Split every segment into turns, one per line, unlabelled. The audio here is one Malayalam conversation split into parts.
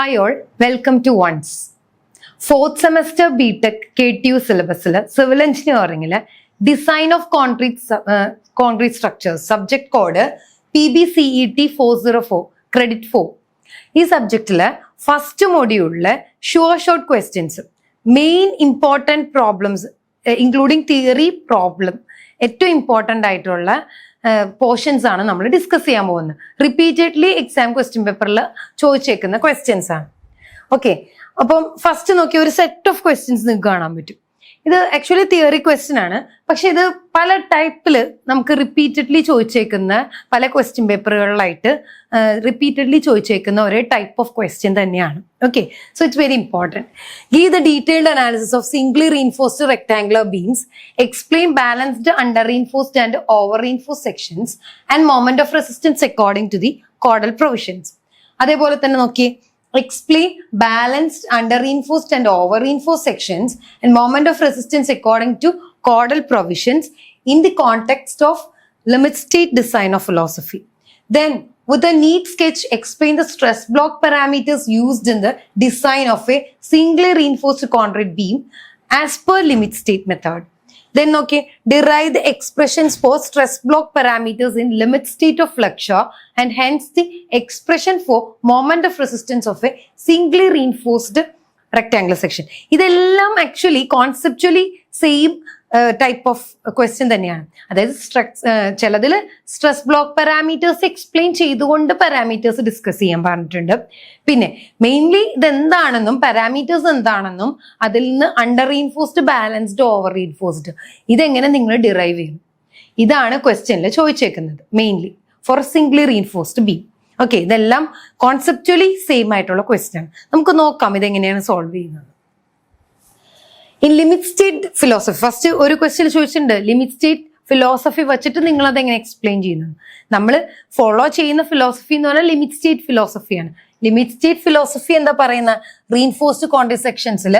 Hi all, welcome to ONCE. Fourth semester BTech KTU syllabus civil engineering design of concrete structures subject code PBCET 404 credit 4. ഈ സബ്ജക്റ്റില് ഫസ്റ്റ് മൊഡ്യൂളില് sure short questions main important problems including theory problem ഏറ്റവും ഇമ്പോർട്ടൻ്റ് ആയിട്ടുള്ള പോർഷൻസ് ആണ് നമ്മൾ ഡിസ്കസ് ചെയ്യാൻ പോകുന്നത്. റിപ്പീറ്റഡ്ലി എക്സാം ക്വസ്റ്റ്യൻ പേപ്പറിൽ ചോദിച്ചേക്കുന്ന ക്വസ്റ്റ്യൻസ് ആണ്. ഓക്കെ, അപ്പം ഫസ്റ്റ് നോക്കി ഒരു സെറ്റ് ഓഫ് ക്വസ്റ്റ്യൻസ് നിങ്ങൾക്ക് കാണാൻ പറ്റും. ഇത് ആക്ച്വലി തിയറി ക്വസ്റ്റ്യൻ ആണ്, പക്ഷെ ഇത് പല ടൈപ്പിൽ നമുക്ക് റിപ്പീറ്റഡ്ലി ചോദിച്ചേക്കുന്ന പല ക്വസ്റ്റ്യൻ പേപ്പറുകളിലായിട്ട് റിപ്പീറ്റഡ്ലി ചോദിച്ചേക്കുന്ന ഒരേ ടൈപ്പ് ഓഫ് ക്വസ്റ്റ്യൻ തന്നെയാണ്. Okay, so it's very important. Give the detailed analysis of singly reinforced rectangular beams, explain balanced under reinforced and over reinforced sections and moment of resistance according to the codal provisions. അതേപോലെ തന്നെ നോക്കി explain balanced under reinforced and over reinforced sections and moment of resistance according to caudal provisions in the context of limit state design of philosophy. Then with a neat sketch explain the stress block parameters used in the design of a singly reinforced concrete beam as per limit state method. Then okay, derive the expressions for stress block parameters in limit state of flexure and hence the expression for moment of resistance of a singly reinforced rectangular section. ഇതെല്ലാം actually conceptually same type of question തന്നെയാണ്. അതായത് ചിലതിൽ സ്ട്രെസ് ബ്ലോക്ക് പാരാമീറ്റേഴ്സ് എക്സ്പ്ലെയിൻ ചെയ്തുകൊണ്ട് പാരാമീറ്റേഴ്സ് ഡിസ്കസ് ചെയ്യാൻ പറഞ്ഞിട്ടുണ്ട്. പിന്നെ മെയിൻലി ഇതെന്താണെന്നും പാരാമീറ്റേഴ്സ് എന്താണെന്നും അതിൽ നിന്ന് under reinforced, balanced, over reinforced ഇതെങ്ങനെ നിങ്ങൾ ഡിറൈവ് ചെയ്യും, ഇതാണ് ക്വസ്റ്റ്യനിൽ ചോദിച്ചേക്കുന്നത് mainly for singly reinforced beam. Okay, ഇതെല്ലാം കോൺസെപ്ച്വലി സെയിം ആയിട്ടുള്ള ക്വസ്റ്റ്യൻ ആണ്. നമുക്ക് നോക്കാം ഇതെങ്ങനെയാണ് സോൾവ് ചെയ്യുന്നത്. In limit state philosophy first ഒരു ക്വസ്റ്റ്യൻ ചോദിച്ചിട്ടുണ്ട്, ലിമിറ്റ് സ്റ്റേറ്റ് ഫിലോസഫി വെച്ചിട്ട് നിങ്ങൾ അതെങ്ങനെ എക്സ്പ്ലെയിൻ ചെയ്യുന്നത്. നമ്മൾ ഫോളോ ചെയ്യുന്ന ഫിലോസഫി എന്ന് പറഞ്ഞാൽ ലിമിറ്റ് സ്റ്റേറ്റ് ഫിലോസഫിയാണ്. ലിമിറ്റ് സ്റ്റേറ്റ് ഫിലോസഫി എന്താ പറയുന്ന, റീൻഫോഴ്സ്ഡ് കോൺക്രീറ്റ് സെക്ഷൻസിൽ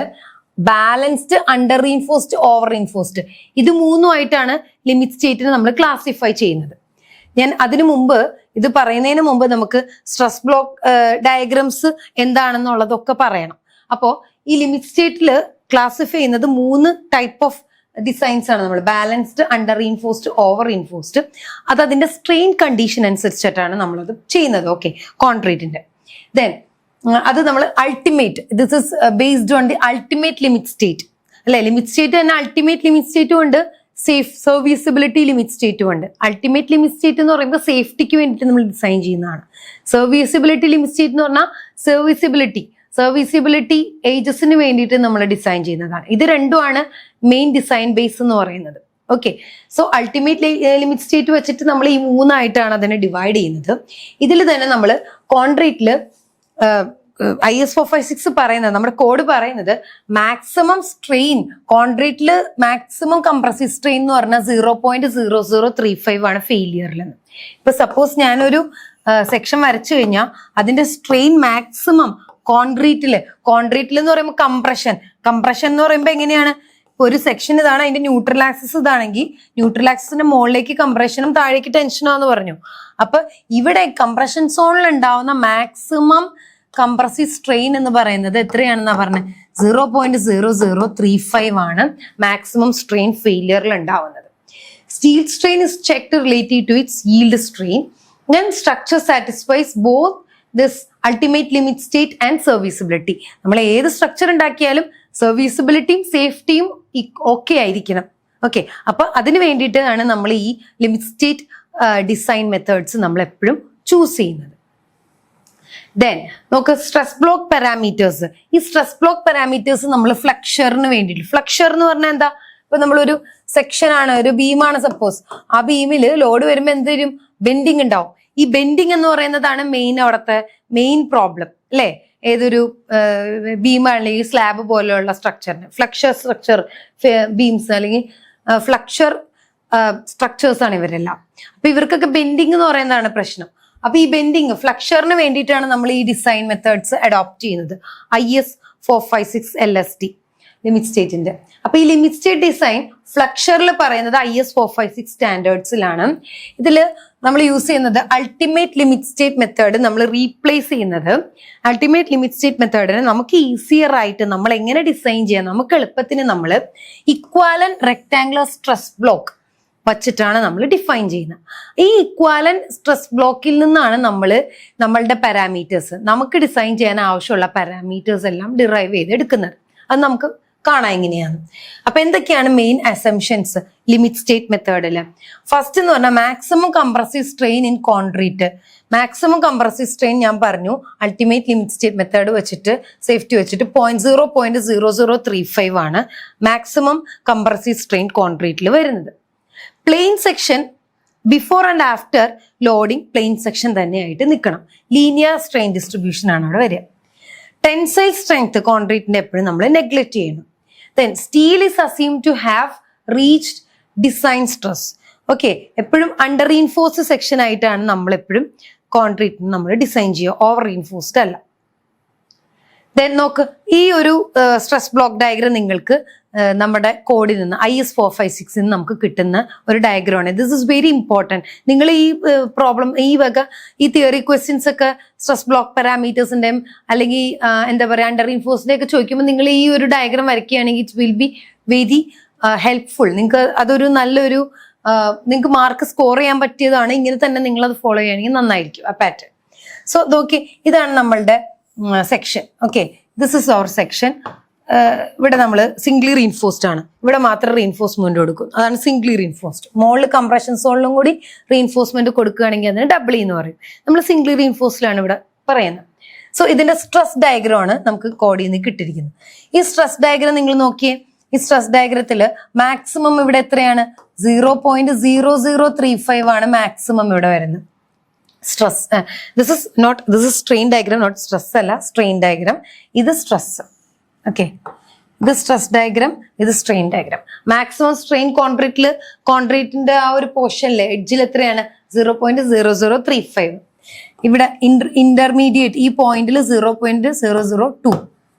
balanced, under reinforced, over reinforced ഇത് മൂന്നുമായിട്ടാണ് ലിമിറ്റ് സ്റ്റേറ്റിനെ നമ്മൾ ക്ലാസിഫൈ ചെയ്യുന്നത്. ഞാൻ അതിനു മുമ്പ് ഇത് പറയുന്നതിന് മുമ്പ് നമുക്ക് സ്ട്രെസ് ബ്ലോക്ക് ഡയഗ്രാംസ് എന്താണെന്നുള്ളതൊക്കെ പറയണം. അപ്പോൾ ഈ ലിമിറ്റ് സ്റ്റേറ്റിൽ ക്ലാസിഫൈ ചെയ്യുന്നത് 3 ടൈപ്പ് ഓഫ് ഡിസൈൻസ് ആണ്. നമ്മൾ balanced, under reinforced, over reinforced. അത് അതിന്റെ സ്ട്രെയിൻ കണ്ടീഷൻ അനുസരിച്ചിട്ടാണ് നമ്മളത് ചെയ്യുന്നത്. ഓക്കെ, കോൺക്രീറ്റിന്റെ. ദെൻ അത് നമ്മൾ ultimate, this is based on the ultimate limit state അല്ലെ. ലിമിറ്റ് സ്റ്റേറ്റ് തന്നെ അൾട്ടിമേറ്റ് ലിമിറ്റ് സ്റ്റേറ്റും ഉണ്ട്, സേഫ് സർവീസിബിലിറ്റി ലിമിറ്റ് സ്റ്റേറ്റും ഉണ്ട്. അൾട്ടിമേറ്റ് ലിമിറ്റ് സ്റ്റേറ്റ് എന്ന് പറയുമ്പോൾ സേഫ്റ്റിക്ക് വേണ്ടിയിട്ട് നമ്മൾ ഡിസൈൻ ചെയ്യുന്നതാണ്. സർവീസിബിലിറ്റി ലിമിറ്റ് സ്റ്റേറ്റ് എന്ന് പറഞ്ഞാൽ സർവീസിബിലിറ്റി ഏജസിന് വേണ്ടിയിട്ട് നമ്മൾ ഡിസൈൻ ചെയ്യുന്നതാണ്. ഇത് രണ്ടുമാണ് മെയിൻ ഡിസൈൻ ബേസ് എന്ന് പറയുന്നത്. Okay, so ultimate limit state വെച്ചിട്ട് നമ്മൾ ഈ 3 ആയിട്ടാണ് അതിനെ ഡിവൈഡ് ചെയ്യുന്നത്. ഇതിൽ തന്നെ നമ്മൾ കോൺക്രീറ്റിൽ IS 456 പറയുന്നത്, നമ്മുടെ കോഡ് പറയുന്നത് മാക്സിമം സ്ട്രെയിൻ കോൺക്രീറ്റിൽ മാക്സിമം കംപ്രസീവ് സ്ട്രെയിൻ എന്ന് പറഞ്ഞാൽ 0.0035 ആണ് ഫെയിലിയറിൽ. ഇപ്പൊ സപ്പോസ് ഞാനൊരു സെക്ഷൻ വരച്ചു കഴിഞ്ഞാൽ അതിന്റെ സ്ട്രെയിൻ മാക്സിമം കോൺക്രീറ്റിൽ എന്ന് പറയുമ്പോൾ കംപ്രഷൻ എന്ന് പറയുമ്പോൾ എങ്ങനെയാണ്, ഇപ്പൊ ഒരു സെക്ഷൻ ഇതാണ്, അതിന്റെ ന്യൂട്രൽ ആക്സിസ് ഇതാണെങ്കിൽ ന്യൂട്രൽ ആക്സിന്റെ മുകളിലേക്ക് കംപ്രഷനും താഴേക്ക് ടെൻഷനും പറഞ്ഞു. അപ്പൊ ഇവിടെ കംപ്രഷൻ സോണിൽ ഉണ്ടാവുന്ന മാക്സിമം കംപ്രസീവ് സ്ട്രെയിൻ എന്ന് പറയുന്നത് എത്രയാണെന്നാ പറഞ്ഞത്, 0.0035 ആണ് മാക്സിമം സ്ട്രെയിൻ ഫെയിലിയറിൽ ഉണ്ടാവുന്നത്. Steel strain is checked relative to its yield strain. Then structure satisfies both this ultimate limit state and serviceability. നമ്മൾ ഏത് സ്ട്രക്ചർ ഉണ്ടാക്കിയാലും സർവീസിബിലിറ്റിയും സേഫ്റ്റിയും ഓക്കെ ആയിരിക്കണം. ഓക്കെ, അപ്പൊ അതിന് വേണ്ടിയിട്ടാണ് നമ്മൾ ഈ ലിമിറ്റ് സ്റ്റേറ്റ് ഡിസൈൻ മെത്തേഡ്സ് നമ്മൾ എപ്പോഴും ചൂസ് ചെയ്യുന്നത്. ദെൻ നമുക്ക് സ്ട്രെസ് ബ്ലോക്ക് പാരാമീറ്റേഴ്സ്. ഈ സ്ട്രെസ് ബ്ലോക്ക് പാരാമീറ്റേഴ്സ് നമ്മൾ ഫ്ലക്ചറിന് വേണ്ടിയിട്ട്, ഫ്ലക്ചർ എന്ന് പറഞ്ഞാൽ എന്താ, ഇപ്പൊ നമ്മളൊരു സെക്ഷൻ ആണ്, ഒരു ബീമാണ് സപ്പോസ്, ആ ബീമിൽ ലോഡ് വരുമ്പോൾ എന്തൊരു ബെൻഡിങ് ഉണ്ടാവും. ഈ ബെൻഡിങ് എന്ന് പറയുന്നതാണ് അവിടുത്തെ മെയിൻ പ്രോബ്ലം അല്ലെ. ഏതൊരു ബീമാണെങ്കിൽ സ്ലാബ് പോലെയുള്ള സ്ട്രക്ചറിന് ഫ്ലക്ചർ സ്ട്രക്ചർ ബീംസ് അല്ലെങ്കിൽ ഫ്ലക്ചർ സ്ട്രക്ചേഴ്സ് ആണ് ഇവരെല്ലാം. അപ്പൊ ഇവർക്കൊക്കെ ബെൻഡിങ് എന്ന് പറയുന്നതാണ് പ്രശ്നം. അപ്പൊ ഈ ബെൻഡിങ് ഫ്ലക്ചറിന് വേണ്ടിയിട്ടാണ് നമ്മൾ ഈ ഡിസൈൻ മെത്തേഡ്സ് അഡോപ്റ്റ് ചെയ്യുന്നത്. IS 456 LSD. ലിമിറ്റ് സ്റ്റേറ്റിന്റെ. അപ്പൊ ഈ ലിമിറ്റ് സ്റ്റേറ്റ് ഡിസൈൻ ഫ്ലക്ഷറിൽ പറയുന്നത് IS 456 സ്റ്റാൻഡേർഡ്സിലാണ്. ഇതിൽ നമ്മൾ യൂസ് ചെയ്യുന്നത് അൾട്ടിമേറ്റ് ലിമിറ്റ് സ്റ്റേറ്റ് മെത്തേഡ്. നമ്മൾ റീപ്ലേസ് ചെയ്യുന്നത് അൾട്ടിമേറ്റ് ലിമിറ്റ് സ്റ്റേറ്റ് മെത്തേഡിന് നമുക്ക് ഈസിയർ ആയിട്ട് നമ്മൾ എങ്ങനെ ഡിസൈൻ ചെയ്യാം, നമുക്ക് എളുപ്പത്തിന് നമ്മൾ ഇക്വാലൻ റെക്ടാങ്കുലർ സ്ട്രെസ് ബ്ലോക്ക് വച്ചിട്ടാണ് നമ്മൾ ഡിഫൈൻ ചെയ്യുന്നത്. ഈ ഇക്വാലൻ സ്ട്രെസ് ബ്ലോക്കിൽ നിന്നാണ് നമ്മളുടെ പാരാമീറ്റേഴ്സ്, നമുക്ക് ഡിസൈൻ ചെയ്യാൻ ആവശ്യമുള്ള പാരാമീറ്റേഴ്സ് എല്ലാം ഡിറൈവ് ചെയ്ത് എടുക്കുന്നത്. അത് നമുക്ക് കാണാം എങ്ങനെയാണ്. അപ്പൊ എന്തൊക്കെയാണ് മെയിൻ അസംഷൻസ് ലിമിറ്റ് സ്റ്റേറ്റ് മെത്തേഡില്? ഫസ്റ്റ് എന്ന് പറഞ്ഞാൽ maximum compressive strain in concrete. Maximum compressive strain ഞാൻ പറഞ്ഞു അൾട്ടിമേറ്റ് ലിമിറ്റ് സ്റ്റേറ്റ് മെത്തേഡ് വെച്ചിട്ട് സേഫ്റ്റി വെച്ചിട്ട് 0.0035 ആണ് മാക്സിമം കംപ്രസീവ് സ്ട്രെയിൻ കോൺക്രീറ്റിൽ വരുന്നത്. Plain section before and after loading plain section തന്നെയായിട്ട് നിൽക്കണം. ലീനിയർ സ്ട്രെയിൻ ഡിസ്ട്രിബ്യൂഷൻ ആണ് അവിടെ വരിക. ടെൻസൈൽ സ്ട്രെങ്ത് കോൺക്രീറ്റിന്റെ എപ്പോഴും നമ്മൾ നെഗ്ലക്ട് ചെയ്യണം. Then steel is assume to have reached design stress. Okay, എപ്പോഴും അണ്ടർ റീൻഫോഴ്സ്ഡ് സെക്ഷൻ ആയിട്ടാണ് നമ്മൾ എപ്പോഴും കോൺക്രീറ്റിന് നമ്മൾ ഡിസൈൻ ചെയ്യുക, ഓവർ റീൻഫോഴ്സ്ഡ് അല്ല. ദെൻ നോക്ക്, ഈ ഒരു സ്ട്രെസ് ബ്ലോക്ക് ഡയഗ്രം നിങ്ങൾക്ക് നമ്മുടെ കോഡിൽ നിന്ന് IS 456 നിന്ന് നമുക്ക് കിട്ടുന്ന ഒരു ഡയഗ്രമാണ്. This is very important. നിങ്ങൾ ഈ പ്രോബ്ലം ഈ തിയറി ക്വസ്റ്റ്യൻസ് ഒക്കെ സ്ട്രെസ് ബ്ലോക്ക് പാരാമീറ്റേഴ്സിൻ്റെയും അല്ലെങ്കിൽ എന്താ പറയുക അണ്ടർ റീൻഫോഴ്സിൻ്റെ ഒക്കെ ചോദിക്കുമ്പോൾ നിങ്ങൾ ഈ ഒരു ഡയഗ്രം വരയ്ക്കുകയാണെങ്കിൽ it will be very helpful. നിങ്ങൾക്ക് അതൊരു നല്ലൊരു നിങ്ങൾക്ക് മാർക്ക് സ്കോർ ചെയ്യാൻ പറ്റിയതാണ്. ഇങ്ങനെ തന്നെ നിങ്ങളത് ഫോളോ ചെയ്യുകയാണെങ്കിൽ നന്നായിരിക്കും ആ പാറ്റേൺ. സോ നോക്കി, ഇതാണ് നമ്മളുടെ സെക്ഷൻ. Okay, this is our section. ഇവിടെ നമ്മൾ സിംഗ്ലി റീൻഫോഴ്സ്ഡ് ആണ്, ഇവിടെ മാത്രം റീൻഫോഴ്സ്മെന്റ് കൊടുക്കും, അതാണ് സിംഗ്ലി റീൻഫോഴ്സ്ഡ്. മുകളിൽ കംപ്രഷൻ സോണിലും കൂടി റീൻഫോഴ്സ്മെന്റ് കൊടുക്കുകയാണെങ്കിൽ അതിന് ഡബിൾ എന്ന് പറയും. നമ്മൾ സിംഗ്ലി റീൻഫോഴ്സ്ഡിലാണ് ഇവിടെ പറയുന്നത്. സോ ഇതിന്റെ സ്ട്രെസ് ഡയഗ്രം ആണ് നമുക്ക് കോഡിൽ നിന്ന് കിട്ടിയിരിക്കുന്നത്. ഈ സ്ട്രെസ് ഡയഗ്രം നിങ്ങൾ നോക്കിയേ. ഈ സ്ട്രെസ് ഡയഗ്രത്തിൽ മാക്സിമം ഇവിടെ എത്രയാണ്? 0.0035 ആണ് മാക്സിമം ഇവിടെ വരുന്നത് stress. This is strain diagram, not stress അല്ല, സ്ട്രെയിൻ ഡയഗ്രം. ഇത് സ്ട്രെസ്. ഓക്കെ, ഇത് സ്ട്രെസ് ഡയഗ്രം, ഇത് സ്ട്രെയിൻ ഡയഗ്രം. മാക്സിമം സ്ട്രെയിൻ കോൺക്രീറ്റിന്റെ ആ ഒരു പോർഷനിലെ എഡ്ജിൽ എത്രയാണ്? 0.0035. ഇവിടെ ഇന്റർമീഡിയറ്റ് ഈ പോയിന്റിൽ 0.002.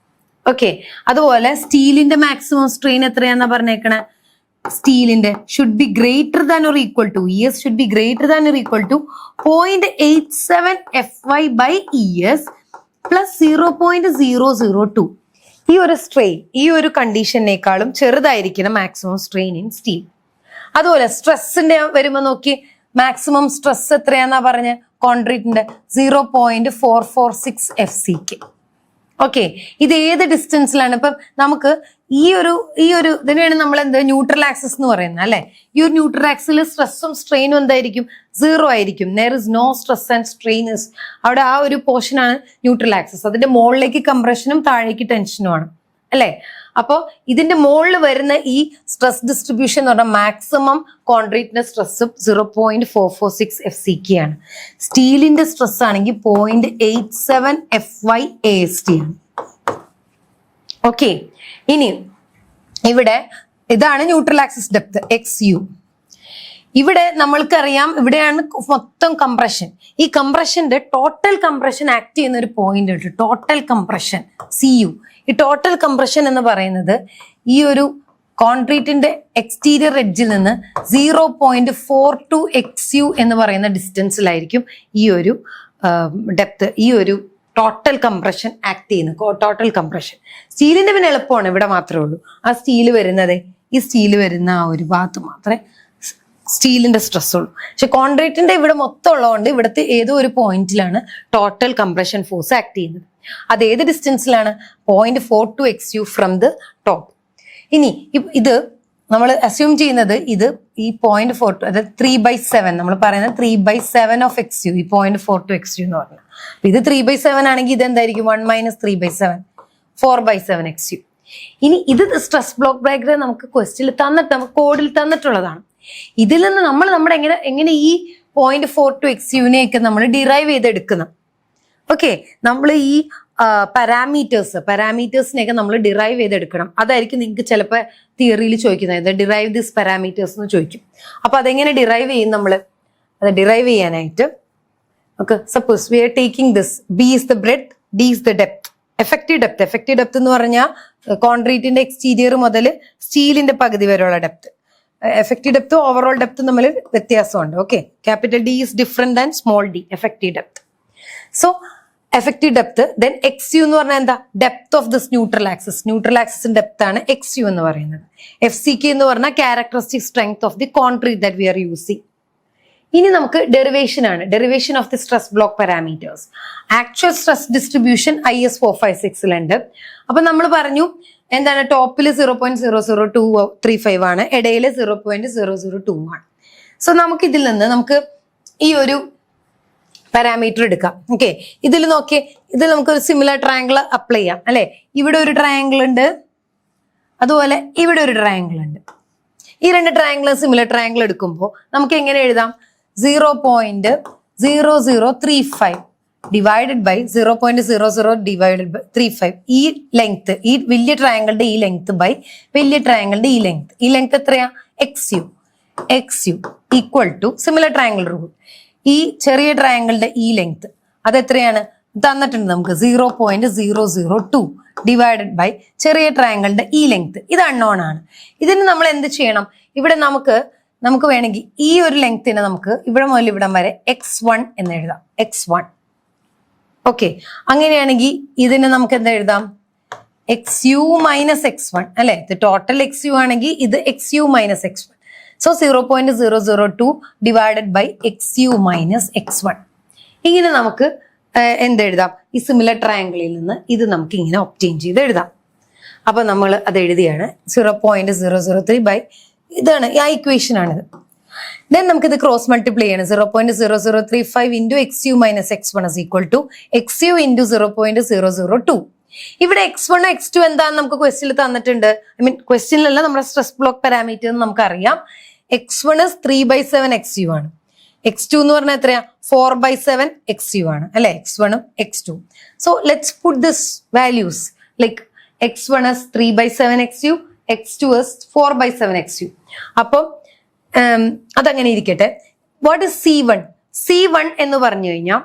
ഓക്കെ, അതുപോലെ സ്റ്റീലിന്റെ മാക്സിമം സ്ട്രെയിൻ എത്രയാന്നാ പറഞ്ഞേക്കണേ? സ്റ്റീലിന്റെ should be greater than or equal to ES should be greater than or equal to 0.87 FY/ES plus 0.002. ഈ ഒരു സ്ട്രെയിൻ ഈ ഒരു കണ്ടീഷനേക്കാളും ചെറുതായിരിക്കണം മാക്സിമം സ്ട്രെയിൻ ഇൻ സ്റ്റീൽ. അതുപോലെ സ്ട്രെസ്സിന്റെ വരുമ്പോൾ നോക്കി, മാക്സിമം സ്ട്രെസ് എത്രയാന്നാ പറഞ്ഞ കോൺക്രീറ്റിന്റെ? 0.446 FCK. ഓക്കെ, ഇത് ഏത് ഡിസ്റ്റൻസിലാണ്? ഇപ്പം നമുക്ക് ഈ ഒരു ഇതിനെയാണ് നമ്മൾ എന്താ ന്യൂട്രൽ ആക്സിസ് എന്ന് പറയുന്നത് അല്ലെ. ഈ ഒരു ന്യൂട്രൽ ആക്സിൽ സ്ട്രെസ്സും സ്ട്രെയിനും എന്തായിരിക്കും? 0 ആയിരിക്കും. There is no stress and strains. അവിടെ ആ ഒരു പോർഷൻ ആണ് ന്യൂട്രൽ ആക്സിസ്. അതിന്റെ മുകളിലേക്ക് കംപ്രഷനും താഴേക്ക് ടെൻഷനും ആണ് അല്ലെ. അപ്പോൾ ഇതിന്റെ മുകളിൽ വരുന്ന ഈ സ്ട്രെസ് ഡിസ്ട്രിബ്യൂഷൻ എന്ന് പറഞ്ഞാൽ മാക്സിമം കോൺക്രീറ്റിന്റെ സ്ട്രെസ് 0.446 FCK ആണ്. സ്റ്റീലിന്റെ സ്ട്രെസ് ആണെങ്കിൽ 0.87 FY/AST ആണ്. ഓക്കെ, ഇനി ഇവിടെ ഇതാണ് ന്യൂട്രൽ ആക്സിസ് ഡെപ്ത് XU. ഇവിടെ നമ്മൾക്കറിയാം, ഇവിടെയാണ് മൊത്തം കംപ്രഷൻ. ഈ കംപ്രഷന്റെ ടോട്ടൽ കംപ്രഷൻ ആക്ട് ചെയ്യുന്ന ഒരു പോയിന്റ് ഉണ്ട്, ടോട്ടൽ കംപ്രഷൻ CU. ഈ ടോട്ടൽ കംപ്രഷൻ എന്ന് പറയുന്നത് ഈ ഒരു കോൺക്രീറ്റിന്റെ എക്സ്റ്റീരിയർ എഡ്ജിൽ നിന്ന് 0.42 XU എന്ന് പറയുന്ന ഡിസ്റ്റൻസിലായിരിക്കും ഈ ഒരു ഡെപ്ത്, ഈ ഒരു ടോട്ടൽ കംപ്രഷൻ ആക്ട് ചെയ്യുന്നത്. ടോട്ടൽ കംപ്രഷൻ സ്റ്റീലിന്റെ പിന്നെ എളുപ്പമാണ്, ഇവിടെ മാത്രമേ ഉള്ളൂ. ആ സ്റ്റീല് വരുന്നത്, ഈ സ്റ്റീല് വരുന്ന ആ ഒരു ഭാഗത്ത് മാത്രമേ സ്റ്റീലിന്റെ സ്ട്രെസ് ഉള്ളൂ. പക്ഷെ കോൺക്രീറ്റിന്റെ ഇവിടെ മൊത്തം ഉള്ളതുകൊണ്ട് ഇവിടുത്തെ ഏതോ ഒരു പോയിന്റിലാണ് ടോട്ടൽ കംപ്രഷൻ ഫോഴ്സ് ആക്ട് ചെയ്യുന്നത്. അത് ഏത് ഡിസ്റ്റൻസിലാണ്? 0.42 XU ഫ്രം ദ ടോപ്പ്. ഇനി ഇത് നമ്മൾ അസ്യൂം ചെയ്യുന്നത് ഇത് ഈ 0.42, അതായത് 3/7, നമ്മൾ പറയുന്നത് 3/7 ഓഫ് XU, ഈ 0.42 XU എന്ന് പറഞ്ഞാൽ. ഇത് 3/7 ആണെങ്കിൽ ഇത് എന്തായിരിക്കും? 1 - 3/7, 4/7 XU. ഇനി ഇത് സ്ട്രെസ് ബ്ലോക്ക് ഡയഗ്രം നമുക്ക് ക്വസ്റ്റ്യനിൽ തന്നിട്ട്, നമുക്ക് കോഡിൽ തന്നിട്ടുള്ളതാണ്. ഇതിൽ നിന്ന് നമ്മൾ എങ്ങനെ ഈ 0.42 XUനെയൊക്കെ നമ്മൾ ഡിറൈവ് ചെയ്തെടുക്കണം. ഓക്കെ, നമ്മൾ ഈ പാരാമീറ്റേഴ്സിനെയൊക്കെ നമ്മൾ ഡിറൈവ് ചെയ്തെടുക്കണം. അതായിരിക്കും നിങ്ങൾക്ക് ചിലപ്പോൾ തിയറിയിൽ ചോദിക്കുന്നത്, ഡിറൈവ് ദിസ് പാരാമീറ്റേഴ്സ് എന്ന് ചോദിക്കും. അപ്പൊ അതെങ്ങനെ ഡിറൈവ് ചെയ്യും? നമ്മൾ അത് ഡിറൈവ് ചെയ്യാനായിട്ട്, okay, suppose we are taking this, B is the breadth, D is the depth. Effective depth എന്ന് പറഞ്ഞാൽ കോൺക്രീറ്റിന്റെ എക്സ്റ്റീരിയർ മുതൽ സ്റ്റീലിന്റെ പകുതി വരെയുള്ള ഡെപ്ത്. എഫക്റ്റീവ് ഡെപ്തും ഓവറോൾ ഡെപ്തും തമ്മിൽ വ്യത്യാസമുണ്ട്. Okay, capital D is different than small D, effective depth. So effective depth, then X U എന്ന് പറഞ്ഞാൽ എന്താ? Depth of this neutral axis. ന്യൂട്രൽ ആക്സിസിന്റെ ഡെപ്ത് ആണ് എക്സ് യു എന്ന് പറയുന്നത്. എഫ് സി കെ എന്ന് പറഞ്ഞാൽ characteristic strength of the concrete that we are using. ഇനി നമുക്ക് ഡെറിവേഷൻ ആണ്. Derivation of the stress block parameters. Actual stress distribution IS 456 അപ്പൊ നമ്മൾ പറഞ്ഞു എന്താണ്? ടോപ്പിൽ 0.00235 ആണ്, ഇടയിൽ 0.002 ആണ്. സോ നമുക്ക് ഇതിൽ നിന്ന് നമുക്ക് ഈ ഒരു പാരാമീറ്റർ എടുക്കാം. ഓക്കെ, ഇതിൽ നോക്കിയേ, ഇതിൽ നമുക്ക് ഒരു സിമിലർ ട്രയാങ്കിൾ അപ്ലൈ ചെയ്യാം അല്ലെ. ഇവിടെ ഒരു ട്രയാങ്കിൾ ഉണ്ട്, അതുപോലെ ഇവിടെ ഒരു ട്രയാങ്കിൾ ഉണ്ട്. ഈ രണ്ട് ട്രയാങ്കിൾ സിമിലർ ട്രയാങ്കിൾ എടുക്കുമ്പോൾ നമുക്ക് എങ്ങനെ എഴുതാം? 0.0035 ഡിവൈഡഡ് ബൈ 0.00 ഡിവൈഡഡ് ബൈ 35. ഈ ലെങ്ത്, ഈ വലിയ ട്രയാങ്കിളുടെ ഈ ലെങ്ത് ബൈ വലിയ ട്രയാങ്കിളുടെ ഈ ലെങ്ത്. ഈ ലെങ്ത് എത്രയാ? XU. XU equal to similar triangle rule. ഈ ചെറിയ ട്രയാങ്കിളുടെ ഈ ലെങ്ത് അത് എത്രയാണ് തന്നിട്ടുണ്ട് നമുക്ക്? 0.002 ഡിവൈഡഡ് ബൈ ചെറിയ ട്രയാങ്കിളുടെ ഈ ലെങ്ത്. ഇത് അൺനോൺ ആണ്. ഇതിന് നമ്മൾ എന്ത് ചെയ്യണം? ഇവിടെ നമുക്ക് വേണമെങ്കിൽ ഈ ഒരു ലെങ്തിനെ നമുക്ക് ഇവിടെ മുതൽ ഇവിടം വരെ x1 എന്ന് എഴുതാം. x1. ഓക്കെ, അങ്ങനെയാണെങ്കിൽ ഇതിന് നമുക്ക് എന്താ എഴുതാം? XU മൈനസ് x1 അല്ലെ. ഇത് ടോട്ടൽ XU ആണെങ്കിൽ ഇത് XU minus x1. So 0.002 divided by XU minus x1. ഇങ്ങനെ നമുക്ക് എന്തെഴുതാം? ഈ സിമിലർ ട്രയാങ്കിളിൽ നിന്ന് ഇത് നമുക്ക് ഇങ്ങനെ ഒബ്റ്റെയിൻ ചെയ്ത് എഴുതാം. അപ്പൊ നമ്മൾ അത് എഴുതിയാണ് 0.003 ബൈ ഇതാണ്, ഈ ഇക്വേഷൻ ആണിത്. ദെൻ നമുക്കിത് ക്രോസ് മൾട്ടിപ്ലൈ ചെയ്യണം. 0.0035 into XU minus x1 is equal to XU into 0.002. ഇവിടെ x1 x2 എന്താന്ന് നമുക്ക് ക്വസ്റ്റ്യനിൽ തന്നിട്ടുണ്ട്. ഐ മീൻ ക്വസ്റ്റ്യനിലല്ല, നമ്മുടെ സ്ട്രെസ് ബ്ലോക്ക് പാരാമീറ്റർ നമുക്കറിയാം. x1 is 3/7 XU ആണ്. x2 എന്ന് പറഞ്ഞാൽ എത്രയാ? 4/7 XU ആണ് അല്ലെ. x1 x2. So let's puttu this values like x1 is 3/7 XU, x2 is 4/7 XU. അപ്പം അതങ്ങനെ ഇരിക്കട്ടെ. What is C1? C1 എന്ന് പറഞ്ഞു കഴിഞ്ഞാൽ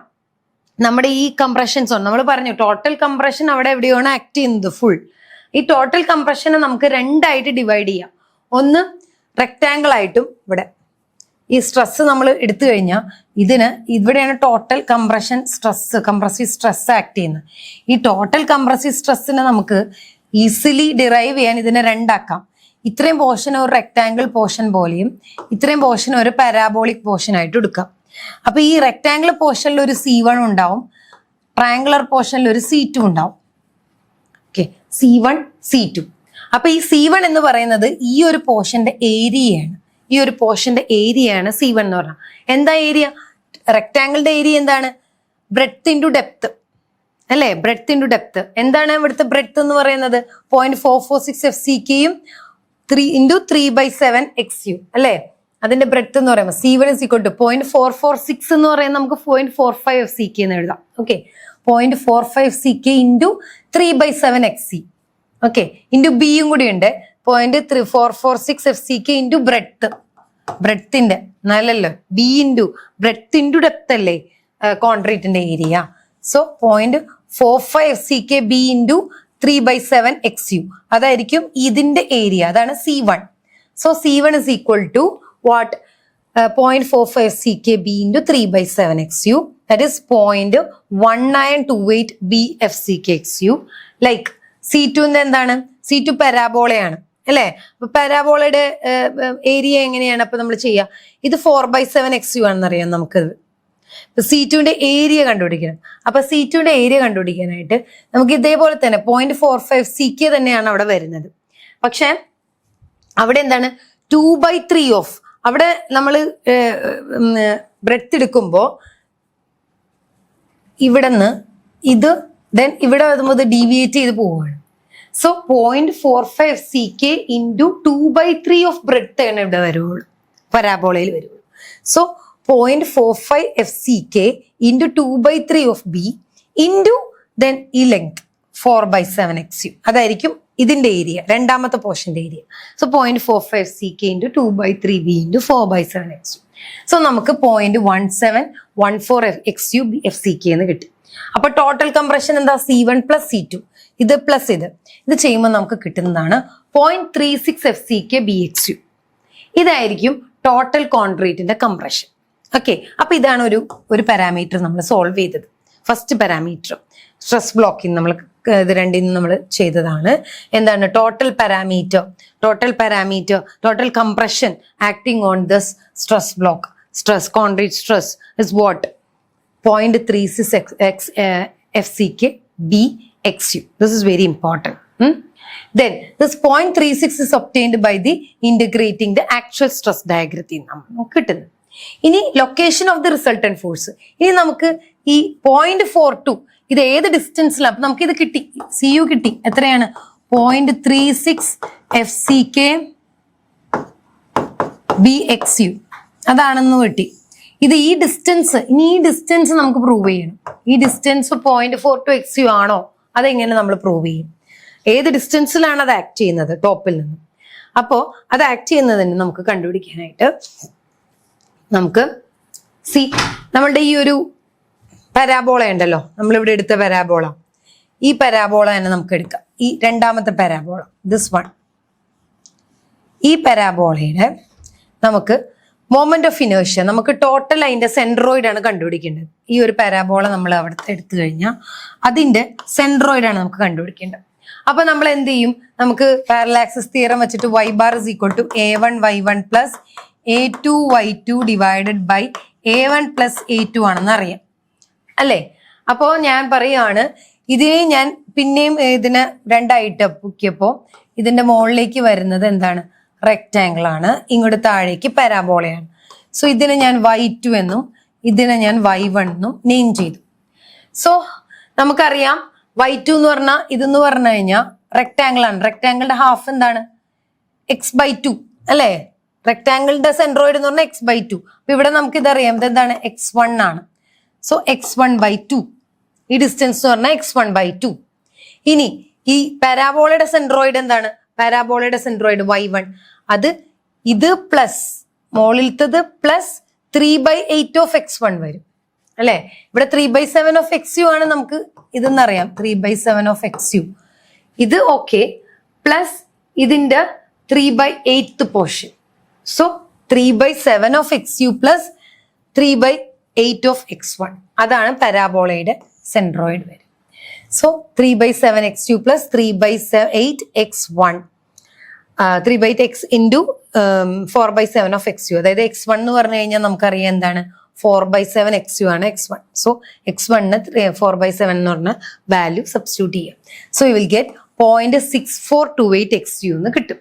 നമ്മുടെ ഈ കംപ്രഷൻ സോൺ നമ്മൾ പറഞ്ഞു ടോട്ടൽ കംപ്രഷൻ അവിടെ എവിടെയാണ് ആക്ട് ചെയ്യുന്നത് ഫുൾ. ഈ ടോട്ടൽ കംപ്രഷനെ നമുക്ക് രണ്ടായിട്ട് ഡിവൈഡ് ചെയ്യാം. ഒന്ന് റെക്ടാങ്കിൾ ആയിട്ടും ഇവിടെ ഈ സ്ട്രെസ് നമ്മൾ എടുത്തു കഴിഞ്ഞാൽ ഇവിടെയാണ് total compression stress, compressive stress act ചെയ്യുന്നത്. ഈ ടോട്ടൽ കംപ്രസീവ് സ്ട്രെസ്സിനെ നമുക്ക് ഈസിലി ഡിറൈവ് ചെയ്യാൻ ഇതിനെ രണ്ടാക്കാം. ഇത്രയും പോർഷൻ ഒരു റെക്ടാങ്കിൾ പോർഷൻ പോലെയും ഇത്രയും പോർഷൻ ഒരു പാരാബോളിക് പോർഷൻ ആയിട്ട് എടുക്കാം. അപ്പൊ ഈ റെക്ടാങ്കിൾ പോർഷനിൽ ഒരു C1 ഉണ്ടാവും, ട്രയാങ്കുലർ പോർഷനിൽ ഒരു C2 ഉണ്ടാവും. Okay, C1 C2. അപ്പൊ ഈ C1 എന്ന് പറയുന്നത് ഈ ഒരു പോർഷന്റെ ഏരിയയാണ്. ഈ ഒരു പോർഷന്റെ ഏരിയയാണ് C1 എന്ന് പറഞ്ഞാൽ. എന്താ ഏരിയ? റെക്ടാങ്കിളിന്റെ ഏരിയ എന്താണ്? ബ്രെഡ്ത്ത് ഇൻറ്റു ഡെപ്ത് അല്ലെ. Breadth into depth. എന്താണ് ഇവിടുത്തെ ബ്രെഡ്ത്ത് എന്ന് പറയുന്നത്? 0.446 FCKയും 3/7 XU അല്ലെ. അതിന്റെ ബ്രെഡ്ത്ത് എന്ന് പറയുമ്പോൾ C1 is equal to 0.446 എന്ന് പറയുന്നത് നമുക്ക് 0.45 FCK എന്ന് എഴുതാം. Okay, 0.45 FCK into 3/7 XC. Okay, into ബിയും കൂടി ഉണ്ട് 0.446 FCK ഇൻറ്റു ബ്രെഡ്ത്തിന്റെ നല്ലല്ലോ. B into breadth into depth അല്ലേ കോൺക്രീറ്റിന്റെ area. So 0.45 FCK B into 3/7 XU അതായിരിക്കും ഇതിന്റെ ഏരിയ. അതാണ് C1. So C1 is equal to what? 0.45 FCK b into 3/7 XU. That is 0.1928 b FCK XU. Like C2 എന്താണ്? C2 പരാബോളയാണ് അല്ലെ. അപ്പൊ പരാബോളയുടെ ഏരിയ എങ്ങനെയാണ് അപ്പൊ നമ്മൾ ചെയ്യുക? ഇത് 4/7 XU ആണെന്നറിയാം നമുക്ക്. C2ന്റെ ഏരിയ കണ്ടുപിടിക്കണം. അപ്പൊ C2ന്റെ ഏരിയ കണ്ടുപിടിക്കാനായിട്ട് നമുക്ക് ഇതേപോലെ തന്നെ 0.45 CK തന്നെയാണ് അവിടെ വരുന്നത്. പക്ഷെ അവിടെ എന്താണ്? 2/3 ഓഫ് അവിടെ നമ്മൾ ബ്രെഡ്ത്ത് എടുക്കുമ്പോ ഇവിടുന്ന് ഇത് ദെൻ ഇവിടെ വരുമ്പോൾ ഡീവിയേറ്റ് ചെയ്ത് പോവുകയാണ്. So 0.45 CK into 2/3 of breadth ആണ് ഇവിടെ വരുള്ളൂ, പരാബോളയിൽ വരുള്ളൂ. So 0.45 FCK into 2/3 of B into then ഈ ലെങ്ത് 4/7 XU അതായിരിക്കും ഇതിന്റെ ഏരിയ, രണ്ടാമത്തെ പോർഷന്റെ area. So 0.45 CK into 2/3 B into 4/7 XU. So നമുക്ക് 0.1714 XU FCK എന്ന് കിട്ടും. അപ്പൊ ടോട്ടൽ കംപ്രഷൻ എന്താ? C1 plus C2. ഇത് പ്ലസ് ഇത് ചെയ്യുമ്പോൾ നമുക്ക് കിട്ടുന്നതാണ് 0.36 FCK BXU. ഇതായിരിക്കും ടോട്ടൽ കോൺക്രീറ്റിന്റെ കംപ്രഷൻ. ഓക്കെ, അപ്പൊ ഇതാണ് ഒരു പാരാമീറ്റർ നമ്മൾ സോൾവ് ചെയ്തത്. ഫസ്റ്റ് പാരാമീറ്റർ സ്ട്രെസ് ബ്ലോക്കിംഗ് നമ്മൾ ഇത് രണ്ടിനും നമ്മൾ ചെയ്തതാണ്. എന്താണ് total parameter, total compression acting on this stress block, stress concrete stress is what 0.36 FCK/BXU. This is very important. Then this 0.36 is obtained by the integrating the actual stress diagram നമുക്ക് കിട്ടുന്നത്. ഇനി location of the resultant force. ഇനി നമുക്ക് ഈ 0.42 ഇത് ഏത് ഡിസ്റ്റൻസിലാണ്, അപ്പൊ നമുക്ക് ഇത് കിട്ടി, CU കിട്ടി. എത്രയാണ്? 0.36 FCK/BXU അതാണെന്ന് കിട്ടി. ഇത് ഈ ഡിസ്റ്റൻസ്, ഇനി ഈ ഡിസ്റ്റൻസ് നമുക്ക് പ്രൂവ് ചെയ്യണം. ഈ ഡിസ്റ്റൻസ് 0.42 XU ആണോ, അതെങ്ങനെ നമ്മൾ പ്രൂവ് ചെയ്യും? ഏത് ഡിസ്റ്റൻസിലാണ് അത് ആക്ട് ചെയ്യുന്നത് ടോപ്പിൽ നിന്ന്? അപ്പോ അത് ആക്ട് ചെയ്യുന്നതിന് നമുക്ക് കണ്ടുപിടിക്കാനായിട്ട് നമുക്ക് നമ്മളുടെ ഈ ഒരു പരാബോള ഉണ്ടല്ലോ, നമ്മളിവിടെ എടുത്ത പരാബോള, ഈ പരാബോള തന്നെ നമുക്ക് എടുക്കാം. ഈ രണ്ടാമത്തെ പരാബോള, ദിസ് വൺ, ഈ പരാബോളയുടെ നമുക്ക് മൊമെന്റ് ഓഫ് ഇനേർഷ്യ, നമുക്ക് ടോട്ടൽ അതിന്റെ സെൻട്രോയിഡ് ആണ് കണ്ടുപിടിക്കേണ്ടത്. ഈ ഒരു പരാബോള നമ്മൾ അവിടുത്തെ എടുത്തു കഴിഞ്ഞാൽ അതിന്റെ സെൻട്രോയിഡ് ആണ് നമുക്ക് കണ്ടുപിടിക്കേണ്ടത്. അപ്പൊ നമ്മൾ എന്ത് ചെയ്യും? നമുക്ക് പാരലാക്സിസ് തിയറം വെച്ചിട്ട് y bar is equal to a1y1 plus a2y2 divided by a1 plus a2 ആണെന്ന് അറിയാം അല്ലേ? അപ്പോ ഞാൻ പറയാണ്, ഇതിനെ ഞാൻ പിന്നെയും ഇതിനെ രണ്ടായിട്ട് പൊക്കിയപ്പോ ഇതിന്റെ മുകളിലേക്ക് വരുന്നത് എന്താണ്? റെക്റ്റാങ്കിൾ ആണ്. ഇങ്ങോട്ട് താഴേക്ക് പരാബോളയാണ്. സോ ഇതിനെ ഞാൻ y2 എന്നും ഇതിനെ ഞാൻ y1 എന്നും നെയിം ചെയ്തു. സോ നമുക്കറിയാം y2 എന്ന് പറഞ്ഞാൽ ഇതെന്ന് പറഞ്ഞു കഴിഞ്ഞാൽ റെക്റ്റാങ്കിൾ ആണ്. റെക്റ്റാങ്കിളിന്റെ ഹാഫ് എന്താണ്? x/2 അല്ലേ? റെക്റ്റാങ്കിളിന്റെ സെൻട്രോയിഡ് എന്ന് പറഞ്ഞാൽ x/2. അപ്പൊ ഇവിടെ നമുക്ക് ഇതറിയാം, ഇതെന്താണ്? x1 ആണ്. സോ x1/2, ഈ ഡിസ്റ്റൻസ് എന്ന് പറഞ്ഞാൽ x1/2. ഇനി ഈ പാരാബോളയുടെ സെൻട്രോയിഡ് എന്താണ്? പാരാബോളയുടെ സെൻട്രോയിഡ് y1, അത് ഇത് പ്ലസ് മുകളിലത്തത് പ്ലസ് 3/8 ഓഫ് x1 വരും അല്ലെ? ഇവിടെ 3/7 ഓഫ് XU ആണ് നമുക്ക് ഇതെന്നറിയാം, 3/7 ഓഫ് XU. ഇത് ഓക്കെ, പ്ലസ് ഇതിന്റെ 3/8 portion. So 3/7 of XU plus 3/8 of x1, അതാണ് പരാബോളയുടെ സെൻട്രോയിഡ് വരും. So 3/7 XU plus 3/8 x1, 3/8 x into 4/7 of XU. അതായത് x1 എന്ന് പറഞ്ഞു കഴിഞ്ഞാൽ നമുക്കറിയാം എന്താണ്? 4/7 XU ആണ് x1. സോ x1 4/7 എന്ന് പറഞ്ഞ വാല്യൂ സബ്സ്റ്റിറ്റ്യൂട്ട് ചെയ്യാം. So you will get 0.6428 XU എന്ന് കിട്ടും.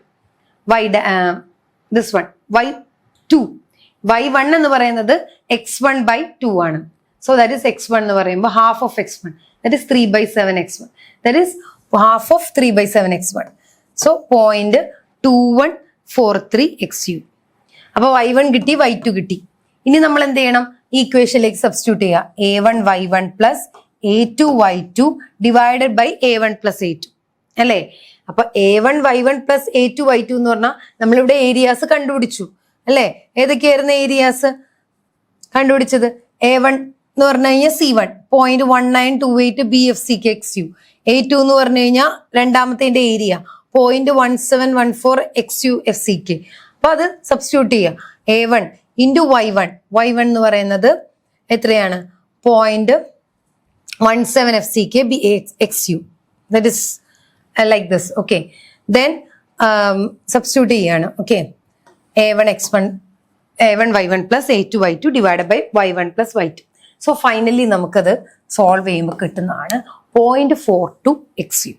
ദിസ് വൺ y2, y1 എന്ന് പറയുന്നത് x1/2 ആണ്. സോ ദാറ്റ് ഇസ് x1 എന്ന് പറയുമ്പോൾ half of x1, that is 3/7 x1, that is half of 3/7 x1. So 0.2143 XU. അപ്പൊ y1 കിട്ടി, y2 കിട്ടി. ഇനി നമ്മൾ എന്ത് ചെയ്യണം? ഈ ഇക്വേഷനിലേക്ക് സബ്സ്റ്റിറ്റ്യൂട്ട് ചെയ്യുക. a1y1 plus a2y2 divided by a1 plus a2 അല്ലേ? അപ്പൊ a1y1 പ്ലസ് a2y2 എന്ന് പറഞ്ഞാൽ നമ്മളിവിടെ ഏരിയാസ് കണ്ടുപിടിച്ചു അല്ലേ? ഏതൊക്കെയായിരുന്നു ഏരിയാസ് കണ്ടുപിടിച്ചത്? a1 എന്ന് പറഞ്ഞു കഴിഞ്ഞാൽ C1 0.1928 BFCK XU, a2 എന്ന് പറഞ്ഞു കഴിഞ്ഞാൽ രണ്ടാമത്തെ ഏരിയ 0.1714 XU FCK. അപ്പൊ അത് സബ്സ്റ്റിറ്റ്യൂട്ട് ചെയ്യുക. a1 ഇൻറ്റു y1 എന്ന് പറയുന്നത് എത്രയാണ്? 0.17 FCK XU. That is like this. Okay. Then substitute ചെയ്യാണ്. Okay. a1 y1 plus a2 y2 divided by y1 plus y2. So finally നമുക്കത് സോൾവ് ചെയ്യുമ്പോൾ കിട്ടുന്നതാണ് 0.42 XU.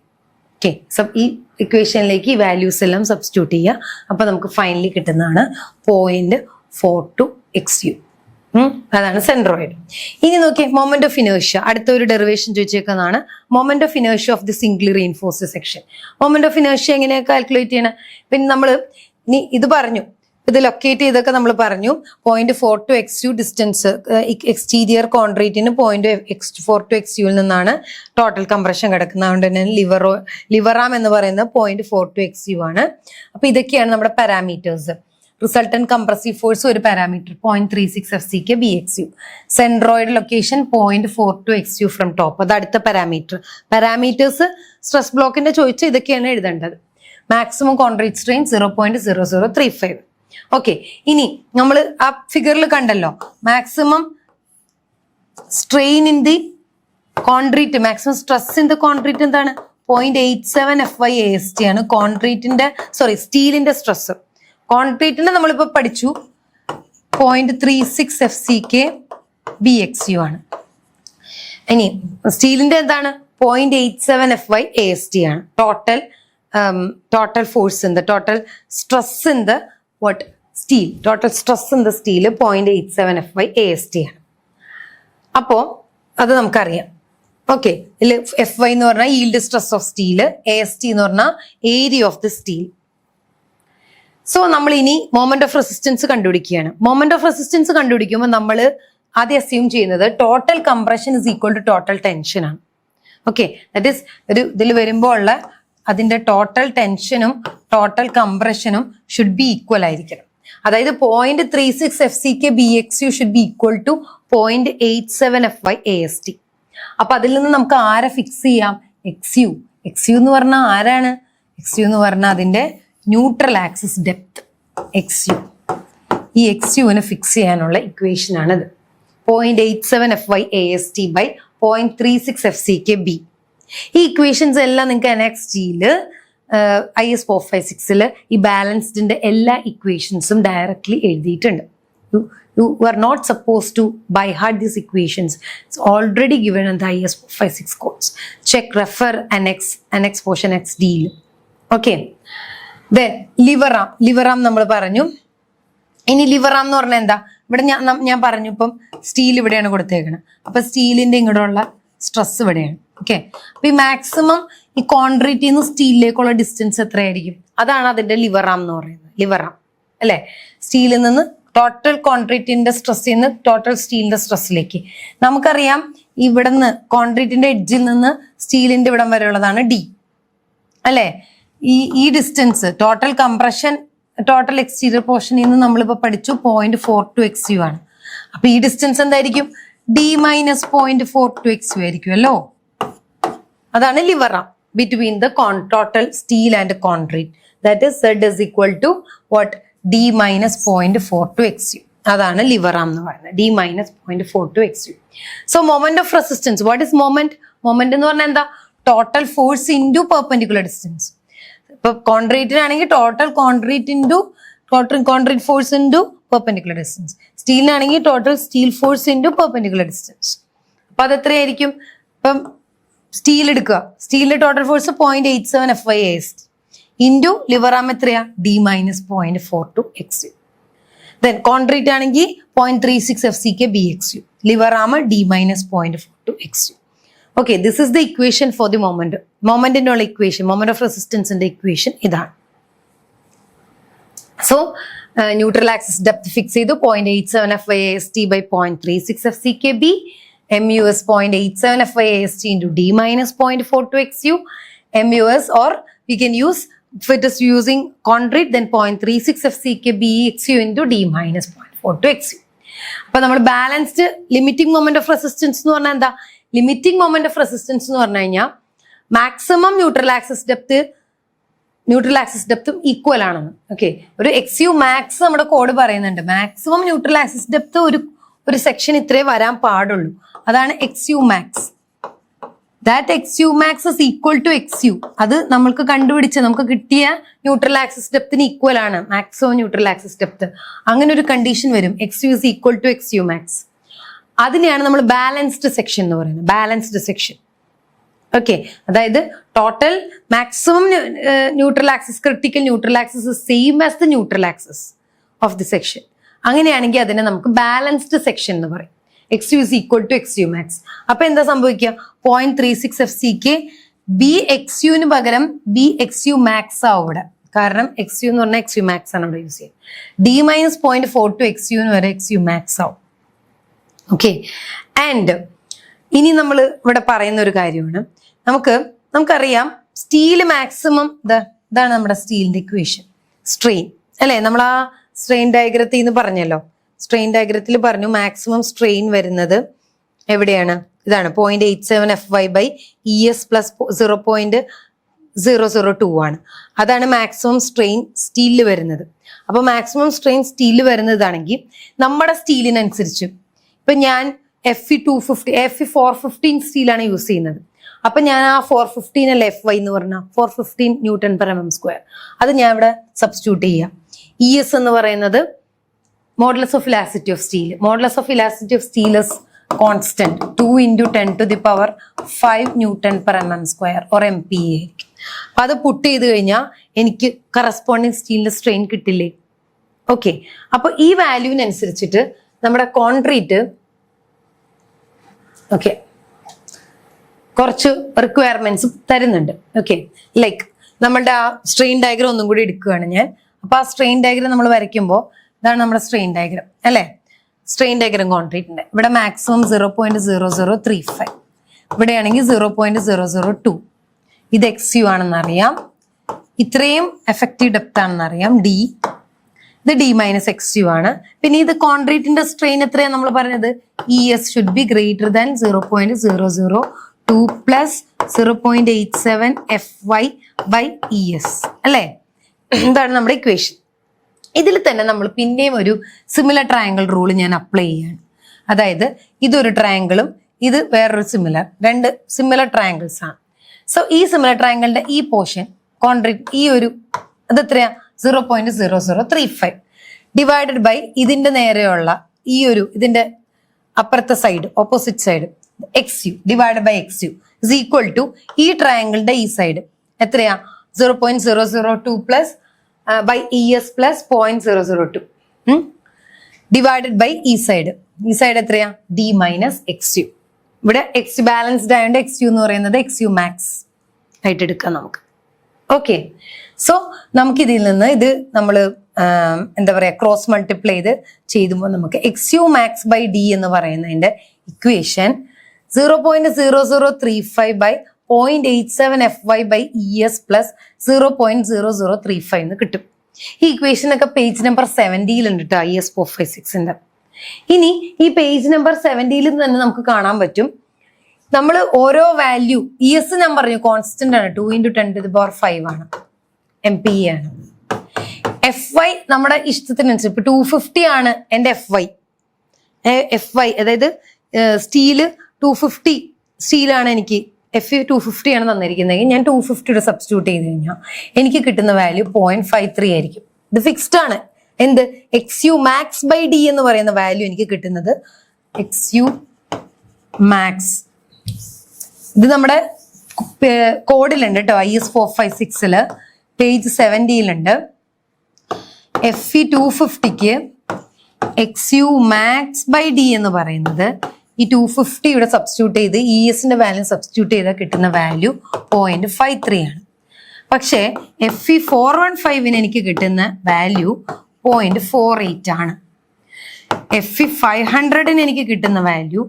ഓക്കെ, സോ ഈ ഇക്വേഷനിലേക്ക് ഈ വാല്യൂസ് എല്ലാം സബ്സ്റ്റിറ്റ്യൂട്ട് ചെയ്യുക. അപ്പൊ നമുക്ക് ഫൈനലി കിട്ടുന്നതാണ് 0.42 XU. അതാണ് സെൻട്രോയിഡ്. ഇനി നോക്കിയേ, മൊമെന്റ് ഓഫ് ഇനേർഷ്യ. അടുത്ത ഒരു ഡെറിവേഷൻ ചോദിച്ചേക്കുന്നതാണ് moment of inertia of the singly reinforced section. Moment of inertia എങ്ങനെയാ കാൽക്കുലേറ്റ് ചെയ്യണം? പിന്നെ നമ്മൾ ഇനി ഇത് പറഞ്ഞു, ഇത് ലൊക്കേറ്റ് ചെയ്തൊക്കെ നമ്മൾ പറഞ്ഞു. 0.42 XU ഡിസ്റ്റൻസ് എക്സ്റ്റീരിയർ കോൺക്രീറ്റിന് 0.42 XU നിന്നാണ് ടോട്ടൽ കംപ്രഷൻ കിടക്കുന്നത്. അതുകൊണ്ട് തന്നെ ലിവറാം എന്ന് പറയുന്നത് 0.42 XU ആണ്. അപ്പൊ ഇതൊക്കെയാണ് നമ്മുടെ പാരാമീറ്റേഴ്സ്. റിസൾട്ടന്റ് കംപ്രസീവ് ഫോഴ്സ് ഒരു parameter 0.36 FCK BXU. Centroid location 0.42 XU from top, അത് അടുത്ത പാരാമീറ്റർ. പാരാമീറ്റേഴ്സ് സ്ട്രെസ് ബ്ലോക്കിന്റെ ചോദിച്ചാൽ ഇതൊക്കെയാണ് എഴുതേണ്ടത്. Maximum concrete strain 0.0035. ഓക്കെ, ഇനി നമ്മൾ ആ ഫിഗറിൽ കണ്ടല്ലോ maximum strain in the concrete, maximum stress in the concrete എന്താണ് 0.87 FY/AST ആണ് കോൺക്രീറ്റിന്റെ സ്റ്റീലിന്റെ സ്ട്രെസ്. കോൺക്രീറ്റിന്റെ നമ്മളിപ്പോ പഠിച്ചു 0.36 FCK BXU ആണ്. ഇനി സ്റ്റീലിന്റെ എന്താണ് 0.87 FY/AST ആണ്. Total force in the total stress in the steel, total stress in the steel 0.87 FY/AST ആണ്. അപ്പോ അത് നമുക്കറിയാം. ഓക്കെ, ഇതിൽ FY എന്ന് പറഞ്ഞാൽ yield stress of steel, AST എന്ന് പറഞ്ഞാൽ area of the steel. So നമ്മൾ ഇനി മൊമെന്റ് ഓഫ് റെസിസ്റ്റൻസ് കണ്ടുപിടിക്കുകയാണ്. മൊമെന്റ് ഓഫ് റെസിസ്റ്റൻസ് കണ്ടുപിടിക്കുമ്പോൾ നമ്മൾ ആദ്യം അസ്യൂം ചെയ്യുന്നത് total compression is equal to total tension ആണ്. ഓക്കെ, ദാറ്റ് ഈസ് ഒരു ഇതിൽ വരുമ്പോൾ ഉള്ള അതിന്റെ ടോട്ടൽ ടെൻഷനും ടോട്ടൽ കംപ്രഷനും ഷുഡ് ബി ഈക്വൽ ആയിരിക്കണം. അതായത് 0.36 FCK BXU should be equal to 0.87 FY/AST. അപ്പൊ അതിൽ നിന്ന് നമുക്ക് ആരെ ഫിക്സ് ചെയ്യാം? XU. XU എന്ന് പറഞ്ഞാൽ ആരാണ്? XU എന്ന് പറഞ്ഞാൽ അതിന്റെ ന്യൂട്രൽ ആക്സിസ് ഡെപ്ത് XU. ഈ XUവിനെ ഫിക്സ് ചെയ്യാനുള്ള ഇക്വേഷൻ ആണിത്. 0.87 FY/AST by 0.36 FCK B. ഈ ഇക്വേഷൻസ് എല്ലാം നിങ്ങൾക്ക് NXTയില് IS 456 ഈ ബാലൻസ്ഡിന്റെ എല്ലാ ഇക്വേഷൻസും ഡയറക്ട്ലി എഴുതിയിട്ടുണ്ട്. You are not supposed to by heart these equations. It's already given in the IS 456 codes. Check, refer annex portion XD. Okay. Then liver arm നമ്മൾ പറഞ്ഞു. ഇനി ലിവർ ആം എന്ന് പറഞ്ഞാൽ എന്താ? ഇവിടെ ഞാൻ പറഞ്ഞു ഇപ്പം സ്റ്റീൽ ഇവിടെയാണ് കൊടുത്തേക്കുന്നത്. അപ്പൊ സ്റ്റീലിന്റെ ഇങ്ങോട്ടുള്ള സ്ട്രെസ് ഇവിടെയാണ്. ഓക്കെ, അപ്പൊ ഈ മാക്സിമം ഈ കോൺക്രീറ്റിൽ നിന്ന് സ്റ്റീലിലേക്കുള്ള ഡിസ്റ്റൻസ് എത്രയായിരിക്കും? അതാണ് അതിന്റെ ലിവർ ആം എന്ന് പറയുന്നത്. ലിവർ ആം അല്ലെ, സ്റ്റീലിൽ നിന്ന് ടോട്ടൽ കോൺക്രീറ്റിന്റെ സ്ട്രെസ്സിൽ നിന്ന് ടോട്ടൽ സ്റ്റീലിന്റെ സ്ട്രെസ്സിലേക്ക്. നമുക്കറിയാം ഇവിടുന്ന് കോൺക്രീറ്റിന്റെ എഡ്ജിൽ നിന്ന് സ്റ്റീലിന്റെ ഇവിടം വരെയുള്ളതാണ് D അല്ലെ. ഈ distance total compression total exterior പോർഷനിൽ നിന്ന് നമ്മളിപ്പോ പഠിച്ചു 0.42 XU ആണ്. അപ്പൊ ഈ ഡിസ്റ്റൻസ് എന്തായിരിക്കും? D - 0.42 XU ആയിരിക്കുമല്ലോ. അതാണ് lever arm between the total steel and concrete. That is Z is equal to what? D - 0.42 XU. അതാണ് ലിവർ ആം എന്ന് പറയുന്നത്. D - 0.42 XU. So moment of resistance, what is moment? Moment എന്ന് പറഞ്ഞാൽ എന്താ? Total force into perpendicular distance. ഇപ്പൊ കോൺക്രീറ്റിനാണെങ്കിൽ total concrete force into perpendicular distance. സ്റ്റീലിനാണെങ്കിൽ total steel force into perpendicular distance. അപ്പൊ അത് എത്രയായിരിക്കും? ഇപ്പം സ്റ്റീൽ എടുക്കുക, സ്റ്റീലിന്റെ total force 0.87 FY/AST into lever arm എത്രയാ? D - 0.42 XU. ദെൻ കോൺക്രീറ്റ് ആണെങ്കിൽ 0.36 FCK BXU. Lever arm D - 0.42 XU. Okay, this is the equation for the moment. മൊമെന്റിന്റെ ഉള്ള ഇക്വേഷൻ, മൊമെന്റ് ഓഫ് റെസിസ്റ്റൻസിന്റെ ഇക്വേഷൻ ഇതാണ്. So neutral axis depth fix ചെയ്തു 0.87 FY/AST by 0.36 FCK B. MUS 0.87 FY/AST into D - 0.42 XU. MUS, or we can use, if it is using concrete, then 0.36 FCK BXU into D - 0.42 XU. അപ്പൊ നമ്മൾ balanced limiting moment of resistance എന്ന് പറഞ്ഞാൽ എന്താ? ലിമിറ്റിംഗ് മൊമെന്റ് ഓഫ് റെസിസ്റ്റൻസ് എന്ന് പറഞ്ഞു കഴിഞ്ഞാൽ മാക്സിമം ന്യൂട്രൽ ആക്സിസ് ഡെപ്തും ഈക്വൽ ആണെന്ന്. ഓക്കെ, ഒരു XU മാക്സ് നമ്മുടെ കോഡ് പറയുന്നുണ്ട്. മാക്സിമം ന്യൂട്രൽ ആക്സിസ് ഡെപ്ത് ഒരു സെക്ഷൻ ഇത്രേ വരാൻ പാടുള്ളൂ. അതാണ് XU max. That XU max is equal to XU. അത് നമ്മൾക്ക് നമുക്ക് കിട്ടിയ ന്യൂട്രൽ ആക്സിസ് ഡെപ്തിന് ഈക്വൽ ആണ് മാക്സിമം ന്യൂട്രൽ ആക്സിസ് ഡെപ്ത്. അങ്ങനെ ഒരു കണ്ടീഷൻ വരും, XU is equal to XU max. അതിനെയാണ് നമ്മൾ ബാലൻസ്ഡ് സെക്ഷൻ എന്ന് പറയുന്നത്. Balanced section. ഓക്കെ, അതായത് total maximum neutral axis, critical neutral axis same as the neutral axis of the section. അങ്ങനെയാണെങ്കിൽ അതിനെ നമുക്ക് ബാലൻസ്ഡ് സെക്ഷൻ എന്ന് പറയും. XU is equal to XU max. അപ്പൊ എന്താ സംഭവിക്കുക? 0.36 FCK BXUന് പകരം BXU max ആവും ഇവിടെ. കാരണം XU എന്ന് പറഞ്ഞാൽ XU max ആണ് ഇവിടെ യൂസ് ചെയ്യുന്നത്. D - 0.42 XUന് വരെ XU max ആവും. ഓക്കെ, ആൻഡ് ഇനി നമ്മൾ ഇവിടെ പറയുന്ന ഒരു കാര്യമാണ്, നമുക്കറിയാം സ്റ്റീൽ മാക്സിമം ഇതാണ് നമ്മുടെ സ്റ്റീലിന്റെ ഇക്വേഷൻ. സ്ട്രെയിൻ അല്ലെ, നമ്മൾ ആ സ്ട്രെയിൻ ഡയഗ്രത്തിൽ നിന്ന് പറഞ്ഞല്ലോ, സ്ട്രെയിൻ ഡയഗ്രത്തിൽ പറഞ്ഞു മാക്സിമം സ്ട്രെയിൻ വരുന്നത് എവിടെയാണ്, ഇതാണ് 0.87 FY/ES പ്ലസ് 0.002 ആണ്. അതാണ് മാക്സിമം സ്ട്രെയിൻ സ്റ്റീലിൽ വരുന്നത്. അപ്പൊ മാക്സിമം സ്ട്രെയിൻ സ്റ്റീലിൽ വരുന്നതാണെങ്കിൽ നമ്മുടെ സ്റ്റീലിനനുസരിച്ച് ഇപ്പൊ ഞാൻ FE250 FE415 സ്റ്റീലാണ് യൂസ് ചെയ്യുന്നത്. അപ്പൊ ഞാൻ ആ 415 അല്ല FY എന്ന് പറഞ്ഞാൽ 415 Nm/mm². അത് ഞാൻ ഇവിടെ സബ്സ്റ്റിറ്റ്യൂട്ട് ചെയ്യാം. ES എന്ന് പറയുന്നത് modulus of elasticity of steel. Modulus of elasticity of steel is constant 2 × 10⁵ Nm/mm² or MPa ആയിരിക്കും. അപ്പൊ അത് പുട്ട് ചെയ്ത് കഴിഞ്ഞാൽ എനിക്ക് കറസ്പോണ്ടിങ് സ്റ്റീലിന്റെ സ്ട്രെയിൻ കിട്ടില്ലേ? ഓക്കെ, അപ്പൊ ഈ വാല്യൂവിനനുസരിച്ചിട്ട് നമ്മുടെ കോൺക്രീറ്റ് ഓക്കെ കുറച്ച് റിക്വയർമെന്റ്സ് തരുന്നുണ്ട്. ഓക്കെ, ലൈക്ക് നമ്മളുടെ ആ സ്ട്രെയിൻ ഡയഗ്രം ഒന്നും കൂടി എടുക്കുകയാണ് ഞാൻ. അപ്പൊ ആ സ്ട്രെയിൻ ഡയഗ്രം നമ്മൾ വരയ്ക്കുമ്പോൾ ഇതാണ് നമ്മുടെ സ്ട്രെയിൻ ഡയഗ്രം അല്ലെ. സ്ട്രെയിൻ ഡയഗ്രം കോൺക്രീറ്റിന്റെ ഇവിടെ മാക്സിമം 0.0035, ഇവിടെയാണെങ്കിൽ 0.002. ഇത് XU ആണെന്നറിയാം, ഇത്രയും എഫക്റ്റീവ് ഡെപ്ത് ആണെന്നറിയാം D. ഇത് D - XU ആണ്. പിന്നെ ഇത് കോൺക്രീറ്റിന്റെ സ്ട്രെയിൻ എത്രയാണ് നമ്മൾ പറഞ്ഞത്? ES should be greater than 0.002 plus 0.87 FY/ES അല്ലേ? ഇതാണ് നമ്മുടെ ഇക്വേഷൻ. ഇതിൽ തന്നെ നമ്മൾ പിന്നെയും ഒരു സിമിലർ ട്രയാങ്കിൾ റൂൾ ഞാൻ അപ്ലൈ ചെയ്യാണ്. അതായത് ഇതൊരു ട്രയാങ്കിളും ഇത് വേറൊരു രണ്ട് സിമിലർ ട്രയാങ്കിൾസ് ആണ്. സോ ഈ സിമിലർ ട്രയാങ്കിളിന്റെ ഈ പോർഷൻ കോൺക്രീറ്റ് ഈ ഒരു അത് എത്രയാ 0.0035 ഡിവൈഡഡ് ബൈ ഇതിന്റെ നേരെയുള്ള ഈ ഒരു ഇതിന്റെ അപ്പുറത്തെ side opposite side XU divided by XU is equal to ഈ ട്രയാങ്കിളിന്റെ ഈ സൈഡ് എത്രയാ 0.002 plus by ES plus 0.002 divided by ഈ സൈഡ് എത്രയാ D - XU. ഇവിടെ X ബാലൻസ്ഡ് ആയതുകൊണ്ട് XU എന്ന് പറയുന്നത് XU മാക്സ് ആയിട്ട് എടുക്കാം നമുക്ക്. ഓക്കെ, സോ നമുക്ക് ഇതിൽ നിന്ന് ഇത് നമ്മൾ എന്താ പറയാ ക്രോസ് മൾട്ടിപ്ലൈ ചെയ്യുമ്പോൾ നമുക്ക് XU മാക്സ് ബൈ D എന്ന് പറയുന്നതിന്റെ ഇക്വേഷൻ 0.0035 0.87 FY/ES പ്ലസ് 0.0035 എന്ന് കിട്ടും. ഈ ഇക്വേഷൻ ഒക്കെ പേജ് നമ്പർ 70 ഉണ്ട് കേട്ടോ IS 456ന്റെ. ഇനി ഈ പേജ് നമ്പർ 70 തന്നെ നമുക്ക് കാണാൻ പറ്റും നമ്മൾ ഓരോ വാല്യൂ ES ഞാൻ പറഞ്ഞു കോൺസ്റ്റന്റ് ആണ് 2 × 10⁵ ആണ്, MPa ആണ്. FY നമ്മുടെ ഇഷ്ടത്തിനനുസരിച്ച് ഇപ്പൊ 250 ആണ് എന്റെ FY അതായത് സ്റ്റീല് 250 സ്റ്റീലാണ് എനിക്ക് FE250 ആണ് തന്നിരിക്കുന്നതെങ്കിൽ ഞാൻ 250 സബ്സ്റ്റിറ്റ്യൂട്ട് ചെയ്ത് കഴിഞ്ഞാൽ എനിക്ക് കിട്ടുന്ന വാല്യൂ 0.53 ആയിരിക്കും. ഇത് ഫിക്സ്ഡ് ആണ്. എന്ത് XU മാക്സ് ബൈ D എന്ന് പറയുന്ന വാല്യൂ എനിക്ക് കിട്ടുന്നത് XU മാക്സ്. ഇത് നമ്മുടെ കോഡിലുണ്ട് കേട്ടോ IS 456 പേജ് 70 FE250ക്ക് XU മാക്സ് ബൈ D എന്ന് പറയുന്നത് ഈ 250 സബ്സ്റ്റിറ്റ്യൂട്ട് ചെയ്ത് ESന്റെ വാല്യൂ സബ്സ്റ്റിറ്റ്യൂട്ട് ചെയ്താൽ കിട്ടുന്ന വാല്യൂ 0.53 ആണ്. പക്ഷേ FE415 എനിക്ക് കിട്ടുന്ന വാല്യൂ 0.48 ആണ്. FE500 എനിക്ക് കിട്ടുന്ന വാല്യൂ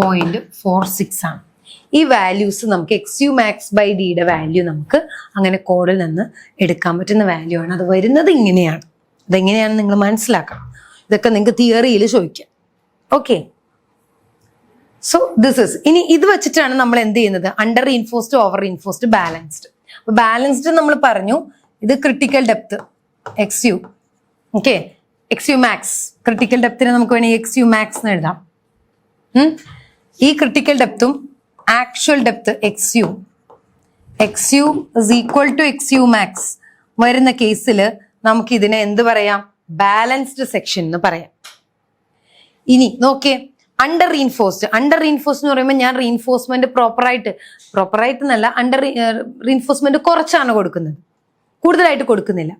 0.46 ആണ്. ഈ വാല്യൂസ് നമുക്ക് XU മാക്സ് ബൈ ഡിയുടെ വാല്യൂ നമുക്ക് അങ്ങനെ കോഡിൽ നിന്ന് എടുക്കാൻ പറ്റുന്ന വാല്യൂ ആണ്. അത് വരുന്നത് ഇങ്ങനെയാണ്. അതെങ്ങനെയാണെന്ന് നിങ്ങൾ മനസ്സിലാക്കണം. ഇതൊക്കെ നിങ്ങൾക്ക് തിയറിയിൽ ചോദിക്കാം. ഓക്കെ, സോ ദിസ് ഇസ് ഇനി ഇത് വെച്ചിട്ടാണ് നമ്മൾ എന്ത് ചെയ്യുന്നത് under reinforced over reinforced balanced. അപ്പൊ ബാലൻസ്ഡ് നമ്മൾ പറഞ്ഞു ഇത് critical depth XU. Okay, XU max critical ഡെപ്തിനെ നമുക്ക് വേണമെങ്കിൽ XU മാക്സ് എന്ന് എഴുതാം. ഈ ക്രിട്ടിക്കൽ ഡെപ്തും actual depth XU is equal to XU max വരുന്ന കേസിൽ നമുക്ക് ഇതിനെ എന്ത് പറയാം ബാലൻസ്ഡ് സെക്ഷൻ എന്ന് പറയാം. ഇനി നോക്കിയേ അണ്ടർ റീൻഫോഴ്സ്ഡ് എന്ന് പറയുമ്പോൾ ഞാൻ റീൻഫോഴ്സ്മെന്റ് പ്രോപ്പറായിട്ട് എന്നല്ല അണ്ടർ റീൻഫോഴ്സ്മെന്റ് കുറച്ചാണ് കൊടുക്കുന്നത്, കൂടുതലായിട്ട് കൊടുക്കുന്നില്ല.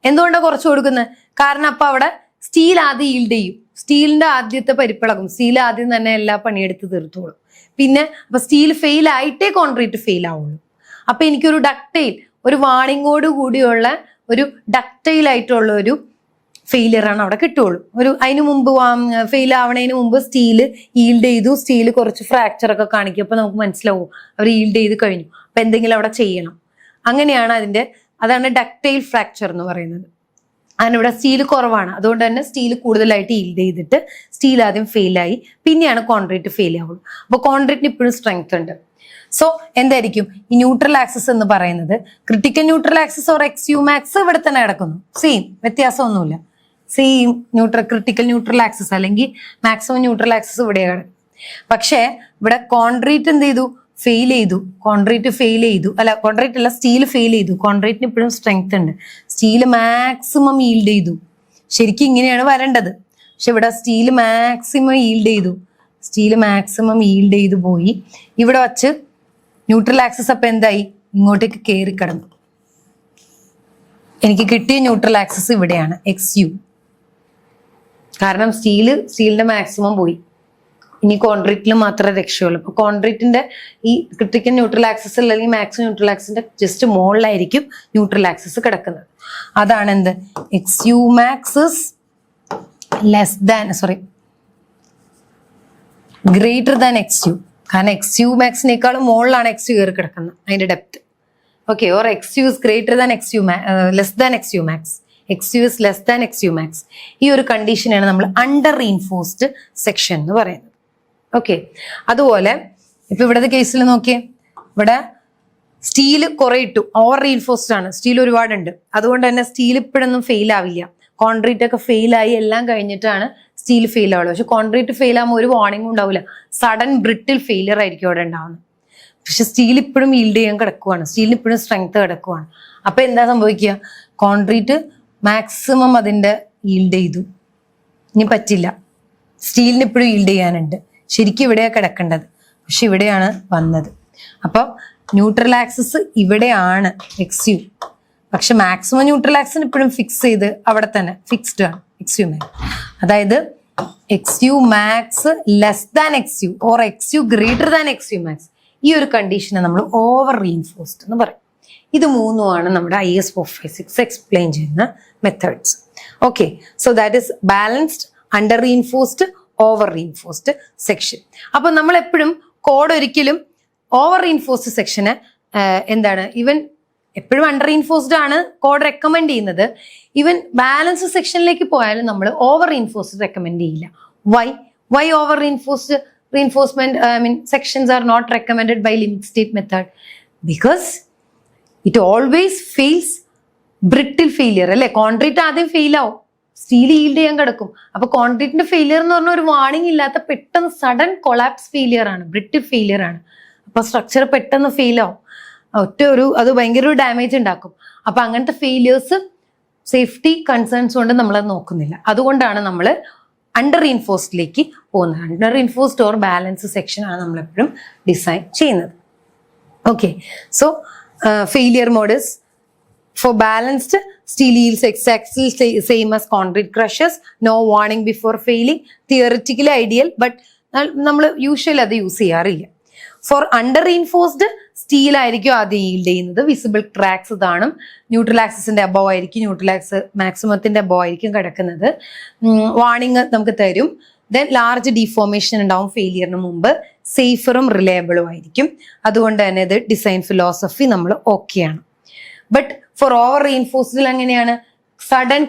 എന്തുകൊണ്ടാണ് കുറച്ച് കൊടുക്കുന്നത്? കാരണം അപ്പൊ അവിടെ സ്റ്റീൽ ആദ്യം ഈൽഡ് ചെയ്യും, സ്റ്റീലിന്റെ ആദ്യത്തെ പരിപ്പിളകും, സ്റ്റീൽ ആദ്യം തന്നെ എല്ലാ പണിയെടുത്ത് തീർത്തോളും. പിന്നെ അപ്പൊ സ്റ്റീൽ ഫെയിൽ ആയിട്ടേ കോൺക്രീറ്റ് ഫെയിൽ ആവുള്ളൂ. അപ്പൊ എനിക്കൊരു ഡക്റ്റൈൽ ഒരു വാണിങ്ങോട് കൂടിയുള്ള ഒരു ഡക്റ്റൈൽ ആയിട്ടുള്ള ഒരു ഫെയിലിയർ ആണ് അവിടെ കിട്ടുള്ളൂ. ഒരു അതിന് മുമ്പ് ഫെയിൽ ആവണതിന് മുമ്പ് സ്റ്റീല് ഈൽഡ് ചെയ്തു, സ്റ്റീല് കുറച്ച് ഫ്രാക്ചർ ഒക്കെ കാണിക്കും. അപ്പൊ നമുക്ക് മനസ്സിലാവും അവർ ഈൽഡ് ചെയ്ത് കഴിഞ്ഞു, അപ്പൊ എന്തെങ്കിലും അവിടെ ചെയ്യണം. അങ്ങനെയാണ് അതാണ് ഡക്റ്റൈൽ ഫ്രാക്ചർ എന്ന് പറയുന്നത്. അങ്ങനെ ഇവിടെ സ്റ്റീൽ കുറവാണ്, അതുകൊണ്ട് തന്നെ സ്റ്റീൽ കൂടുതലായിട്ട് ഈൽഡ് ചെയ്തിട്ട് സ്റ്റീൽ ആദ്യം ഫെയിലായി, പിന്നെയാണ് കോൺക്രീറ്റ് ഫെയിൽ ആവുള്ളൂ. അപ്പോൾ കോൺക്രീറ്റിന് ഇപ്പോഴും സ്ട്രെങ്ത് ഉണ്ട്. സോ എന്തായിരിക്കും ഈ ന്യൂട്രൽ ആക്സിസ് എന്ന് പറയുന്നത്? Critical neutral axis or X max ഇവിടെ തന്നെ കിടക്കുന്നു, സെയിം, വ്യത്യാസമൊന്നുമില്ല. സെയിം ക്രിട്ടിക്കൽ ന്യൂട്രൽ ആക്സിസ് അല്ലെങ്കിൽ മാക്സിമം ന്യൂട്രൽ ആക്സിസ് ഇവിടെ കിടക്കും. പക്ഷേ ഇവിടെ കോൺക്രീറ്റ് എന്ത് ചെയ്തു? ഫെയിൽ ചെയ്തു. കോൺക്രീറ്റ് അല്ല, സ്റ്റീൽ ഫെയിൽ ചെയ്തു. കോൺക്രീറ്റിന് ഇപ്പോഴും സ്ട്രെങ്ത് ഉണ്ട്. സ്റ്റീൽ മാക്സിമം ഈൽഡ് ചെയ്തു. ശരിക്കും ഇങ്ങനെയാണ് വരേണ്ടത്, പക്ഷെ ഇവിടെ സ്റ്റീൽ മാക്സിമം ഈൽഡ് ചെയ്തു പോയി. ഇവിടെ വച്ച് ന്യൂട്രൽ ആക്സിസ് അപ്പൊ എന്തായി? ഇങ്ങോട്ടേക്ക് കയറി കിടന്നു. എനിക്ക് കിട്ടിയ ന്യൂട്രൽ ആക്സിസ് ഇവിടെയാണ്, XU. കാരണം സ്റ്റീലിന്റെ മാക്സിമം പോയി. ഇനി കോൺക്രീറ്റിൽ മാത്രമേ രക്ഷയുള്ളൂ. അപ്പൊ കോൺക്രീറ്റിന്റെ ഈ ക്രിട്ടിക്കൽ ന്യൂട്രൽ ആക്സിസ് അല്ലെങ്കിൽ മാക്സിമം ന്യൂട്രൽ ആക്സിന്റെ ജസ്റ്റ് മുകളിലായിരിക്കും ന്യൂട്രൽ ആക്സിസ് കിടക്കുന്നത്. അതാണ് എന്ത്? XU max greater than XU. കാരണം XU മാക്സിനേക്കാളും മുകളിലാണ് XU കയറി കിടക്കുന്നത്, അതിന്റെ depth. Okay, or XU is greater than less than XU max. XU is less than XU max. ഈ ഒരു കണ്ടീഷനാണ് നമ്മൾ അണ്ടർ റീൻഫോഴ്സ്ഡ് സെക്ഷൻ എന്ന് പറയുന്നത്. ഓക്കെ, അതുപോലെ ഇപ്പൊ ഇവിടത്തെ കേസിൽ നോക്കിയേ, ഇവിടെ സ്റ്റീല് കുറെ ഇട്ടു, ഓവർ റീൻഫോഴ്സ്ഡ് ആണ്, സ്റ്റീൽ ഒരുപാടുണ്ട്, അതുകൊണ്ട് തന്നെ സ്റ്റീൽ ഇപ്പോഴൊന്നും ഫെയിൽ ആവില്ല. കോൺക്രീറ്റ് ഒക്കെ ഫെയിലായി എല്ലാം കഴിഞ്ഞിട്ടാണ് സ്റ്റീൽ ഫെയിൽ ആവുള്ളൂ. പക്ഷെ കോൺക്രീറ്റ് ഫെയിൽ ആകുമ്പോൾ ഒരു വാർണിംഗും ഉണ്ടാവില്ല, സഡൻ ബ്രിട്ടിൽ ഫെയിലിയർ ആയിരിക്കും അവിടെ ഉണ്ടാവുന്നത്. പക്ഷെ സ്റ്റീൽ ഇപ്പോഴും ഈൽഡ് ചെയ്യാൻ കിടക്കുവാണ്, സ്റ്റീലിന് ഇപ്പോഴും സ്ട്രെങ്ത് കിടക്കുവാണ്. അപ്പൊ എന്താ സംഭവിക്കുക? കോൺക്രീറ്റ് മാക്സിമം അതിന്റെ ഈൽഡ് ചെയ്തു, ഇനി പറ്റില്ല, സ്റ്റീലിന് ഇപ്പോഴും ഈൽഡ് ചെയ്യാനുണ്ട്. ശരിക്കും ഇവിടെയാണ് കിടക്കേണ്ടത്, പക്ഷെ ഇവിടെയാണ് വന്നത്. അപ്പൊ ന്യൂട്രൽ ആക്സിസ് ഇവിടെയാണ് XU, പക്ഷെ മാക്സിമം ന്യൂട്രൽ ആക്സിന് ഇപ്പോഴും ഫിക്സ് ചെയ്ത് അവിടെ തന്നെ ഫിക്സ്ഡ് ആണ് XU max. അതായത് XU max less than XU or XU greater than XU max. ഈ ഒരു കണ്ടീഷനെ നമ്മൾ ഓവർ റീൻഫോഴ്സ്ഡ് എന്ന് പറയും. ഇത് മൂന്നുമാണ് നമ്മുടെ IS 456 എക്സ്പ്ലെയിൻ ചെയ്യുന്ന methods. Okay, so that is balanced, under reinforced, over reinforced section. അപ്പൊ നമ്മൾ എപ്പോഴും കോഡ് ഒരിക്കലും ഓവർ റീൻഫോഴ്സ്ഡ് സെക്ഷന് എന്താണ്, ഈവൻ എപ്പോഴും അണ്ടർ റീൻഫോഴ്സ്ഡ് ആണ് കോഡ് റെക്കമെൻഡ് ചെയ്യുന്നത്. ഈവൻ ബാലൻസ് സെക്ഷനിലേക്ക് പോയാലും നമ്മൾ ഓവർ റീൻഫോഴ്സ്ഡ് റെക്കമെൻഡ് ചെയ്യില്ല. Why over reinforcement sections are not recommended by limit state method? Because it always fails brittle failure. അല്ലെ, കോൺക്രീറ്റ് ആദ്യം ഫെയിൽ ആവും, സ്റ്റീൽ ഈൽഡ് ചെയ്യാൻ കിടക്കും. അപ്പൊ കോൺക്രീറ്റിന്റെ ഫെയിലിയർ എന്ന് പറഞ്ഞാൽ ഒരു വാർണിംഗ് ഇല്ലാത്ത പെട്ടെന്ന് സഡൻ കൊളാപ്സ് ഫെയിലിയർ ആണ്, ബ്രിട്ടിൽ ഫെയിലിയർ ആണ്. അപ്പൊ സ്ട്രക്ചർ പെട്ടെന്ന് ഫെയിൽ ആവും, അത് ഭയങ്കര ഒരു ഡാമേജ് ഉണ്ടാക്കും. അപ്പൊ അങ്ങനത്തെ ഫെയിലിയേഴ്സ് സേഫ്റ്റി കൺസേൺസ് കൊണ്ട് നമ്മളത് നോക്കുന്നില്ല. അതുകൊണ്ടാണ് നമ്മൾ അണ്ടർ റീൻഫോഴ്സ്ഡിലേക്ക് പോകുന്നത്. Under reinforced or balance section ആണ് നമ്മളെപ്പോഴും ഡിസൈൻ ചെയ്യുന്നത്. Okay, so failure modes for balanced, steel yields exactly same as concrete crushes, no warning before failing. Theoretically ideal, but നമ്മൾ യൂഷ്വലി അത് യൂസ് ചെയ്യാറില്ല. ഫോർ അണ്ടർ റീൻഫോഴ്സ്ഡ് സ്റ്റീൽ ആയിരിക്കും ആദ്യം ഈൽഡ് ചെയ്യുന്നത്. വിസിബിൾ ക്രാക്സ് കാണും, ന്യൂട്രൽ ആക്സിസിന്റെ അബവ് ആയിരിക്കും, ന്യൂട്രൽ ആക്സ് മാക്സിമത്തിന്റെ അബവ് ആയിരിക്കും കിടക്കുന്നത്. വാർണിംഗ് നമുക്ക് തരും. ദെൻ ലാർജ് ഡീഫോർമേഷൻ ഉണ്ടാവും ഫെയിലിയറിന് മുമ്പ്. സേഫറും റിലയബിളും ആയിരിക്കും. അതുകൊണ്ട് തന്നെ ഇത് ഡിസൈൻ ഫിലോസഫി നമ്മൾ ഓക്കെയാണ്. ബട്ട് ഫോർ ഓവർ റീൻഫോഴ്സ്ഡിൽ എങ്ങനെയാണ്? സഡൻ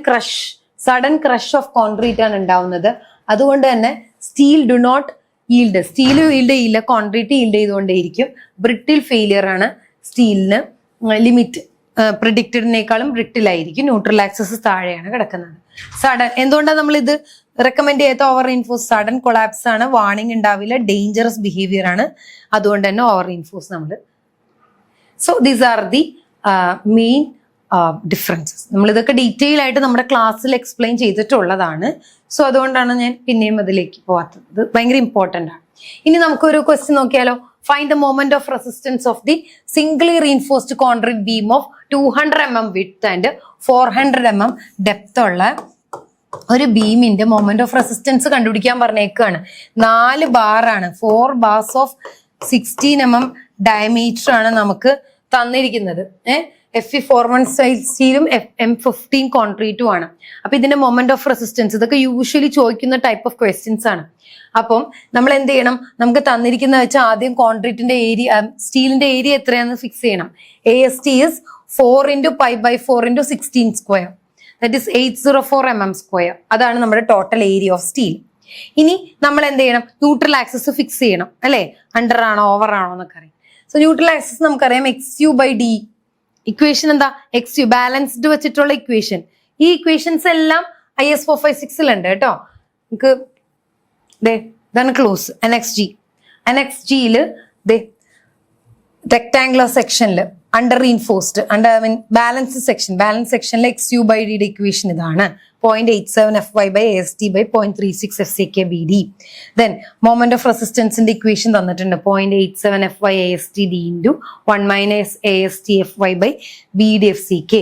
ക്രഷ് ഓഫ് കോൺക്രീറ്റ് ആണ് ഉണ്ടാവുന്നത്. അതുകൊണ്ട് തന്നെ steel do not yield, steel yield ചെയ്യില്ല, കോൺക്രീറ്റ് ഈൽഡ് ചെയ്തുകൊണ്ടേയിരിക്കും. ബ്രിട്ടിൽ ഫെയിലിയർ ആണ് സ്റ്റീലിന്. ലിമിറ്റ് പ്രിഡിക്റ്റഡിനേക്കാളും ബ്രിട്ടിൽ ആയിരിക്കും. ന്യൂട്രൽ ആക്സസ് താഴെയാണ് കിടക്കുന്നത്. സഡൻ എന്തുകൊണ്ടാണ് നമ്മൾ ഇത് റെക്കമെൻഡ് ചെയ്യാത്ത? ഓവർ റീൻഫോഴ്സ് സഡൻ കൊളാപ്സ് ആണ്, വാർണിംഗ് ഉണ്ടാവില്ല, ഡേഞ്ചറസ് ബിഹേവിയർ ആണ്. അതുകൊണ്ട് തന്നെ ഓവർ റീൻഫോഴ്സ് നമ്മൾ. So these are the main differences. നമ്മൾ ഇതൊക്കെ ഡീറ്റെയിൽ ആയിട്ട് നമ്മുടെ ക്ലാസ്സിൽ എക്സ്പ്ലെയിൻ ചെയ്തിട്ടുള്ളതാണ്. സോ അതുകൊണ്ടാണ് ഞാൻ പിന്നെയും അതിലേക്ക് പോകാത്തത്. ഇത് ഭയങ്കര ഇമ്പോർട്ടൻ്റ് ആണ്. ഇനി നമുക്കൊരു ക്വസ്റ്റ്യൻ നോക്കിയാലോ? Find the moment of resistance of the singly reinforced concrete beam of 200 mm width and 400 mm depth ഉള്ള ഒരു ബീമിന്റെ മൊമെന്റ് ഓഫ് റെസിസ്റ്റൻസ് കണ്ടുപിടിക്കാൻ പറഞ്ഞേക്കാണ്. 4 ബാറാണ്, 4 bars ഓഫ് 16 mm ഡയമീറ്റർ ആണ് നമുക്ക് തന്നിരിക്കുന്നത്. Fe41 സ്റ്റീലും M15 കോൺക്രീറ്റും ആണ്. അപ്പൊ ഇതിന്റെ മൊമെന്റ് ഓഫ് റെസിസ്റ്റൻസ്, ഇതൊക്കെ യൂഷ്വലി ചോദിക്കുന്ന ടൈപ്പ് ഓഫ് ക്വസ്റ്റ്യൻസ് ആണ്. അപ്പം നമ്മൾ എന്ത് ചെയ്യണം? നമുക്ക് തന്നിരിക്കുന്ന വെച്ചാൽ ആദ്യം കോൺക്രീറ്റിന്റെ ഏരിയ, സ്റ്റീലിന്റെ ഏരിയ എത്രയാണെന്ന് ഫിക്സ് ചെയ്യണം. AST is 4 × π/4 × 16 square. That is 804 mm². അതാണ് നമ്മുടെ ടോട്ടൽ ഏരിയ ഓഫ് സ്റ്റീൽ. ഇനി നമ്മൾ എന്ത് ചെയ്യണം? ന്യൂട്രൽ ആക്സിസ് ഫിക്സ് ചെയ്യണം അല്ലെ, അണ്ടർ ആണോ ഓവർ ആണോ എന്നൊക്കെ അറിയാം. സോ ന്യൂട്രൽ ആക്സിസ് നമുക്കറിയാം XU/D. ഇക്വേഷൻ എന്താ? XU ബാലൻസ്ഡ് വെച്ചിട്ടുള്ള ഇക്വേഷൻ. ഈ ഇക്വേഷൻസ് എല്ലാം IS 456 ഉണ്ട് കേട്ടോ. ഇതാണ് ക്ലോസ് NXG റെക്ടാംഗുലർ സെക്ഷനിൽ അണ്ടർ റീൻഫോഴ്സ്ഡ് ബാലൻസ് സെക്ഷനിലെ XU/D ഇക്വേഷൻ ഇതാണ്. 0.87 FY/AST/0.36 FCK/BD. Then moment of റെസിസ്റ്റൻസിന്റെ ഇക്വേഷൻ തന്നിട്ടുണ്ട്. 0.87 FY/AST/D into 1 - AST FY/BD FCK.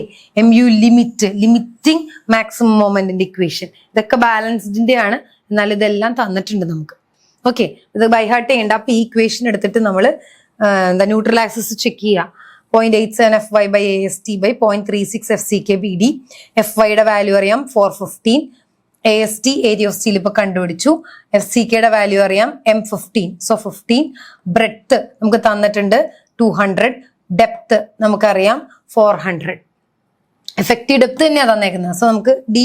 MU limiting maximum മൊമെന്റിന്റെ ഇക്വേഷൻ. ഇതൊക്കെ ബാലൻസ്ഡിന്റെ ആണ്, എന്നാൽ ഇതെല്ലാം തന്നിട്ടുണ്ട് നമുക്ക്. ഓക്കെ, ഇത് ബൈഹാർട്ട് ചെയ്യേണ്ട. അപ്പൊ ഈ ഇക്വേഷൻ എടുത്തിട്ട് നമ്മൾ ന്യൂട്രൽ ആക്സിസ് ചെക്ക് ചെയ്യുക. 0.87 FY/AST/0.36 FCK/BD. FY വാല്യൂ അറിയാം 415. AST ഏരിയ ഓഫ് സ്റ്റീൽ ഇപ്പൊ കണ്ടുപിടിച്ചു. FCK വാല്യൂ അറിയാം M15. സോ 15. ബ്രെഡ്ത്ത് നമുക്ക് തന്നിട്ടുണ്ട് 200. ഡെപ്ത് നമുക്കറിയാം 400. എഫക്റ്റീവ് ഡെപ്ത് തന്നെയാണ് തന്നേക്കുന്നത്. സോ നമുക്ക് D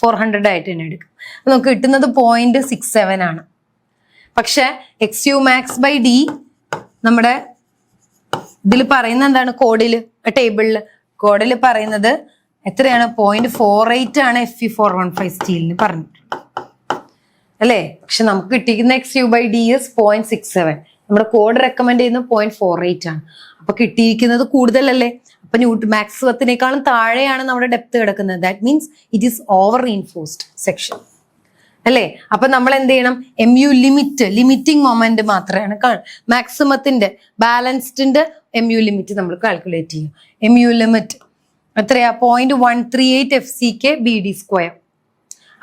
400 ആയിട്ട് തന്നെ എടുക്കും. നമുക്ക് കിട്ടുന്നത് 0.67 ആണ്. പക്ഷെ XUmax/D നമ്മുടെ ഇതിൽ പറയുന്ന എന്താണ്? കോഡില് പറയുന്നത് എത്രയാണ്? 0.48 ആണ് Fe415 സ്റ്റീലിന് പറഞ്ഞിട്ടുണ്ട് അല്ലേ. പക്ഷെ നമുക്ക് കിട്ടിയിരിക്കുന്ന XU/D 0.67. നമ്മുടെ കോഡ് റെക്കമെൻഡ് ചെയ്യുന്നത് 0.48 ആണ്. അപ്പൊ കിട്ടിയിരിക്കുന്നത് കൂടുതലല്ലേ. അപ്പൊ മാക്സിമത്തിനേക്കാളും താഴെയാണ് നമ്മുടെ ഡെപ്ത് കിടക്കുന്നത്. That means it is over reinforced section അല്ലേ. അപ്പൊ നമ്മൾ എന്ത് ചെയ്യണം? MU ലിമിറ്റിംഗ് മൊമെന്റ് മാത്രമാണ് മാക്സിമത്തിന്റെ ബാലൻസ്ഡിന്റെ MU ലിമിറ്റ് നമ്മൾ കാൽക്കുലേറ്റ് ചെയ്യും. MU ലിമിറ്റ് എത്രയാ? 0.138 FCK/BD².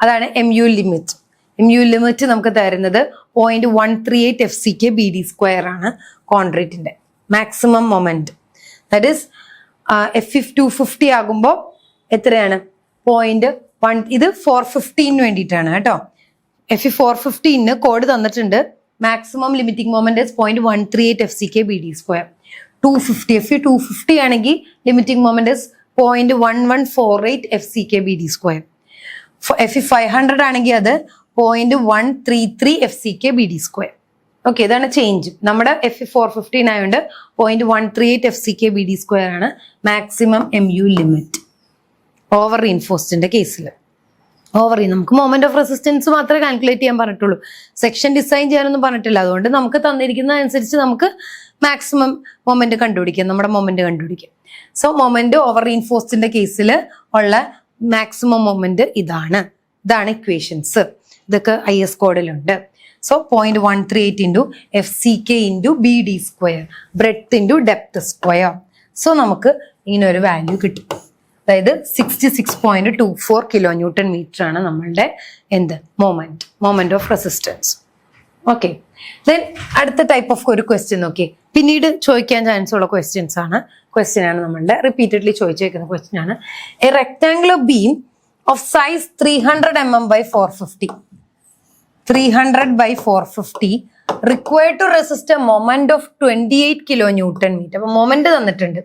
അതാണ് MU ലിമിറ്റ്. MU ലിമിറ്റ് നമുക്ക് തരുന്നത് 0.138 FCK/BD² ആണ് കോൺക്രീറ്റിന്റെ maximum moment. That is Fe250 ആകുമ്പോൾ എത്രയാണ്? 0.1. ഇത് 415 വേണ്ടിയിട്ടാണ് കേട്ടോ. Fe415 കോഡ് തന്നിട്ടുണ്ട്. Maximum limiting moment 0.138 FCK/BD². 250 Fe250 ആണെങ്കിൽ ലിമിറ്റിംഗ് മൊമെന്റ് 0.1148 FCK/BD². Fe500 ആണെങ്കിൽ അത് 0.133 FCK/BD². ഓക്കെ, ഇതാണ് ചേഞ്ച്. നമ്മുടെ Fe415 ആയതുകൊണ്ട് 0.138 FCK/BD² ആണ് മാക്സിമം MU ലിമിറ്റ് ഓവർ റീൻഫോഴ്സ്ഡിന്റെ കേസിൽ. നമുക്ക് മൊമെന്റ് ഓഫ് റെസിസ്റ്റൻസ് മാത്രമേ കാൽക്കുലേറ്റ് ചെയ്യാൻ പറഞ്ഞിട്ടുള്ളൂ. സെക്ഷൻ ഡിസൈൻ ചെയ്യാനൊന്നും പറഞ്ഞിട്ടില്ല. അതുകൊണ്ട് നമുക്ക് തന്നിരിക്കുന്ന അനുസരിച്ച് നമുക്ക് മാക്സിമം മൊമെന്റ് കണ്ടുപിടിക്കാം, നമ്മുടെ മൊമെന്റ് കണ്ടുപിടിക്കാം. സോ മൊമെന്റ് ഓവർ റീൻഫോഴ്സ്ഡിന്റെ കേസിൽ ഉള്ള മാക്സിമം മൊമെന്റ് ഇതാണ് ഇക്വേഷൻസ്. ഇതൊക്കെ IS കോഡിലുണ്ട്. So 0.138 into FCK into BD², breadth into depth square. So നമുക്ക് ഇങ്ങനെ ഒരു വാല്യൂ കിട്ടും. അതായത് 66.24 kN ആണ് നമ്മളുടെ moment of resistance. Okay, then അടുത്ത ടൈപ്പ് ഓഫ് ഒരു ക്വസ്റ്റ്യൻ നോക്കി. പിന്നീട് ചോദിക്കാൻ ചാൻസ് ഉള്ള ക്വസ്റ്റ്യൻ ആണ് നമ്മളുടെ റിപ്പീറ്റഡ്ലി ചോദിച്ചേക്കുന്ന ക്വസ്റ്റ്യൻ ആണ്. A rectangular beam of size 300 mm/450 required to resist a moment of 28 kN. അപ്പൊ മൊമെന്റ് തന്നിട്ടുണ്ട്.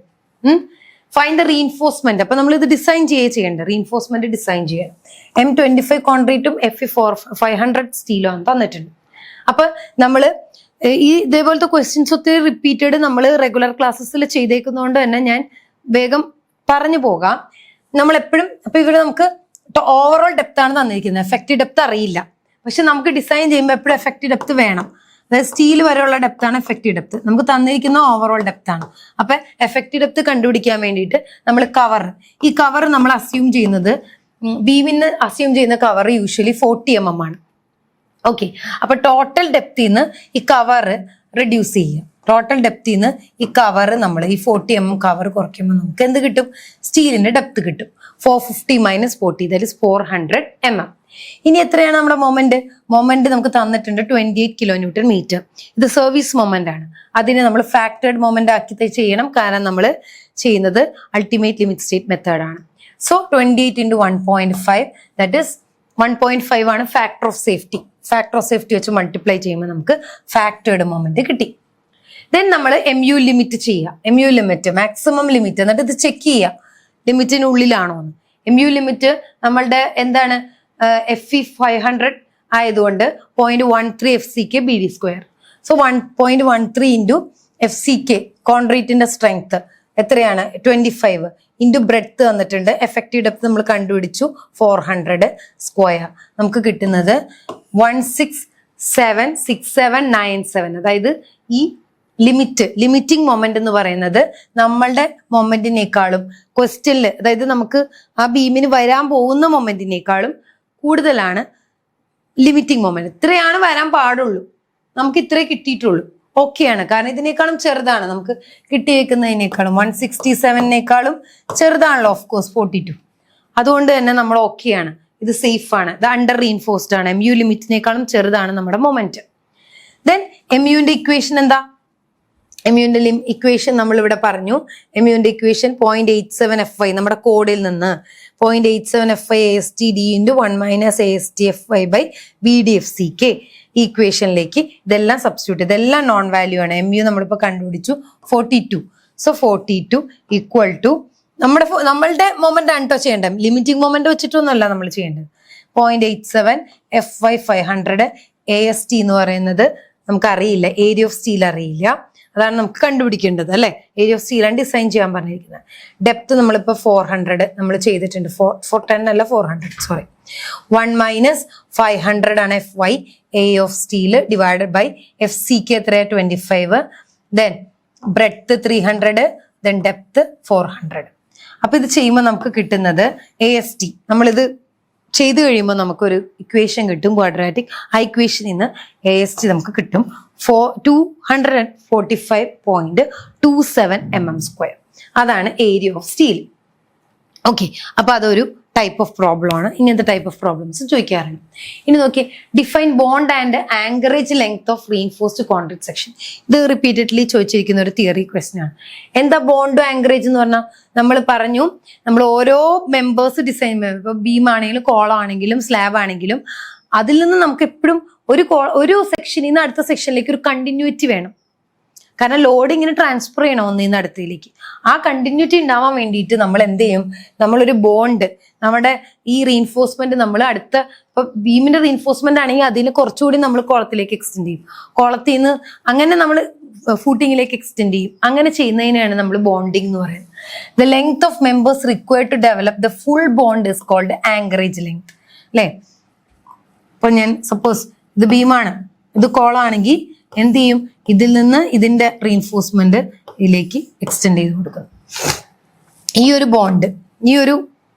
Find the reinforcement. അപ്പൊ നമ്മൾ ഇത് ഡിസൈൻ ചെയ്യേണ്ട റീൻഫോഴ്സ്മെന്റ് ഡിസൈൻ ചെയ്യണം. M25 കോൺക്രീറ്റും Fe500 സ്റ്റീലും ആണ് തന്നിട്ടുണ്ട്. അപ്പൊ നമ്മള് ഇതേപോലത്തെ ക്വസ്റ്റ്യൻസ് ഒത്തിരി റിപ്പീറ്റഡ് നമ്മൾ റെഗുലർ ക്ലാസ്സസിൽ ചെയ്തേക്കുന്നതുകൊണ്ട് തന്നെ ഞാൻ വേഗം പറഞ്ഞു പോകാം. നമ്മൾ എപ്പോഴും അപ്പൊ ഇവിടെ നമുക്ക് ഓവറോൾ ഡെപ്ത് ആണ് തന്നിരിക്കുന്നത്. എഫക്റ്റീവ് ഡെപ്ത് അറിയില്ല. പക്ഷെ നമുക്ക് ഡിസൈൻ ചെയ്യുമ്പോൾ എപ്പോഴും എഫക്റ്റീവ് ഡെപ്ത് വേണം. അതായത് സ്റ്റീൽ വരെയുള്ള ഡെപ്ത് ആണ് എഫക്റ്റീവ് ഡെപ്ത്. നമുക്ക് തന്നിരിക്കുന്ന ഓവറോൾ ഡെപ്ത് ആണ്. അപ്പൊ എഫക്റ്റീവ് ഡെപ്ത് കണ്ടുപിടിക്കാൻ വേണ്ടിയിട്ട് നമ്മൾ ഈ കവർ നമ്മൾ അസ്യൂം ചെയ്യുന്നത് ബീമിന് അസ്യൂം ചെയ്യുന്ന കവർ യൂഷ്വലി 40 mm ആണ്. ഓക്കെ, അപ്പൊ ടോട്ടൽ ഡെപ്തിൽ നിന്ന് ഈ കവർ റെഡ്യൂസ് ചെയ്യുക. ടോട്ടൽ ഡെപ്തിൽ നിന്ന് ഈ കവർ നമ്മൾ ഈ 40 mm കവർ കുറയ്ക്കുമ്പോൾ നമുക്ക് എന്ത് കിട്ടും? സ്റ്റീലിന്റെ ഡെപ്ത് കിട്ടും. 450 - 40 ദാറ്റ് ഈസ് 400 mm. ഇനി എത്രയാണ് നമ്മുടെ മൊമെന്റ് നമുക്ക് തന്നിട്ടുണ്ട് 28 kN. ഇത് സർവീസ് മൊമെന്റ് ആണ്. അതിനെ നമ്മൾ ഫാക്ടേർഡ് മൊമെന്റ് ആക്കി ചെയ്യണം. കാരണം നമ്മൾ ചെയ്യുന്നത് അൾട്ടിമേറ്റ് ലിമിറ്റ് സ്റ്റേറ്റ് മെത്തേഡ് ആണ്. സോ 28 into 1.5 ദാറ്റ് ഈസ് 1.5 ആണ് ഫാക്ടർ ഓഫ് സേഫ്റ്റി. വെച്ച് മൾട്ടിപ്ലൈ ചെയ്യുമ്പോൾ നമുക്ക് ഫാക്ടേർഡ് മൊമെന്റ് കിട്ടി. ദെൻ നമ്മൾ MU ലിമിറ്റ് ചെയ്യുക. MU ലിമിറ്റ് മാക്സിമം ലിമിറ്റ് എന്നിട്ട് ഇത് ചെക്ക് ചെയ്യുക ലിമിറ്റിനുള്ളിലാണോ എന്ന്. MU ലിമിറ്റ് നമ്മളുടെ എന്താണ് FE 500 ആയതുകൊണ്ട് 0.13 FCK BD². So 1.13 into FCK കോൺക്രീറ്റിന്റെ സ്ട്രെങ്ത് എത്രയാണ് 25 ഇൻറ്റു ബ്രെഡ്ത്ത് തന്നിട്ടുണ്ട്. എഫക്റ്റീവ് ഡെപ്ത് നമ്മൾ കണ്ടുപിടിച്ചു 400 സ്ക്വയർ. നമുക്ക് കിട്ടുന്നത് 1676797. അതായത് ഈ ലിമിറ്റിംഗ് മൊമെന്റ് എന്ന് പറയുന്നത് നമ്മളുടെ മൊമെന്റിനേക്കാളും ക്വസ്റ്റ്യനിൽ, അതായത് നമുക്ക് ആ ബീമിന് വരാൻ പോകുന്ന മൊമെന്റിനേക്കാളും കൂടുതലാണ് ലിമിറ്റിംഗ് മൊമെന്റ്. ഇത്രയാണ് വരാൻ പാടുള്ളൂ, നമുക്ക് ഇത്രേ കിട്ടിയിട്ടുള്ളൂ. ഓക്കെയാണ്, കാരണം ഇതിനേക്കാളും ചെറുതാണ് നമുക്ക് കിട്ടിയേക്കുന്നതിനേക്കാളും 167നേക്കാളും ചെറുതാണല്ലോ ഓഫ് കോഴ്സ് 42. അതുകൊണ്ട് തന്നെ നമ്മൾ ഓക്കെയാണ്, ഇത് സേഫ് ആണ്, ഇത് അണ്ടർ റീഇൻഫോഴ്സ്ഡ് ആണ്. MU ലിമിറ്റിനേക്കാളും ചെറുതാണ് നമ്മുടെ മൊമെന്റ്. ദെൻ MUന്റെ ഇക്വേഷൻ എന്താ? MUന്റെ ഇക്വേഷൻ നമ്മൾ ഇവിടെ പറഞ്ഞു. MUന്റെ ഇക്വേഷൻ 0.87 FY നമ്മുടെ കോഡിൽ നിന്ന് 0.87 FY ASTD × 1 - AST FY / BDFCK ഇക്വേഷനിലേക്ക് ഇതെല്ലാം സബ്സ്റ്റിറ്റ്യൂട്ട്, ഇതെല്ലാം നോൺ വാല്യൂ ആണ്. MU നമ്മളിപ്പോൾ കണ്ടുപിടിച്ചു 42. സോ 42 ഈക്വൽ ടു നമ്മളുടെ മൊമെന്റ് ആണ് കേട്ടോ ചെയ്യേണ്ടത്, ലിമിറ്റിംഗ് മൊമെന്റ് വെച്ചിട്ടൊന്നുമല്ല നമ്മൾ ചെയ്യേണ്ടത്. 0.87 FY 500 AST എന്ന് പറയുന്നത് നമുക്കറിയില്ല, ഏരിയ ഓഫ് സ്റ്റീൽ അറിയില്ല, അതാണ് നമുക്ക് കണ്ടുപിടിക്കേണ്ടത് അല്ലെ. ഏരിയ ഓഫ് സ്റ്റീൽ ആണ് ഡിസൈൻ ചെയ്യാൻ പറഞ്ഞിരിക്കുന്നത്. ഡെപ്ത് നമ്മളിപ്പോൾ 400 നമ്മൾ ചെയ്തിട്ടുണ്ട്, 410 അല്ല 400 സോറി. 1 - 500 ആണ് FY area of steel divided by FCK എത്രയാ 25. Then breadth 300, then depth 400. അപ്പൊ ഇത് ചെയ്യുമ്പോൾ നമുക്ക് കിട്ടുന്നത് AST. നമ്മളിത് ചെയ്ത് കഴിയുമ്പോൾ നമുക്കൊരു ഇക്വേഷൻ കിട്ടും ക്വാഡ്രാറ്റിക്. ആ ഇക്വേഷനിൽ നിന്ന് AST നമുക്ക് കിട്ടും 245.27 mm². അതാണ് ഏരിയ ഓഫ് സ്റ്റീൽ. ഓക്കെ, അപ്പൊ അതൊരു ടൈപ്പ് ഓഫ് പ്രോബ്ലം ആണ്. ഇങ്ങനത്തെ ടൈപ്പ് ഓഫ് പ്രോബ്ലംസ് ചോദിക്കാറുണ്ട്. ഇനി നോക്കിയേ, define bond and anchorage length of reinforced concrete section. ഇത് റിപ്പീറ്റഡ്ലി ചോദിച്ചിരിക്കുന്ന ഒരു തിയറി ക്വസ്റ്റ്യൻ ആണ്. എന്താ ബോണ്ട് ആങ്കറേജ് എന്ന് പറഞ്ഞാൽ? നമ്മൾ പറഞ്ഞു, നമ്മൾ ഓരോ മെമ്പേഴ്സ് ഡിസൈൻ, ഇപ്പൊ ബീം ആണെങ്കിലും കോളം ആണെങ്കിലും സ്ലാബ് ആണെങ്കിലും, അതിൽ നിന്ന് നമുക്ക് എപ്പോഴും ഒരു സെക്ഷനിൽ നിന്ന് അടുത്ത സെക്ഷനിലേക്ക് ഒരു കണ്ടിന്യൂറ്റി വേണം. കാരണം ലോഡ് ഇങ്ങനെ ട്രാൻസ്ഫർ ചെയ്യണം ഒന്നിൽ നിന്ന് അടുത്തയിലേക്ക്. ആ കണ്ടിന്യൂറ്റി ഉണ്ടാവാൻ വേണ്ടിയിട്ട് നമ്മൾ എന്ത് ചെയ്യും? നമ്മളൊരു ബോണ്ട്, നമ്മുടെ ഈ റീഇൻഫോഴ്സ്മെന്റ് നമ്മൾ അടുത്ത, ഇപ്പൊ ബീമിന്റെ റീഇൻഫോഴ്സ്മെന്റ് ആണെങ്കിൽ അതിന് കുറച്ചുകൂടി നമ്മൾ കോളത്തിലേക്ക് എക്സ്റ്റെൻഡ് ചെയ്യും, കോളത്തിൽ നിന്ന് അങ്ങനെ നമ്മൾ ഫൂട്ടിങ്ങിലേക്ക് എക്സ്റ്റെൻഡ് ചെയ്യും. അങ്ങനെ ചെയ്യുന്നതിനാണ് നമ്മൾ ബോണ്ടിങ് എന്ന് പറയുന്നത്. The length of members required to develop the full bond is called anchorage length അല്ലെ. ഇപ്പൊ ഞാൻ സപ്പോസ് ഇത് ബീമാണ്, ഇത് കോളാണെങ്കിൽ എന്ത് ചെയ്യും? ഇതിൽ നിന്ന് ഇതിന്റെ റീഇൻഫോഴ്സ്മെന്റ് ഇതിലേക്ക് എക്സ്റ്റെൻഡ് ചെയ്ത് കൊടുക്കുന്നു. ഈ ഒരു ബോണ്ട്, ഈ ഒരു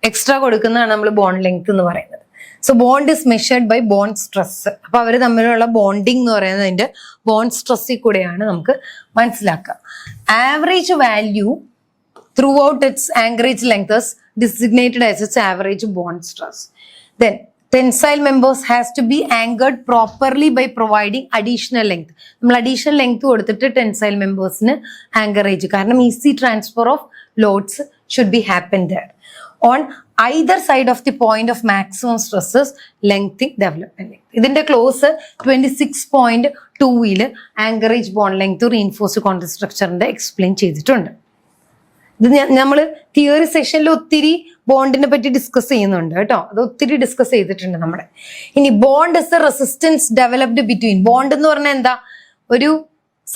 എക്സ്ട്രാ കൊടുക്കുന്നതാണ് നമ്മൾ ബോണ്ട് ലെങ്ത് എന്ന് പറയുന്നത്. So bond is measured by bond stress. അപ്പൊ അവർ തമ്മിലുള്ള ബോണ്ടിങ് എന്ന് പറയുന്നത് അതിന്റെ ബോണ്ട് സ്ട്രെസ്സിൽ കൂടെയാണ് നമുക്ക് മനസ്സിലാക്കുക. Average value through out it's anchorage length is designated as its average bond stress. Then tensile members has to be anchored properly by providing additional length. നമ്മൾ additional length കൊടുത്തിട്ട് tensile members-ന് anchorage, കാരണം easy transfer of loads should be happen there. On either side of the point of maximum stresses, lengthening development length. ഇതിന്റെ ക്ലോസ് 26.2 anchorage bond length reinforced concrete structure-ന്റെ എക്സ്പ്ലെയിൻ ചെയ്തിട്ടുണ്ട്. ഇത് നമ്മൾ തിയറി സെഷനിൽ ഒത്തിരി ബോണ്ടിനെ പറ്റി ഡിസ്കസ് ചെയ്യുന്നുണ്ട് കേട്ടോ, അത് ഒത്തിരി ഡിസ്കസ് ചെയ്തിട്ടുണ്ട് നമ്മുടെ. ഇനി bond is A resistance developed between. Bond എന്ന് പറഞ്ഞാൽ എന്താ? ഒരു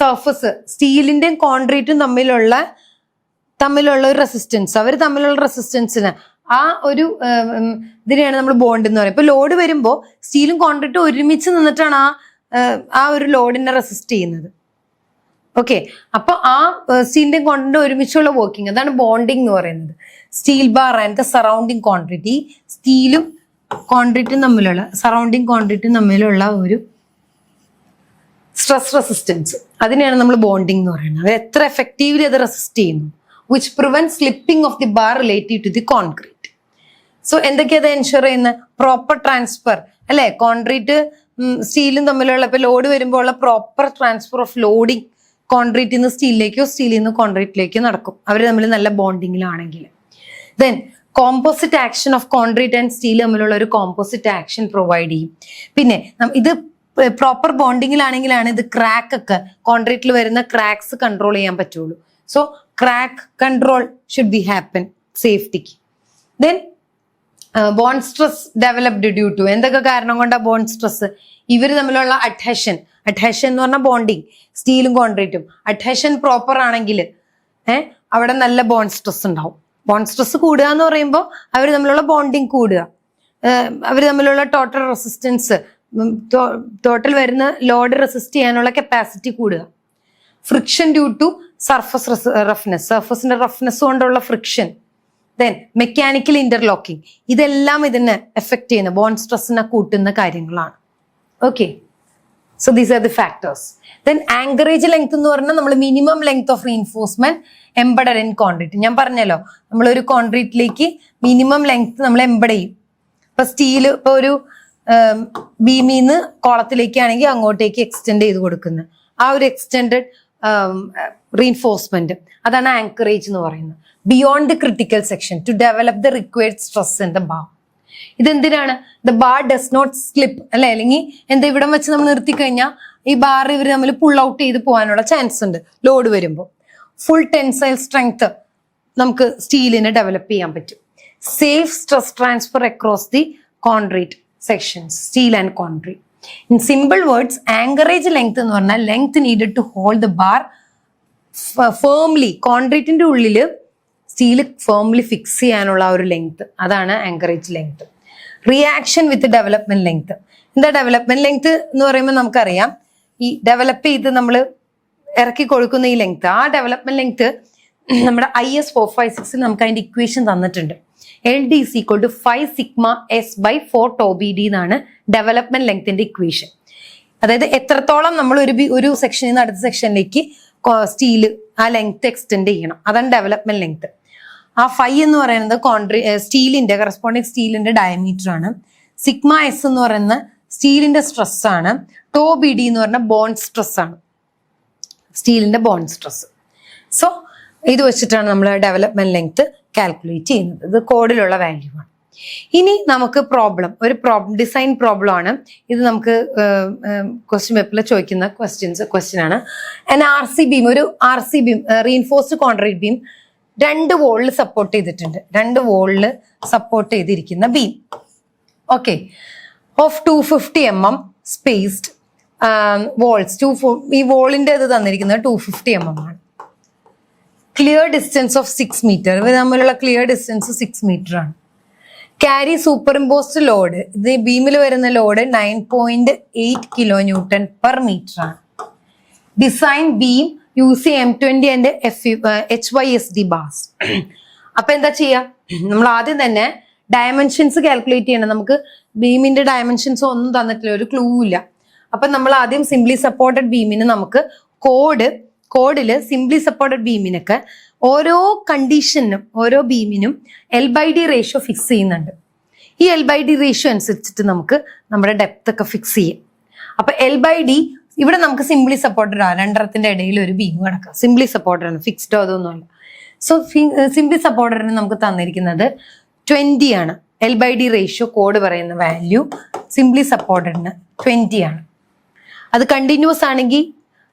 സർഫസ്, സ്റ്റീലിന്റെയും കോൺക്രീറ്റും തമ്മിലുള്ള ഒരു റെസിസ്റ്റൻസ്, അവർ തമ്മിലുള്ള റെസിസ്റ്റൻസിന് ആ ഒരു ഇതിനെയാണ് നമ്മൾ ബോണ്ട് എന്ന് പറയുന്നത്. ഇപ്പൊ ലോഡ് വരുമ്പോൾ സ്റ്റീലും കോൺക്രീറ്റും ഒരുമിച്ച് നിന്നിട്ടാണ് ആ ഒരു ലോഡിനെ റെസിസ്റ്റ് ചെയ്യുന്നത്. ഓക്കെ, അപ്പൊ ആ സ്റ്റീലിന്റെയും കോൺക്രീറ്റും ഒരുമിച്ചുള്ള വർക്കിംഗ്, അതാണ് ബോണ്ടിങ് എന്ന് പറയുന്നത്. Steel bar and the surrounding concrete, ഈ സ്റ്റീലും കോൺക്രീറ്റും തമ്മിലുള്ള, സറൗണ്ടിങ് കോൺക്രീറ്റും തമ്മിലുള്ള ഒരു സ്ട്രെസ് റെസിസ്റ്റൻസ്, അതിനെയാണ് നമ്മൾ ബോണ്ടിങ് എന്ന് പറയുന്നത്. അത് എത്ര എഫക്റ്റീവ്ലി അത് റെസിസ്റ്റ് ചെയ്യുന്നു, which prevent slipping of the bar relative to the concrete. So എന്തൊക്കെയാ അത് എൻഷുർ ചെയ്യുന്നത്? പ്രോപ്പർ ട്രാൻസ്ഫർ അല്ലെ, കോൺക്രീറ്റ് സ്റ്റീലും തമ്മിലുള്ള, ഇപ്പൊ ലോഡ് വരുമ്പോൾ ഉള്ള പ്രോപ്പർ ട്രാൻസ്ഫർ ഓഫ് ലോഡിങ് കോൺക്രീറ്റിൽ നിന്ന് സ്റ്റീലിലേക്കോ സ്റ്റീലിൽ നിന്ന് കോൺക്രീറ്റിലേക്കോ നടക്കും, അവർ തമ്മിൽ നല്ല ബോണ്ടിങ്ങിലാണെങ്കിൽ. Then composite action of concrete and steel തമ്മിലുള്ള ഒരു കോമ്പോസിറ്റ് ആക്ഷൻ പ്രൊവൈഡ് ചെയ്യും. പിന്നെ ഇത് പ്രോപ്പർ ബോണ്ടിങ്ങിലാണെങ്കിലാണ് ഇത് ക്രാക്ക് ഒക്കെ, കോൺക്രീറ്റിൽ വരുന്ന ക്രാക്സ് കൺട്രോൾ ചെയ്യാൻ പറ്റുള്ളൂ. So crack control should be happen സേഫ്റ്റിക്ക്. Then bond stress developed due to എന്തൊക്കെ കാരണം കൊണ്ടാ ബോണ്ട് സ്ട്രെസ്? ഇവർ തമ്മിലുള്ള അഡ്ഹഷൻ എന്ന് പറഞ്ഞാൽ ബോണ്ടിങ്, സ്റ്റീലും കോൺക്രീറ്റും അഡ്ഹഷൻ പ്രോപ്പർ ആണെങ്കിൽ അവിടെ നല്ല ബോണ്ട് സ്ട്രെസ് ഉണ്ടാവും. ബോണ്ട് സ്ട്രെസ് കൂടുക എന്ന് പറയുമ്പോൾ അവർ തമ്മിലുള്ള ബോണ്ടിങ് കൂടുക, അവർ തമ്മിലുള്ള ടോട്ടൽ റെസിസ്റ്റൻസ്, ടോട്ടൽ വരുന്ന ലോഡ് റെസിസ്റ്റ് ചെയ്യാനുള്ള കപ്പാസിറ്റി കൂടുക. Friction due to surface roughness, സർഫസിന്റെ റഫ്നെസ് കൊണ്ടുള്ള ഫ്രിക്ഷൻ. ദെൻ മെക്കാനിക്കൽ ഇന്റർലോക്കിംഗ്, ഇതെല്ലാം ഇതിനെ എഫക്ട് ചെയ്യുന്ന ബോണ്ട് സ്ട്രെസ്സിനെ കൂട്ടുന്ന കാര്യങ്ങളാണ്. Okay, so these are the factors. Then anchorage length എന്ന് പറഞ്ഞാൽ നമ്മൾ minimum length of reinforcement embedded in concrete. ഞാൻ പറഞ്ഞല്ലോ, നമ്മളൊരു കോൺക്രീറ്റിലേക്ക് മിനിമം ലെങ്ത് നമ്മൾ എംബഡ് ചെയ്യും. ഇപ്പൊ സ്റ്റീല് ഇപ്പൊ ഒരു ബീമിന്ന് കോളത്തിലേക്കാണെങ്കിൽ അങ്ങോട്ടേക്ക് എക്സ്റ്റെൻഡ് ചെയ്ത് കൊടുക്കുന്നത്, ആ ഒരു എക്സ്റ്റെൻഡഡ് റീഇൻഫോഴ്സ്മെന്റ്, അതാണ് ആങ്കറേജ് എന്ന് പറയുന്നത്. Beyond the critical section to develop the required stress in the bar. ഇതെന്തിനാണ്? The bar does not slip, അല്ലെ? അല്ലെങ്കിൽ എന്താ ഇവിടം വെച്ച് നമ്മൾ നിർത്തി കഴിഞ്ഞാൽ ഈ ബാർ ഇവർ തമ്മിൽ പുൾ ഔട്ട് ചെയ്ത് പോകാനുള്ള ചാൻസ് ഉണ്ട് ലോഡ് വരുമ്പോൾ. ഫുൾ ടെൻസൈൽ സ്ട്രെങ്ത് നമുക്ക് സ്റ്റീലിന് ഡെവലപ്പ് ചെയ്യാൻ പറ്റും. Safe stress transfer across the concrete sections, steel and concrete. In simple words, anchorage length എന്ന് പറഞ്ഞാൽ length needed to hold the bar firmly. കോൺക്രീറ്റിന്റെ ഉള്ളിൽ സ്റ്റീൽ ഫേംലി ഫിക്സ് ചെയ്യാനുള്ള ഒരു ലെങ്ത്, അതാണ് anchorage length. Reaction with development length. എന്താ ഡെവലപ്മെന്റ് ലെങ്ത് എന്ന് പറയുമ്പോൾ നമുക്കറിയാം, ഈ ഡെവലപ്പ് ചെയ്ത് നമ്മൾ ഇറക്കി കൊടുക്കുന്ന ഈ ലെങ്ത്, ആ ഡെവലപ്മെന്റ് ലെങ്ത് നമ്മുടെ IS 456 നമുക്ക് അതിന്റെ ഇക്വേഷൻ തന്നിട്ടുണ്ട്. LD is equal to 5 sigma S by 4 tau BD എന്നാണ് ഡെവലപ്മെന്റ് ലെങ്ത്തിന്റെ ഇക്വേഷൻ. അതായത് എത്രത്തോളം നമ്മൾ ഒരു സെക്ഷനിൽ നിന്ന് അടുത്ത സെക്ഷനിലേക്ക് സ്റ്റീല് ആ ലെങ്ത് എക്സ്റ്റെൻഡ് ചെയ്യണം, അതാണ് ഡെവലപ്മെന്റ് ലെങ്ത്. ആ 5 എന്ന് പറയുന്നത് സ്റ്റീലിന്റെ കറസ്പോണ്ടിങ് സ്റ്റീലിന്റെ ഡയമീറ്റർ ആണ്. സിഗ്മ S എന്ന് പറയുന്ന സ്റ്റീലിന്റെ സ്ട്രെസ് ആണ്. ടോ BD എന്ന് പറഞ്ഞ ബോണ്ട് സ്ട്രെസ് ആണ്, സ്റ്റീലിന്റെ ബോണ്ട് സ്ട്രെസ്. സോ ഇത് വെച്ചിട്ടാണ് നമ്മൾ ഡെവലപ്മെന്റ് ലെങ്ത് കാൽക്കുലേറ്റ് ചെയ്യുന്നത്. ഇത് കോഡിലുള്ള വാല്യൂ ആണ്. ഇനി നമുക്ക് ഒരു ഡിസൈൻ പ്രോബ്ലം ആണ് ഇത്. നമുക്ക് ക്വസ്റ്റ്യൻ പേപ്പറിൽ ചോദിക്കുന്ന ക്വസ്റ്റ്യൻ ആണ്. RC ബീം, ഒരു RC beam, reinforced concrete beam 2 വോളിൽ സപ്പോർട്ട് ചെയ്തിട്ടുണ്ട്. 2 വോളിൽ സപ്പോർട്ട് ചെയ്തിരിക്കുന്ന beam, okay, of 250 mm spaced walls. ഈ വോളിന്റെ ഇത് തന്നിരിക്കുന്നത് 250 mm ആണ്. ക്ലിയർ ഡിസ്റ്റൻസ് ഓഫ് 6 മീറ്റർ, ഇവർ തമ്മിലുള്ള ക്ലിയർ ഡിസ്റ്റൻസ് 6 മീറ്റർ ആണ്. ക്യാരി സൂപ്പർ ഇമ്പോസ്ഡ് ലോഡ്, ഇത് ബീമിൽ വരുന്ന ലോഡ് 9.8 kN per meter ആണ്. Design beam using M20 and HYSD bars. അപ്പൊ എന്താ ചെയ്യാ? നമ്മൾ ആദ്യം തന്നെ ഡയമെൻഷൻസ് കാൽക്കുലേറ്റ് ചെയ്യണം. നമുക്ക് ബീമിന്റെ ഡയമെൻഷൻസ് ഒന്നും തന്നിട്ടില്ല, ഒരു ക്ലൂ ഇല്ല. അപ്പൊ നമ്മൾ ആദ്യം സിംപ്ലി സപ്പോർട്ടഡ് ബീമിന് നമുക്ക് കോഡില് സിംപ്ലി സപ്പോർട്ടഡ് ബീമിനൊക്കെ ഓരോ കണ്ടീഷനും ഓരോ ബീമിനും L/D റേഷ്യോ ഫിക്സ് ചെയ്യുന്നുണ്ട്. ഈ L/D റേഷ്യോ അനുസരിച്ചിട്ട് നമുക്ക് നമ്മുടെ ഡെപ്ത് ഒക്കെ ഫിക്സ് ചെയ്യും. അപ്പൊ L/D ഇവിടെ നമുക്ക് സിംപ്ലി സപ്പോർട്ടഡ് ആണ്, രണ്ടരത്തിന്റെ ഇടയിൽ ഒരു ബീം കിടക്കുക, സിംപ്ലി സപ്പോർട്ടഡ് ആണ്, ഫിക്സ്ഡോ അതൊന്നുമല്ല. സോ സിംപ്ലി സപ്പോർട്ടഡിന് നമുക്ക് തന്നിരിക്കുന്നത് 20 ആണ്. L/D റേഷ്യോ കോഡ് പറയുന്ന വാല്യൂ സിംപ്ലി സപ്പോർട്ടഡിന് 20 ആണ്. അത് കണ്ടിന്യൂസ് ആണെങ്കിൽ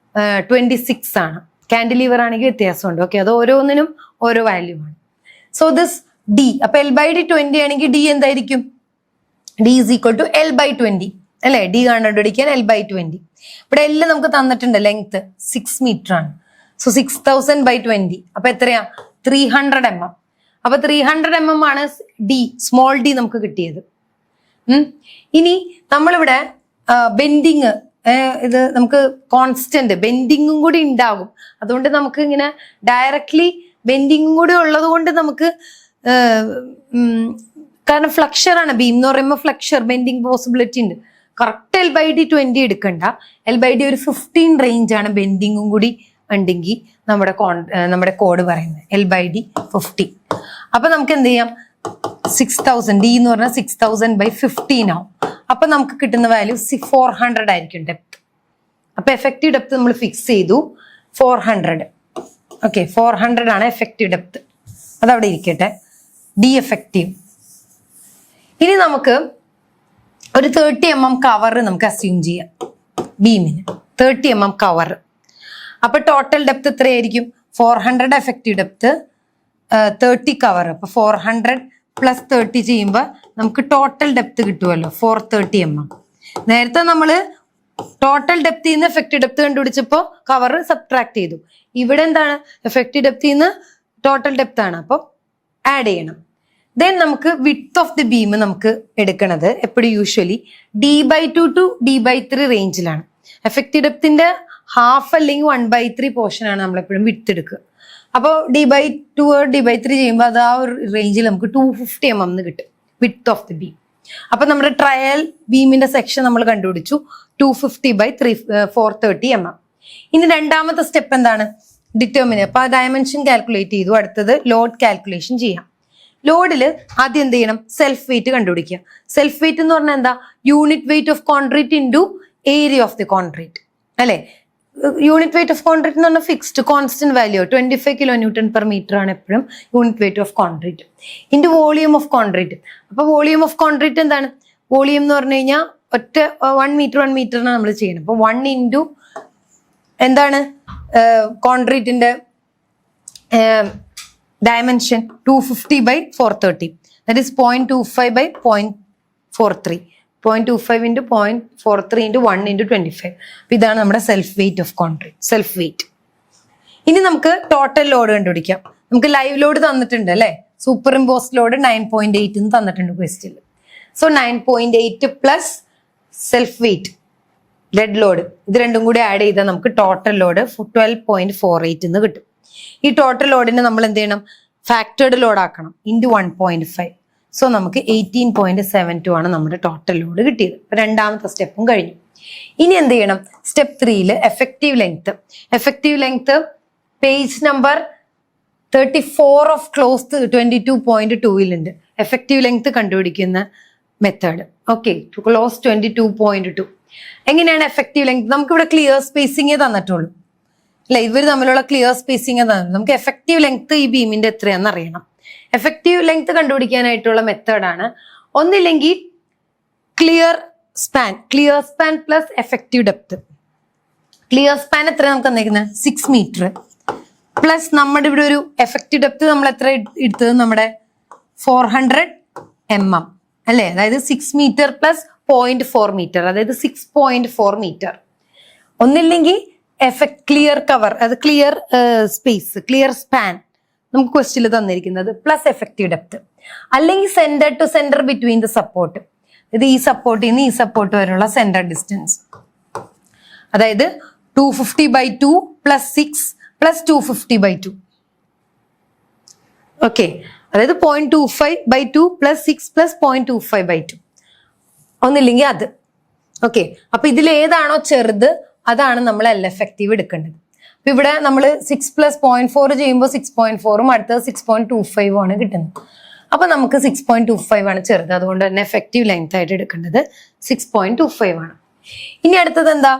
26 ആണ്. കാൻഡിലീവർ ആണെങ്കിൽ വ്യത്യാസമുണ്ട്. ഓക്കെ, അത് ഓരോന്നിനും ഓരോ വാല്യൂ ആണ്. സോ ദിസ് D, അപ്പൊ L/D 20 ആണെങ്കിൽ D എന്തായിരിക്കും? D is equal to L/20 അല്ലെ? D കണ്ടുപിടിക്കാൻ L/20. ഇവിടെ L നമുക്ക് തന്നിട്ടുണ്ട്, ലെങ്ത് 6 മീറ്റർ ആണ്. സോ 6000/20 അപ്പൊ എത്രയാ? 300 mm. അപ്പൊ 300 mm ആണ് D, സ്മോൾ D നമുക്ക് കിട്ടിയത്. ഇനി നമ്മളിവിടെ ബെൻഡിങ്, ഇത് നമുക്ക് കോൺസ്റ്റന്റ് ബെൻഡിങ്ങും കൂടി ഉണ്ടാകും. അതുകൊണ്ട് നമുക്ക് ഇങ്ങനെ ഡയറക്ട്ലി ബെൻഡിങ്ങും കൂടി ഉള്ളത് കൊണ്ട് നമുക്ക് കാരണം ഫ്ലക്ചർ ആണ് ബീം എന്ന് പറയുമ്പോൾ, ഫ്ലക്ചർ ബെൻഡിങ് പോസിബിലിറ്റി ഉണ്ട്. കറക്റ്റ് L/D 20 എടുക്കണ്ട, L/D ഒരു 15 റേഞ്ച് ആണ് ബെൻഡിങ്ങും കൂടി ഉണ്ടെങ്കിൽ നമ്മുടെ കോഡ് പറയുന്നത് L/D 50. അപ്പൊ നമുക്ക് എന്ത് ചെയ്യാം? 6000 D എന്ന് പറഞ്ഞാൽ 6000/15 ആവും. അപ്പൊ നമുക്ക് കിട്ടുന്ന വാല്യൂ 400 ആയിരിക്കും ഡെപ്ത്. അപ്പൊ എഫക്റ്റീവ് ഡെപ്ത് നമ്മൾ ഫിക്സ് ചെയ്തു 400. ഓക്കെ, 400 ആണ് എഫക്റ്റീവ് ഡെപ്ത്. അതവിടെ ഇരിക്കട്ടെ. D effective. ഇനി നമുക്ക് ഒരു 30 mm കവർ നമുക്ക് അസ്യൂം ചെയ്യാം ബീമിന്, 30 mm കവർ. അപ്പൊ ടോട്ടൽ ഡെപ്ത് എത്രയായിരിക്കും? 400 എഫക്റ്റീവ് ഡെപ്ത്, 30 കവർ. അപ്പൊ 400 പ്ലസ് 30 ചെയ്യുമ്പോൾ നമുക്ക് ടോട്ടൽ ഡെപ്ത് കിട്ടുമല്ലോ 430 mm. നേരത്തെ നമ്മൾ ടോട്ടൽ ഡെപ്തിൽ നിന്ന് എഫക്റ്റീവ് ഡെപ്ത് കണ്ടുപിടിച്ചപ്പോൾ കവർ സബ്ട്രാക്ട് ചെയ്തു. ഇവിടെ എന്താണ് എഫക്റ്റീവ് ഡെപ്തിൽ നിന്ന് ടോട്ടൽ ഡെപ്ത് ആണ്, അപ്പോൾ ആഡ് ചെയ്യണം. ദെൻ നമുക്ക് വിഡ്ത്ത് ഓഫ് ദി ബീം നമുക്ക് എടുക്കണത് എപ്പോഴും യൂഷ്വലി D/2 ടു D/3 റേഞ്ചിലാണ്. എഫക്റ്റീവ് ഡെപ്തിന്റെ ഹാഫ് അല്ലെങ്കിൽ 1/3 പോർഷൻ ആണ് നമ്മളെപ്പോഴും വിഡ്ത്ത് എടുക്കുക. അപ്പോൾ D/2 D/3 ചെയ്യുമ്പോൾ അത് ആ ഒരു റേഞ്ചിൽ നമുക്ക് 250 mm കിട്ടും വിഡ്ത്ത് ഓഫ് ദി ബീം. അപ്പൊ നമ്മുടെ ട്രയൽ ബീമിന്റെ സെക്ഷൻ നമ്മൾ കണ്ടുപിടിച്ചു 430 mm. ഇനി രണ്ടാമത്തെ സ്റ്റെപ്പ് എന്താണ്? ഡിറ്റർമിൻ. അപ്പൊ ആ ഡയമെൻഷൻ കാൽക്കുലേറ്റ് ചെയ്തു. അടുത്തത് ലോഡ് കാൽക്കുലേഷൻ ചെയ്യാം. ലോഡില് ആദ്യം എന്ത് ചെയ്യണം? സെൽഫ് വെയിറ്റ് കണ്ടുപിടിക്കുക. സെൽഫ് വെയിറ്റ് എന്ന് പറഞ്ഞാൽ എന്താ? Unit weight of concrete into area of the concrete അല്ലെ. യൂണിറ്റ് വെയിറ്റ് ഓഫ് കോൺക്രീറ്റ് എന്ന് പറഞ്ഞാൽ ഫിക്സ്ഡ് കോൺസ്റ്റന്റ് വാല്യൂ 25 kN/m ആണ് എപ്പോഴും unit weight of concrete into volume of concrete. അപ്പൊ വോളിയം ഓഫ് കോൺക്രീറ്റ് എന്താണ്? വോളിയം എന്ന് പറഞ്ഞു കഴിഞ്ഞാൽ ഒറ്റ 1 മീറ്ററിനാണ് നമ്മൾ ചെയ്യുന്നത്. അപ്പൊ 1 ഇൻറ്റു എന്താണ് കോൺക്രീറ്റിന്റെ dimension 250/430, that is 0.25/0.43. 0.25 into 0.43 into 1 into 25. അപ്പൊ ഇതാണ് നമ്മുടെ self weight of concrete, self wait. ഇനി നമുക്ക് ടോട്ടൽ ലോഡ് കണ്ടുപിടിക്കാം. നമുക്ക് ലൈവ് ലോഡ് തന്നിട്ടുണ്ട് അല്ലെ. സൂപ്പർ ഇമ്പോസ്ഡ് ലോഡ് 9.8 എന്ന് തന്നിട്ടുണ്ട് ക്വസ്റ്റ്യനിൽ. So 9.8 plus self wait dead load, ഇത് രണ്ടും കൂടി ആഡ് ചെയ്താൽ നമുക്ക് ടോട്ടൽ ലോഡ് 12.48 എന്ന് കിട്ടും. ഈ ടോട്ടൽ ലോഡിനെ നമ്മൾ എന്ത് ചെയ്യണം? ഫാക്ടേർഡ് ലോഡ് ആക്കണം ഇൻറ്റു 1.5. സോ നമുക്ക് 18.72 ആണ് നമ്മുടെ ടോട്ടൽ ലോഡ് കിട്ടിയത്. രണ്ടാമത്തെ സ്റ്റെപ്പും കഴിഞ്ഞു. ഇനി എന്ത് ചെയ്യണം? Step 3 effective length. Effective length page number 34 of close 22.2 effective length കണ്ടുപിടിക്കുന്ന മെത്തേഡ്. Okay, close 22.2. എങ്ങനെയാണ് എഫക്റ്റീവ് ലെങ്ത്? നമുക്കിവിടെ ക്ലിയർ സ്പേസിംഗേ തന്നിട്ടുള്ളൂ അല്ലെ. ഇവർ തമ്മിലുള്ള ക്ലിയർ സ്പേസിംഗ് തന്നിട്ടുള്ളൂ. നമുക്ക് എഫക്റ്റീവ് ലെങ്ത് ഈ ബീമിന്റെ എത്രയാണെന്ന് അറിയണം. എഫക്റ്റീവ് ലെങ്ത് കണ്ടുപിടിക്കാനായിട്ടുള്ള മെത്തേഡാണ് ഒന്നില്ലെങ്കിൽ clear span plus effective depth. Clear span എത്ര നമുക്ക് തന്നേക്കുന്നത്? 6 മീറ്റർ പ്ലസ് നമ്മുടെ ഇവിടെ ഒരു എഫക്റ്റീവ് ഡെപ്ത് നമ്മൾ എത്ര എടുത്തത്? നമ്മുടെ 400 mm അല്ലെ. അതായത് 6 മീറ്റർ പ്ലസ് 0.4 മീറ്റർ, അതായത് 6.4 മീറ്റർ. ഒന്നില്ലെങ്കിൽ ക്ലിയർ കവർ, അത് ക്ലിയർ സ്പേസ്, ക്ലിയർ സ്പാൻ നമുക്ക് ക്വസ്റ്റ്യനിൽ തന്നിരിക്കുന്നത് പ്ലസ് എഫക്റ്റീവ് ഡെപ്ത്, അല്ലെങ്കിൽ centre to centre between the support. ഇത് ഈ സപ്പോർട്ടിൽ നിന്ന് ഈ സപ്പോർട്ട് വരെയുള്ള സെന്റർ ഡിസ്റ്റൻസ്, അതായത് 250/2 പ്ലസ് 6 പ്ലസ് 250/2. ഓക്കെ, അതായത് 0.25/2 പ്ലസ് 6 പ്ലസ് 0.25/2. ഒന്നില്ലെങ്കിൽ അത്. ഓക്കെ, അപ്പൊ ഇതിൽ ഏതാണോ ചെറുത് അതാണ് നമ്മൾ എഫക്റ്റീവ് എടുക്കേണ്ടത്. അപ്പൊ ഇവിടെ നമ്മൾ 6 പ്ലസ് 0.4 ചെയ്യുമ്പോൾ 6.4ഉം അടുത്തത് 6.25 ആണ് കിട്ടുന്നത്. അപ്പൊ നമുക്ക് 6.25 ആണ് ചെറുത്, അതുകൊണ്ട് തന്നെ എഫക്റ്റീവ് ലെങ്ത് ആയിട്ട് എടുക്കേണ്ടത് 6.25 ആണ്. ഇനി അടുത്തത് എന്താ?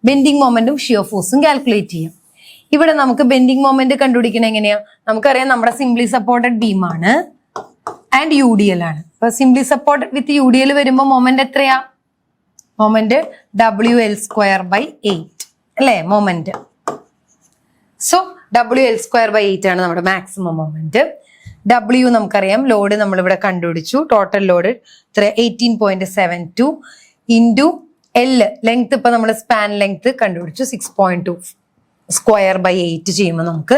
ബെൻഡിങ് മൊമെന്റും ഷിയർ ഫോഴ്സും കാൽക്കുലേറ്റ് ചെയ്യാം. ഇവിടെ നമുക്ക് ബെൻഡിങ് മൊമെന്റ് കണ്ടുപിടിക്കണം എങ്ങനെയാ? നമുക്കറിയാം നമ്മുടെ സിംപ്ലി സപ്പോർട്ടഡ് ബീം ആണ് ആൻഡ് UDL ആണ്. അപ്പൊ സിംപ്ലി സപ്പോർട്ടഡ് വിത്ത് UDL വരുമ്പോൾ മൊമെന്റ് എത്രയാ? മൊമെന്റ് WL²/8 അല്ലെ മൊമെന്റ്. സോ WL²/8 ആണ് നമ്മുടെ മാക്സിമം മൊമെന്റ്. W നമുക്കറിയാം, ലോഡ് നമ്മളിവിടെ കണ്ടുപിടിച്ചു. Total load 18.72 into L length. ഇപ്പൊ നമ്മൾ സ്പാൻ ലെങ്ത് കണ്ടുപിടിച്ചു 6.2²/8 ചെയ്യുമ്പോൾ നമുക്ക്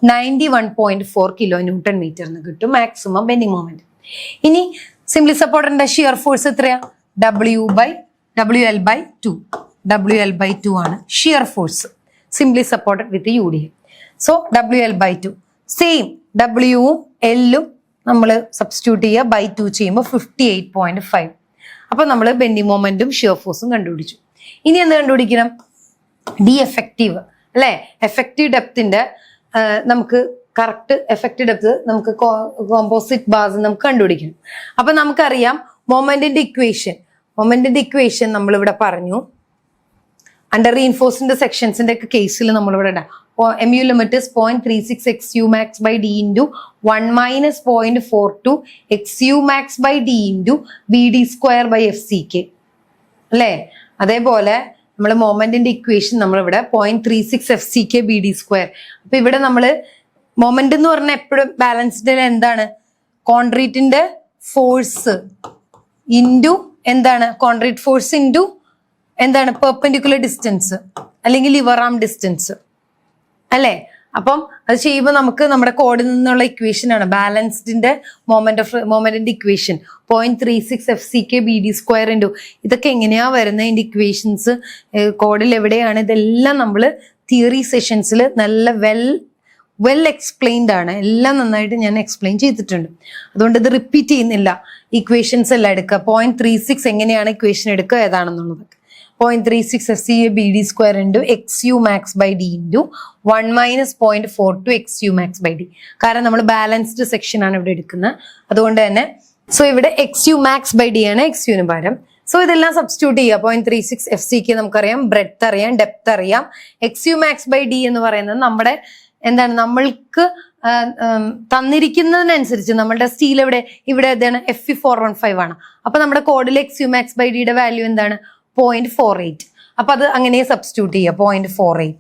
91.4 kN/m എന്ന് കിട്ടും മാക്സിമം ബെൻഡിങ് മൊമെന്റ്. ഇനി സിംപ്ലി സപ്പോർട്ടിന്റെ ഷിയർ ഫോഴ്സ് എത്രയാ? WL/2 ആണ് ഷിയർ ഫോഴ്സ് സിംപ്ലി സപ്പോർട്ടഡ് വിത്ത് UDL. സോ WL/2 സെയിം, ഡബ്ല്യുവും എല്ലും നമ്മൾ സബ്സ്റ്റിറ്റ്യൂട്ട് ചെയ്യുക ബൈ 2 ചെയ്യുമ്പോൾ 58.5. അപ്പൊ നമ്മൾ ബെൻഡിങ് മൊമെന്റും ഷിയർ ഫോഴ്സും കണ്ടുപിടിച്ചു. ഇനി എന്ത് കണ്ടുപിടിക്കണം? ഡി എഫക്റ്റീവ് അല്ലെ. എഫക്റ്റീവ് ഡെപ്തിന്റെ നമുക്ക് കറക്റ്റ് എഫക്റ്റീവ് ഡെപ്ത് നമുക്ക് കോമ്പോസിറ്റ് ബാസ് നമുക്ക് കണ്ടുപിടിക്കണം. അപ്പൊ നമുക്കറിയാം മൊമെന്റിന്റെ ഇക്വേഷൻ നമ്മളിവിടെ പറഞ്ഞു. അണ്ടർ റീഇൻഫോഴ്സ്ഡ് സെക്ഷൻസിന്റെ ഒക്കെ കേസിൽ നമ്മളിവിടെ MU limit is 0.36 XU max by D into 1 minus 0.42 XU max by D into BD square by FCK അല്ലേ. അതേപോലെ നമ്മൾ മൊമെന്റിന്റെ ഇക്വേഷൻ നമ്മളിവിടെ 0.36 FCK BD square. അപ്പൊ ഇവിടെ നമ്മള് മൊമെന്റ് എന്ന് പറഞ്ഞാൽ എപ്പോഴും ബാലൻസ്ഡ് എന്താണ്? കോൺക്രീറ്റിന്റെ ഫോഴ്സ് ഇൻറ്റു എന്താണ് കോൺക്രീറ്റ് ഫോഴ്സ് ഇൻറ്റു എന്താണ് പെർപെൻഡിക്കുലർ ഡിസ്റ്റൻസ് അല്ലെങ്കിൽ ലിവർ ആം ഡിസ്റ്റൻസ് അല്ലേ. അപ്പം അത് ചെയ്യുമ്പോൾ നമുക്ക് നമ്മുടെ കോഡിൽ നിന്നുള്ള ഇക്വേഷൻ ആണ് ബാലൻസ്ഡിന്റെ മൊമെന്റിന്റെ ഇക്വേഷൻ 0.36 FCK/BD² ഇൻറ്റു ഇതൊക്കെ എങ്ങനെയാ വരുന്നത് ഇതിന്റെ ഇക്വേഷൻസ് കോഡിൽ എവിടെയാണ് ഇതെല്ലാം നമ്മൾ തിയറി സെഷൻസിൽ നല്ല വെൽ എക്സ്പ്ലെയിൻഡ് ആണ്. എല്ലാം നന്നായിട്ട് ഞാൻ എക്സ്പ്ലെയിൻ ചെയ്തിട്ടുണ്ട്. അതുകൊണ്ട് ഇത് റിപ്പീറ്റ് ചെയ്യുന്നില്ല. ഇക്വേഷൻസ് എല്ലാം എടുക്കുക. 0.36 എങ്ങനെയാണ് ഇക്വേഷൻ എടുക്കുക ഏതാണെന്നുള്ളത്. 0.36 FCK/BD² into XU max/D into 1 - 0.42 XU max/D. കാരണം നമ്മൾ ബാലൻസ്ഡ് സെക്ഷൻ ആണ് ഇവിടെ എടുക്കുന്നത്. അതുകൊണ്ട് തന്നെ സോ ഇവിടെ XU max/D ആണ് XUവിന് പകരം. സോ ഇതെല്ലാം സബ്സ്റ്റിറ്റ്യൂട്ട് ചെയ്യുക. 0.36 FCK നമുക്കറിയാം, ബ്രെഡ്ത്ത് അറിയാം, ഡെപ്ത് അറിയാം. XU max/D എന്ന് പറയുന്നത് നമ്മുടെ എന്താണ് നമ്മൾക്ക് തന്നിരിക്കുന്നതിനനുസരിച്ച് നമ്മളുടെ സ്റ്റീൽ ഇവിടെ എന്താണ് Fe415 ആണ്. അപ്പൊ നമ്മുടെ കോഡിൽ XU max/Dയുടെ വാല്യൂ എന്താണ് 0.48. അപ്പൊ അത് അങ്ങനെ സബ്സ്റ്റിറ്റ്യൂട്ട് ചെയ്യുക. 0.48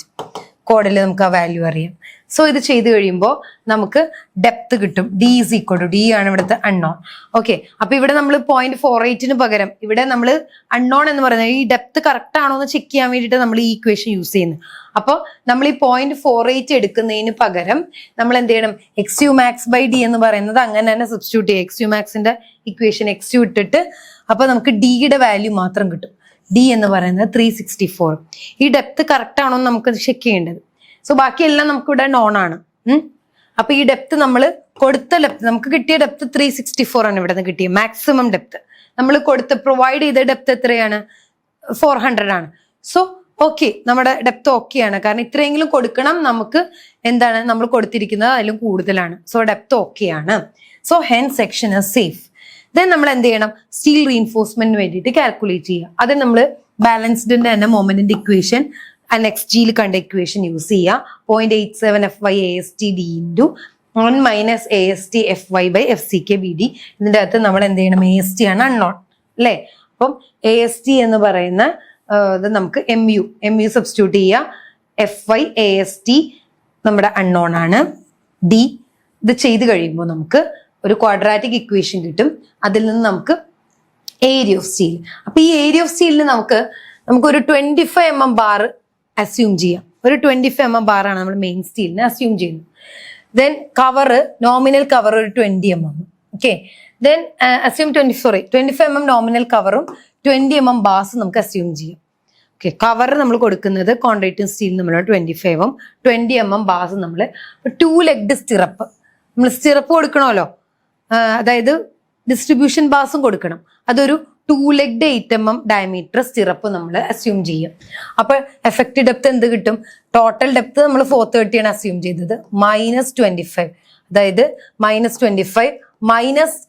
കോഡിൽ നമുക്ക് ആ വാല്യൂ അറിയാം. സോ ഇത് ചെയ്ത് കഴിയുമ്പോൾ നമുക്ക് ഡെപ്ത് കിട്ടും. D = D ആണ് ഇവിടുത്തെ അൺനോൺ. ഓക്കെ, അപ്പൊ ഇവിടെ നമ്മൾ 0.48ന് പകരം ഇവിടെ നമ്മൾ അൺനോൺ എന്ന് പറയുന്നത് ഈ ഡെപ്ത് കറക്റ്റ് ആണോ എന്ന് ചെക്ക് ചെയ്യാൻ വേണ്ടിയിട്ട് നമ്മൾ ഈ ഇക്വേഷൻ യൂസ് ചെയ്യുന്നത്. അപ്പോൾ നമ്മൾ ഈ 0.48 എടുക്കുന്നതിന് പകരം നമ്മൾ എന്ത് ചെയ്യണം, XU max/D എന്ന് പറയുന്നത് അങ്ങനെ തന്നെ സബ്സ്റ്റിറ്റ്യൂട്ട് ചെയ്യുക. XU maxന്റെ ഇക്വേഷൻ XU ഇട്ടിട്ട് അപ്പൊ നമുക്ക് ഡിയുടെ വാല്യൂ മാത്രം കിട്ടും. D എന്ന് പറയുന്നത് 364. ഈ ഡെപ്ത് കറക്റ്റ് ആണോ എന്ന് നമുക്ക് ചെക്ക് ചെയ്യേണ്ടത്. സോ ബാക്കിയെല്ലാം നമുക്ക് ഇവിടെ നോൺ ആണ്. അപ്പൊ ഈ ഡെപ്ത് നമ്മൾ കൊടുത്ത ഡെപ്ത് നമുക്ക് കിട്ടിയ ഡെപ്ത് 364 ആണ് ഇവിടെ നിന്ന് കിട്ടിയ മാക്സിമം ഡെപ്ത്. നമ്മൾ പ്രൊവൈഡ് ചെയ്ത ഡെപ്ത് എത്രയാണ് 400 ആണ്. സോ ഓക്കെ, നമ്മുടെ ഡെപ്ത് ഓക്കെ ആണ്. കാരണം ഇത്രയെങ്കിലും കൊടുക്കണം നമുക്ക്. എന്താണ് നമ്മൾ കൊടുത്തിരിക്കുന്നത് അതിലും കൂടുതലാണ്. സോ ഡെപ്ത് ഓക്കെ ആണ്. So hence section is safe. Then നമ്മൾ എന്ത് ചെയ്യണം, സ്റ്റീൽ റീഇൻഫോഴ്സ്മെന്റിന് വേണ്ടിയിട്ട് കാൽക്കുലേറ്റ് ചെയ്യുക. അത് നമ്മൾ ബാലൻസ്ഡിന്റെ തന്നെ മൊമെന്റിന്റെ ഇക്വേഷൻ നെക്സ്റ്റ് ജിയിൽ കണ്ട ഇക്വേഷൻ യൂസ് ചെയ്യുക. 0.87 FY/AST/D ഇൻറ്റു 1 - AST FY/FCK/BD. ഇതിന്റെ അകത്ത് നമ്മൾ എന്ത് ചെയ്യണം, AST ആണ് അൺനോൺ അല്ലേ. അപ്പം AST എന്ന് പറയുന്ന ഇത് നമുക്ക് MU സബ്സ്റ്റിറ്റ്യൂട്ട് ചെയ്യുക. FY/AST നമ്മുടെ അൺനോൺ ആണ്. D ഇത് ചെയ്ത് കഴിയുമ്പോൾ നമുക്ക് ഒരു ക്വാഡ്രാറ്റിക് ഇക്വേഷൻ കിട്ടും. അതിൽ നിന്ന് നമുക്ക് ഏരിയ ഓഫ് സ്റ്റീൽ. അപ്പൊ ഈ ഏരിയ ഓഫ് സ്റ്റീലിന് നമുക്കൊരു 25 mm ബാർ അസ്യൂം ചെയ്യാം. ഒരു 25 mm ബാറാണ് നമ്മൾ മെയിൻ സ്റ്റീലിന് അസ്യൂം ചെയ്യുന്നത്. ദെൻ കവർ, നോമിനൽ കവർ ഒരു 20 mm. Okay, then assume 25 mm nominal കവറും 20 mm ബാസ് നമുക്ക് അസ്യൂം ചെയ്യാം. ഓക്കെ, കവർ നമ്മൾ കൊടുക്കുന്നത് കോൺക്രീറ്റ് സ്റ്റീൽ നമ്മൾ 25ഉം 20 mm ബാസ് നമ്മൾ 2 legged സ്റ്റിറപ്പ്. നമ്മൾ സ്റ്റിറപ്പ് കൊടുക്കണമല്ലോ, അതായത് ഡിസ്ട്രിബ്യൂഷൻ ബാസും കൊടുക്കണം. അതൊരു 2 legged 8 mm ഡയമീറ്റർ സ്റ്റിറപ്പ് നമ്മൾ അസ്യൂം ചെയ്യും. അപ്പൊ എഫക്റ്റീവ് ഡെപ്ത് എന്ത് കിട്ടും, ടോട്ടൽ ഡെപ്ത് നമ്മൾ 430 ആണ് അസ്യൂം ചെയ്തത്, -25. അതായത് -25 മൈനസ്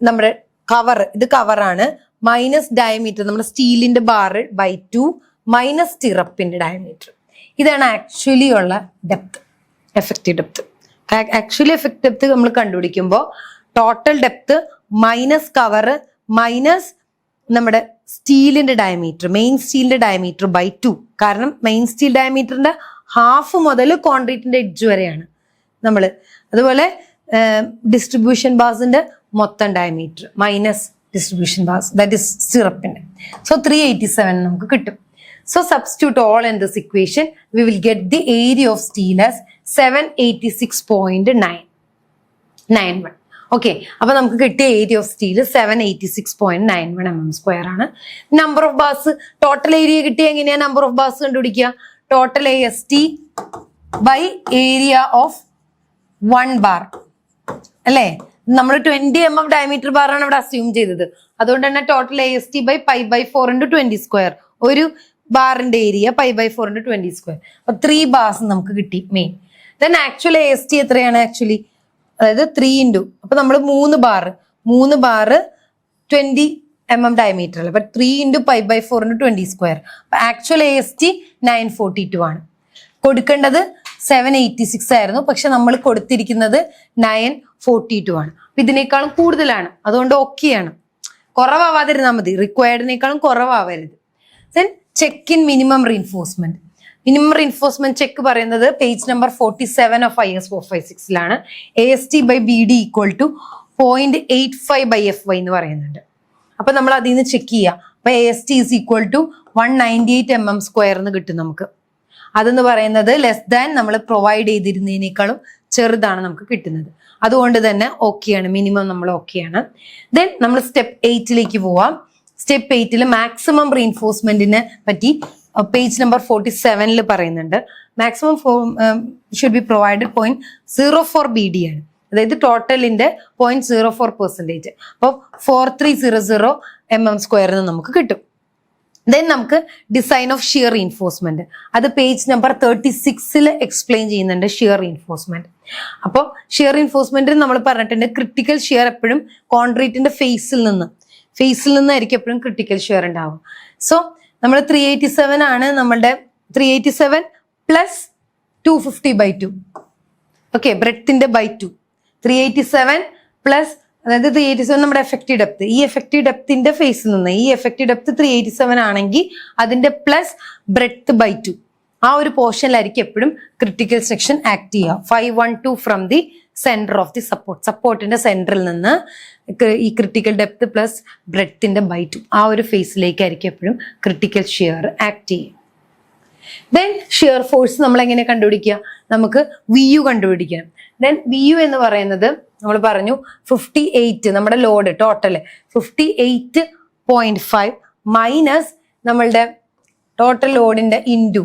നമ്മുടെ കവർ, ഇത് കവറാണ്, മൈനസ് ഡയമീറ്റർ നമ്മുടെ സ്റ്റീലിന്റെ ബാർ /2 മൈനസ് സ്റ്റിറപ്പിന്റെ ഡയമീറ്റർ. ഇതാണ് ആക്ച്വലി ഉള്ള depth, effective depth. Actually effective depth നമ്മൾ കണ്ടുപിടിക്കുമ്പോൾ total depth minus cover minus നമ്മുടെ സ്റ്റീലിന്റെ ഡയമീറ്റർ, മെയിൻ സ്റ്റീലിന്റെ ഡയമീറ്റർ /2. കാരണം മെയിൻ സ്റ്റീൽ ഡയമീറ്ററിന്റെ ഹാഫ് മുതൽ കോൺക്രീറ്റിന്റെ എഡ്ജ് വരെയാണ് നമ്മൾ. അതുപോലെ ഡിസ്ട്രിബ്യൂഷൻ ബാസിന്റെ മൊത്തം diameter minus distribution bars, that is സ്റ്റിറപ്പിന്റെ. സോ 387 നമുക്ക് കിട്ടും. So substitute all in this equation, we will get the area of steel as 786.991. ഓക്കെ, അപ്പൊ നമുക്ക് കിട്ടിയ ഏരിയ ഓഫ് സ്റ്റീൽ 786.91 mm² ആണ്. Number of bars, total area കിട്ടിയ എങ്ങനെയാ നമ്പർ ഓഫ് ബാസ് കണ്ടുപിടിക്കുക, total AST by area of 1 bar അല്ലേ. നമ്മൾ 20 mm ഡയമീറ്റർ ബാറാണ് ഇവിടെ അസ്യൂം ചെയ്തത്. അതുകൊണ്ട് തന്നെ ടോട്ടൽ AST ബൈ π/4 × 20². ഒരു ബാറിന്റെ ഏരിയ π/4 × 20². അപ്പൊ 3 ബാർസ് നമുക്ക് കിട്ടി മെയിൻ. ദെൻ ആക്ച്വൽ AST എത്രയാണ്, ആക്ച്വലി അതായത് 3 × അപ്പൊ നമ്മൾ 3 ബാർ 20 mm ഡയമീറ്റർ അല്ല, അപ്പൊ 3 × π/4 × 20². അപ്പൊ ആക്ച്വൽ AST 942 ആണ്. കൊടുക്കേണ്ടത് 786 ആയിരുന്നു, പക്ഷെ നമ്മൾ കൊടുത്തിരിക്കുന്നത് 942 ആണ്. അപ്പൊ ഇതിനേക്കാളും കൂടുതലാണ്, അതുകൊണ്ട് ഓക്കെയാണ്. കുറവാവാതിരുന്നാൽ മതി, റിക്വയർഡിനേക്കാളും കുറവാവരുത്. Then check in minimum reinforcement. Minimum reinforcement check പറയുന്നത് page number 47 of IS 456 AST/BD = 0.85/FY എന്ന് പറയുന്നുണ്ട്. അപ്പൊ നമ്മൾ അതിൽ നിന്ന് ചെക്ക് ചെയ്യുക. അപ്പൊ AST is equal to 198 mm² എന്ന് കിട്ടും നമുക്ക്. അതെന്ന് പറയുന്നത് ലെസ് ദാൻ നമ്മൾ പ്രൊവൈഡ് ചെയ്തിരുന്നതിനേക്കാളും ചെറുതാണ് നമുക്ക് കിട്ടുന്നത്. അതുകൊണ്ട് തന്നെ ഓക്കെയാണ്, മിനിമം നമ്മൾ ഓക്കെയാണ്. ദെൻ നമ്മൾ സ്റ്റെപ്പ് 8ലേക്ക് പോവാം. സ്റ്റെപ്പ് 8 മാക്സിമം റീഇൻഫോഴ്സ്മെന്റിനെ പറ്റി പേജ് നമ്പർ 47 പറയുന്നുണ്ട്. Maximum should be provided 0.04 BD ആണ്. അതായത് ടോട്ടലിന്റെ 0.04%. അപ്പോൾ 4300 mm² നമുക്ക് കിട്ടും. ദെൻ നമുക്ക് ഡിസൈൻ ഓഫ് ഷിയർ റീഇൻഫോഴ്സ്മെന്റ്, അത് പേജ് നമ്പർ 36 എക്സ്പ്ലെയിൻ ചെയ്യുന്നുണ്ട് ഷിയർ റീഇൻഫോഴ്സ്മെന്റ്. അപ്പോൾ ഷിയർ റീഇൻഫോഴ്സ്മെന്റിൽ നമ്മൾ പറഞ്ഞിട്ടുണ്ട് ക്രിട്ടിക്കൽ ഷിയർ എപ്പോഴും കോൺക്രീറ്റിന്റെ ഫേസിൽ നിന്നായിരിക്കും എപ്പോഴും ക്രിട്ടിക്കൽ ഷിയർ ഉണ്ടാവും. സോ നമ്മൾ 387 ആണ് നമ്മളുടെ 387 പ്ലസ് 250/2. ഓക്കെ, ബ്രെഡ്ത്തിന്റെ ബൈ 2 387 പ്ലസ്, അതായത് 387 നമ്മുടെ എഫക്റ്റീവ് ഡെപ്ത്. ഈ എഫക്റ്റീവ് ഡെപ്തിന്റെ ഫേസിൽ നിന്ന് ഈ എഫക്റ്റീവ് ഡെപ്ത് 387 ആണെങ്കിൽ അതിന്റെ പ്ലസ് ബ്രെഡ്ത്ത് ബൈ 2 ആ ഒരു പോർഷനിലായിരിക്കും എപ്പോഴും ക്രിട്ടിക്കൽ സെക്ഷൻ ആക്ട് ചെയ്യുക. 512 from the centre of the സപ്പോർട്ടിന്റെ സെന്ററിൽ നിന്ന് ഈ ക്രിട്ടിക്കൽ ഡെപ്ത് പ്ലസ് ബ്രെഡ്ത്തിന്റെ ബൈ 2 ആ ഒരു ഫേസിലേക്കായിരിക്കും എപ്പോഴും ക്രിട്ടിക്കൽ ഷിയർ ആക്ട് ചെയ്യുക. ദെൻ ഷിയർ ഫോഴ്സ് നമ്മൾ എങ്ങനെ കണ്ടുപിടിക്കുക? നമുക്ക് VU കണ്ടുപിടിക്കണം. ദെൻ VU എന്ന് പറയുന്നത് നമ്മൾ പറഞ്ഞു 58, നമ്മുടെ ലോഡ് ടോട്ടൽ 58.5 മൈനസ് നമ്മളുടെ ടോട്ടൽ ലോഡിന്റെ ഇൻറ്റു,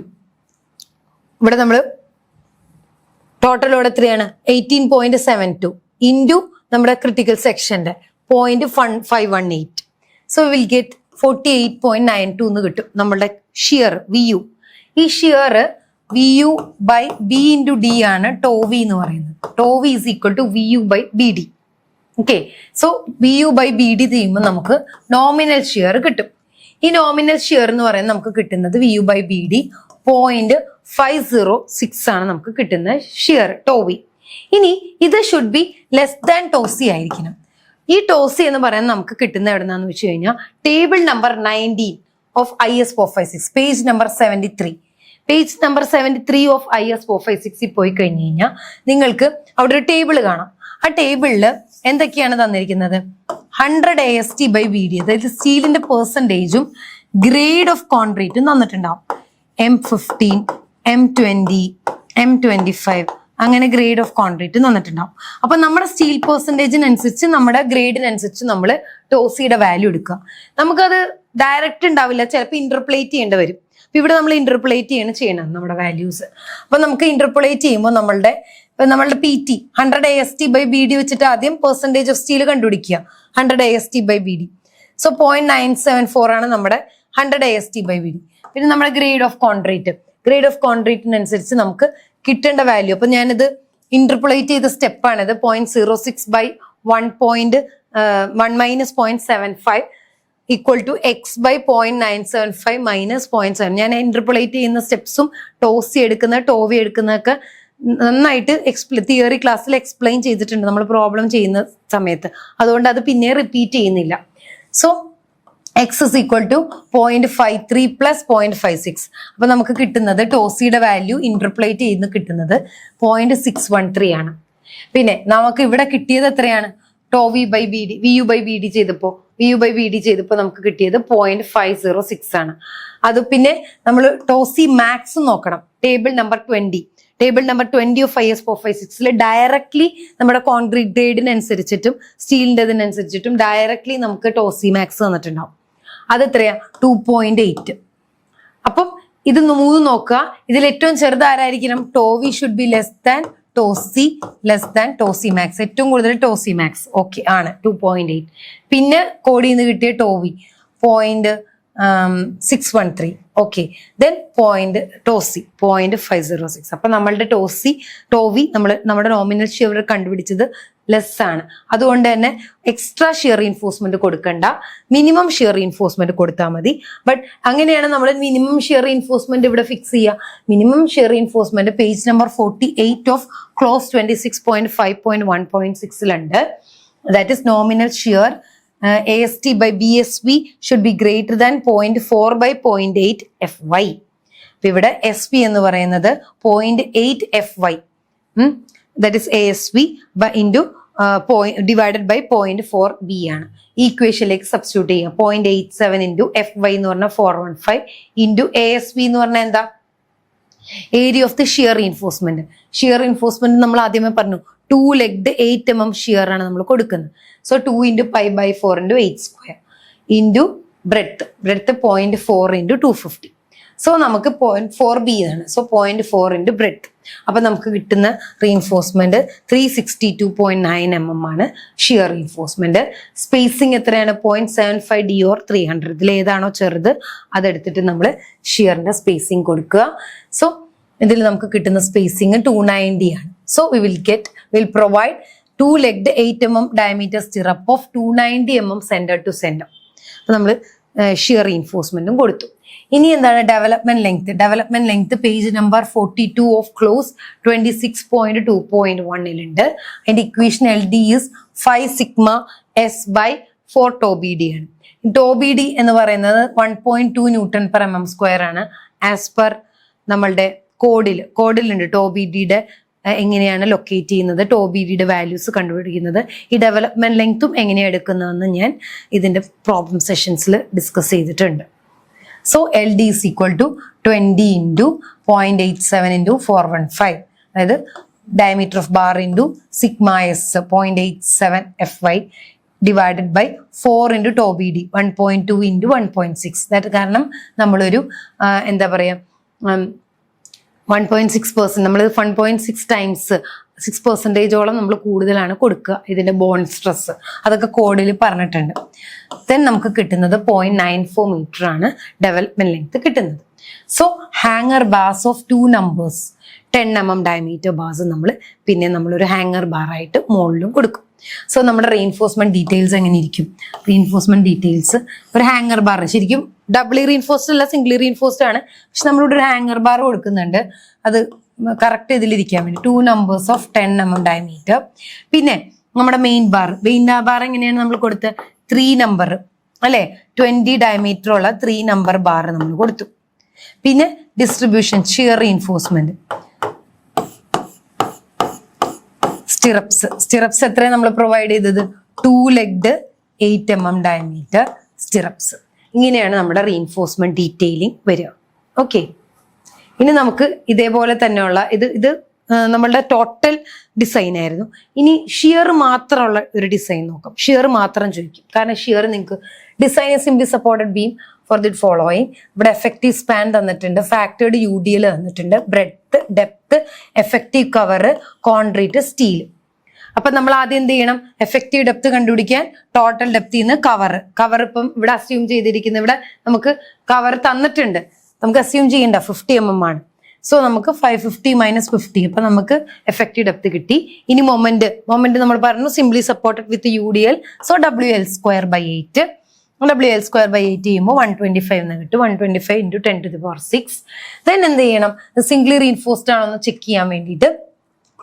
ഇവിടെ നമ്മൾ ടോട്ടൽ ലോഡ് എത്രയാണ് 18.72 ഇൻറ്റു നമ്മുടെ ക്രിട്ടിക്കൽ സെക്ഷന്റെ 0.518. സോ വിൽ ഗെറ്റ് 48.92 എന്ന് കിട്ടും നമ്മളുടെ ഷിയർ VU. ഈ shear VU by B into D ആണ് ടോവി എന്ന് പറയുന്നത്. Tau v is equal to VU by BD. Okay, so VU by BD ചെയ്യുമ്പോൾ നമുക്ക് നോമിനൽ ഷിയർ കിട്ടും. ഈ നോമിനൽ ഷിയർ എന്ന് പറയുന്നത് നമുക്ക് കിട്ടുന്നത് VU ബൈ BD 0.506 ആണ് നമുക്ക് കിട്ടുന്ന ഷിയർ ടോവി. ഇനി ഇത് ഷുഡ് ബി ലെസ് ദാൻ ടോസി ആയിരിക്കണം. ഈ ടോസി എന്ന് പറയുന്നത് നമുക്ക് കിട്ടുന്ന എവിടെന്നാന്ന് വെച്ച് കഴിഞ്ഞാൽ table number 19 of IS 456, page number 73. Page number 73 of IS 456 പോയി കഴിഞ്ഞു കഴിഞ്ഞാൽ നിങ്ങൾക്ക് അവിടെ ഒരു ടേബിൾ കാണാം. ആ ടേബിളിൽ എന്തൊക്കെയാണ് തന്നിരിക്കുന്നത്? 100 AST ബൈ BD, അതായത് സ്റ്റീലിന്റെ പെർസെൻറ്റേജും grade of കോൺക്രീറ്റും തന്നിട്ടുണ്ടാവും. M15, M20, M25 അങ്ങനെ ഗ്രേഡ് ഓഫ് കോൺക്രീറ്റ് തന്നിട്ടുണ്ടാവും. അപ്പൊ നമ്മുടെ സ്റ്റീൽ പെർസെൻറ്റേജിനനുസരിച്ച് നമ്മുടെ ഗ്രേഡിനനുസരിച്ച് നമ്മൾ ടോസിയുടെ വാല്യൂ എടുക്കുക. നമുക്കത് ഡയറക്റ്റ് ഉണ്ടാവില്ല, ചിലപ്പോൾ ഇന്റർപ്ലേറ്റ് ചെയ്യേണ്ടി വരും. അപ്പൊ ഇവിടെ നമ്മൾ ഇന്റർപ്ലേറ്റ് ചെയ്യണം നമ്മുടെ വാല്യൂസ്. അപ്പൊ നമുക്ക് ഇന്റർപ്ലേറ്റ് ചെയ്യുമ്പോൾ നമ്മളുടെ PT 100 AST ബൈ BD വെച്ചിട്ട് ആദ്യം പെർസെൻറ്റേജ് ഓഫ് സ്റ്റീൽ കണ്ടുപിടിക്കുക. 100 AST ബൈ BD. സോ 0.974 ആണ് നമ്മുടെ 100 AST ബൈ BD. പിന്നെ നമ്മുടെ ഗ്രേഡ് ഓഫ് കോൺക്രീറ്റിനനുസരിച്ച് നമുക്ക് കിട്ടേണ്ട വാല്യൂ. അപ്പൊ ഞാനിത് ഇന്റർപോളേറ്റ് ചെയ്ത സ്റ്റെപ്പാണിത്. 0.06 by 1 minus 0.75 equal to X by 0.975 minus 0.7. ഞാൻ ഇന്റർപോളേറ്റ് ചെയ്യുന്ന സ്റ്റെപ്സും ടോവി എടുക്കുന്നതൊക്കെ നന്നായിട്ട് തിയറി ക്ലാസ്സിൽ എക്സ്പ്ലെയിൻ ചെയ്തിട്ടുണ്ട് നമ്മൾ പ്രോബ്ലം ചെയ്യുന്ന സമയത്ത്. അതുകൊണ്ട് അത് പിന്നെ റിപ്പീറ്റ് ചെയ്യുന്നില്ല. So X is equal to 0.53 plus 0.56. അപ്പൊ നമുക്ക് കിട്ടുന്നത് ടോസിയുടെ വാല്യൂ ഇന്റർപ്ലേറ്റ് ചെയ്യുന്ന കിട്ടുന്നത് 0.613 ആണ്. പിന്നെ നമുക്ക് ഇവിടെ കിട്ടിയത് എത്രയാണ്? VU ബൈ BD ചെയ്തപ്പോ നമുക്ക് കിട്ടിയത് 0.506 ആണ്. അത് പിന്നെ നമ്മൾ ടോസി മാക്സ് നോക്കണം. Table number 20 of IS 456 directly നമ്മുടെ കോൺക്രീറ്റ് ഗ്രേഡിനനുസരിച്ചിട്ടും സ്റ്റീലിൻ്റെതിനനുസരിച്ചിട്ടും ഡയറക്ട്ലി നമുക്ക് ടോസി മാക്സ് തന്നിട്ടുണ്ടാവും. അതെത്രയാ? 2.8. അപ്പം ഇത് 3 നോക്കുക. ഇതിൽ ഏറ്റവും ചെറുത് ആരായിരിക്കണം? Tau v should be less than ടോസി max. ഏറ്റവും കൂടുതൽ ടോസി മാക്സ് ഓക്കെ ആണ് 2.8. പിന്നെ കോഡിന്ന് കിട്ടിയ ടോവി 0.613. Okay, then ടോസി 0.506. അപ്പൊ നമ്മളുടെ ടോവി നമ്മുടെ നോമിനൽ ഷിയർ കണ്ടുപിടിച്ചത് ലെസ് ആണ്. അതുകൊണ്ട് തന്നെ എക്സ്ട്രാ ഷിയർ റീഇൻഫോഴ്സ്മെന്റ് കൊടുക്കണ്ട, മിനിമം ഷിയർ റീഇൻഫോഴ്സ്മെന്റ് കൊടുത്താൽ മതി. ബട്ട് അങ്ങനെയാണ് നമ്മൾ മിനിമം ഷിയർ റീഇൻഫോഴ്സ്മെന്റ് ഇവിടെ ഫിക്സ് ചെയ്യുക. Minimum shear reinforcement page number 48 of close 26.5.1.6 that is nominal shear AST by BSV should be greater than 0.4 by 0.8 FY. അപ്പൊ ഇവിടെ SV എന്ന് പറയുന്നത് 0.8 FY. That is ASV by into divided by 0.4 B ആണ്. ഈ ഇക്വേഷനിലേക്ക് സബ്സ്റ്റിറ്റ്യൂട്ട് ചെയ്യുക. 0.87 ഇൻറ്റു എഫ് വൈ എന്ന് പറഞ്ഞാൽ 415 ഇൻറ്റു എ എസ് ബി എന്ന് പറഞ്ഞാൽ എന്താ? Area of the shear reinforcement. Shear reinforcement നമ്മൾ ആദ്യമേ പറഞ്ഞു 2 legged 8 mm ഷിയർ ആണ് നമ്മൾ കൊടുക്കുന്നത്. So 2 into pi by 4 into 8 square into breadth 0.4 into 250. So നമുക്ക് 0.4 ബി ആണ്. So 0.4 into breadth. അപ്പൊ നമുക്ക് കിട്ടുന്ന റീൻഫോഴ്സ്മെന്റ് 362.9 mm ആണ് ഷിയർ റീൻഫോഴ്സ്മെന്റ്. സ്പേസിങ് എത്രയാണ്? 0.75 ഡി ഓർ 300. ഇതിൽ ഏതാണോ ചെറുത് അതെടുത്തിട്ട് നമ്മൾ ഷിയറിന്റെ സ്പേസിങ് കൊടുക്കുക. സോ ഇതിൽ നമുക്ക് കിട്ടുന്ന സ്പേസിങ് 290 ആണ്. So will provide 2 legged 8 mm diameter stirrup of 290 mm center to center. അപ്പൊ നമ്മൾ ഷിയർ റീൻഫോഴ്സ്മെന്റും കൊടുത്തു. ഇനി എന്താണ് development length? Page number 42 of close 26.2.1 അതിന്റെ equation L D is 5 sigma s by 4 tau bd ആണ്. tau bd എന്ന് പറയുന്നത് 1.2 Newton per mm square ആണ്. ആസ് പെർ നമ്മളുടെ കോഡിലുണ്ട് tau bd എങ്ങനെയാണ് ലൊക്കേറ്റ് ചെയ്യുന്നത്, tau bd വാല്യൂസ് കണ്ടുപിടിക്കുന്നത്. ഈ ഡെവലപ്മെന്റ് ലെങ്ത്തും എങ്ങനെയാണ് എടുക്കുന്നതെന്ന് ഞാൻ ഇതിന്റെ പ്രോബ്ലം സെഷൻസിൽ ഡിസ്കസ് ചെയ്തിട്ടുണ്ട്. So LD is equal to 20 into 0.87 into 415. അതായത് diameter of bar into sigma s 0.87 fy divided by 4 into tau bd 1.2 into 1.6. That കാരണം നമ്മളൊരു എന്താ പറയുക 1.6% നമ്മൾ 1.6 ടൈംസ് 6% നമ്മൾ കൂടുതലാണ് കൊടുക്കുക ഇതിന്റെ ബോണ്ട് സ്ട്രെസ്. അതൊക്കെ കോഡിൽ പറഞ്ഞിട്ടുണ്ട്. ദെൻ നമുക്ക് കിട്ടുന്നത് 0.94 മീറ്റർ ആണ് ഡെവലപ്മെന്റ് ലെങ്ത് കിട്ടുന്നത്. So hanger bars of 2 numbers 10 mm diameter bars നമ്മളൊരു ഹാങ്ങർ ബാർ ആയിട്ട് മുകളിലും കൊടുക്കും. സോ നമ്മുടെ റീൻഫോഴ്സ്മെന്റ് ഡീറ്റെയിൽസ് എങ്ങനെ ഇരിക്കും? റീൻഫോഴ്സ്മെന്റ് ഡീറ്റെയിൽസ് ഒരു ഹാങ്ങർ ബാർ ശരിക്കും ഡബിളി റീൻഫോഴ്സ്ഡ് അല്ല, സിംഗിളി റീൻഫോഴ്സ്ഡ് ആണ്. പക്ഷെ നമ്മളിവിടെ ഒരു ഹാങ്ങർ ബാർ കൊടുക്കുന്നുണ്ട്. അത് കറക്റ്റ് ഇതിലിരിക്കാൻ വേണ്ടി 2 numbers of 10 mm ഡയമീറ്റർ. പിന്നെ നമ്മുടെ മെയിൻ ബാർ എങ്ങനെയാണ് നമ്മൾ കൊടുത്ത 3 number അല്ലെ 20 ഡയമീറ്റർ ഉള്ള 3 number ബാർ നമ്മൾ കൊടുത്തു. പിന്നെ ഡിസ്ട്രിബ്യൂഷൻ ഷിയർ റീൻഫോഴ്സ്മെന്റ് സ്റ്റിറപ്സ് എത്രയാണ് നമ്മൾ പ്രൊവൈഡ് ചെയ്തത്? 2 legged 8 mm ഡയമീറ്റർ സ്റ്റിറപ്സ്. ഇങ്ങനെയാണ് നമ്മുടെ റീൻഫോഴ്സ്മെന്റ് ഡീറ്റെയിലിംഗ് വരിക. ഓക്കെ, ഇനി നമുക്ക് ഇതേപോലെ തന്നെയുള്ള ഇത് നമ്മളുടെ ടോട്ടൽ ഡിസൈൻ ആയിരുന്നു. ഇനി ഷിയർ മാത്രമുള്ള ഒരു ഡിസൈൻ നോക്കാം. ഷിയർ മാത്രം ചോദിക്കും. കാരണം ഷിയർ നിങ്ങൾക്ക് design simply supported beam for the following. ഇവിടെ എഫക്റ്റീവ് സ്പാൻ തന്നിട്ടുണ്ട്, ഫാക്ടേർഡ് UDL തന്നിട്ടുണ്ട്, breadth, depth, effective cover, concrete, steel. അപ്പൊ നമ്മൾ ആദ്യം എന്ത് ചെയ്യണം? എഫക്റ്റീവ് ഡെപ്ത് കണ്ടുപിടിക്കാൻ ടോട്ടൽ ഡെപ്തിൽ നിന്ന് കവർ ഇപ്പം ഇവിടെ അസ്യൂം ചെയ്തിരിക്കുന്നത്, ഇവിടെ നമുക്ക് കവർ തന്നിട്ടുണ്ട്, നമുക്ക് അസ്യൂം ചെയ്യണ്ട 50 mm ആണ്. സോ നമുക്ക് 550 - 50. അപ്പൊ നമുക്ക് എഫക്റ്റീവ് ഡെപ്ത് കിട്ടി. ഇനി മൊമെന്റ് നമ്മൾ പറഞ്ഞു സിംപ്ലി സപ്പോർട്ടഡ് വിത്ത് UDL. സോ WL²/8 ചെയ്യുമ്പോൾ 125 എന്ന് കിട്ടും. 125 × 10⁶. ദെൻ എന്ത് ചെയ്യണം? സിംഗ്ലി റീൻഫോഴ്സ്ഡ് ആണോ എന്ന് ചെക്ക് ചെയ്യാൻ വേണ്ടിയിട്ട്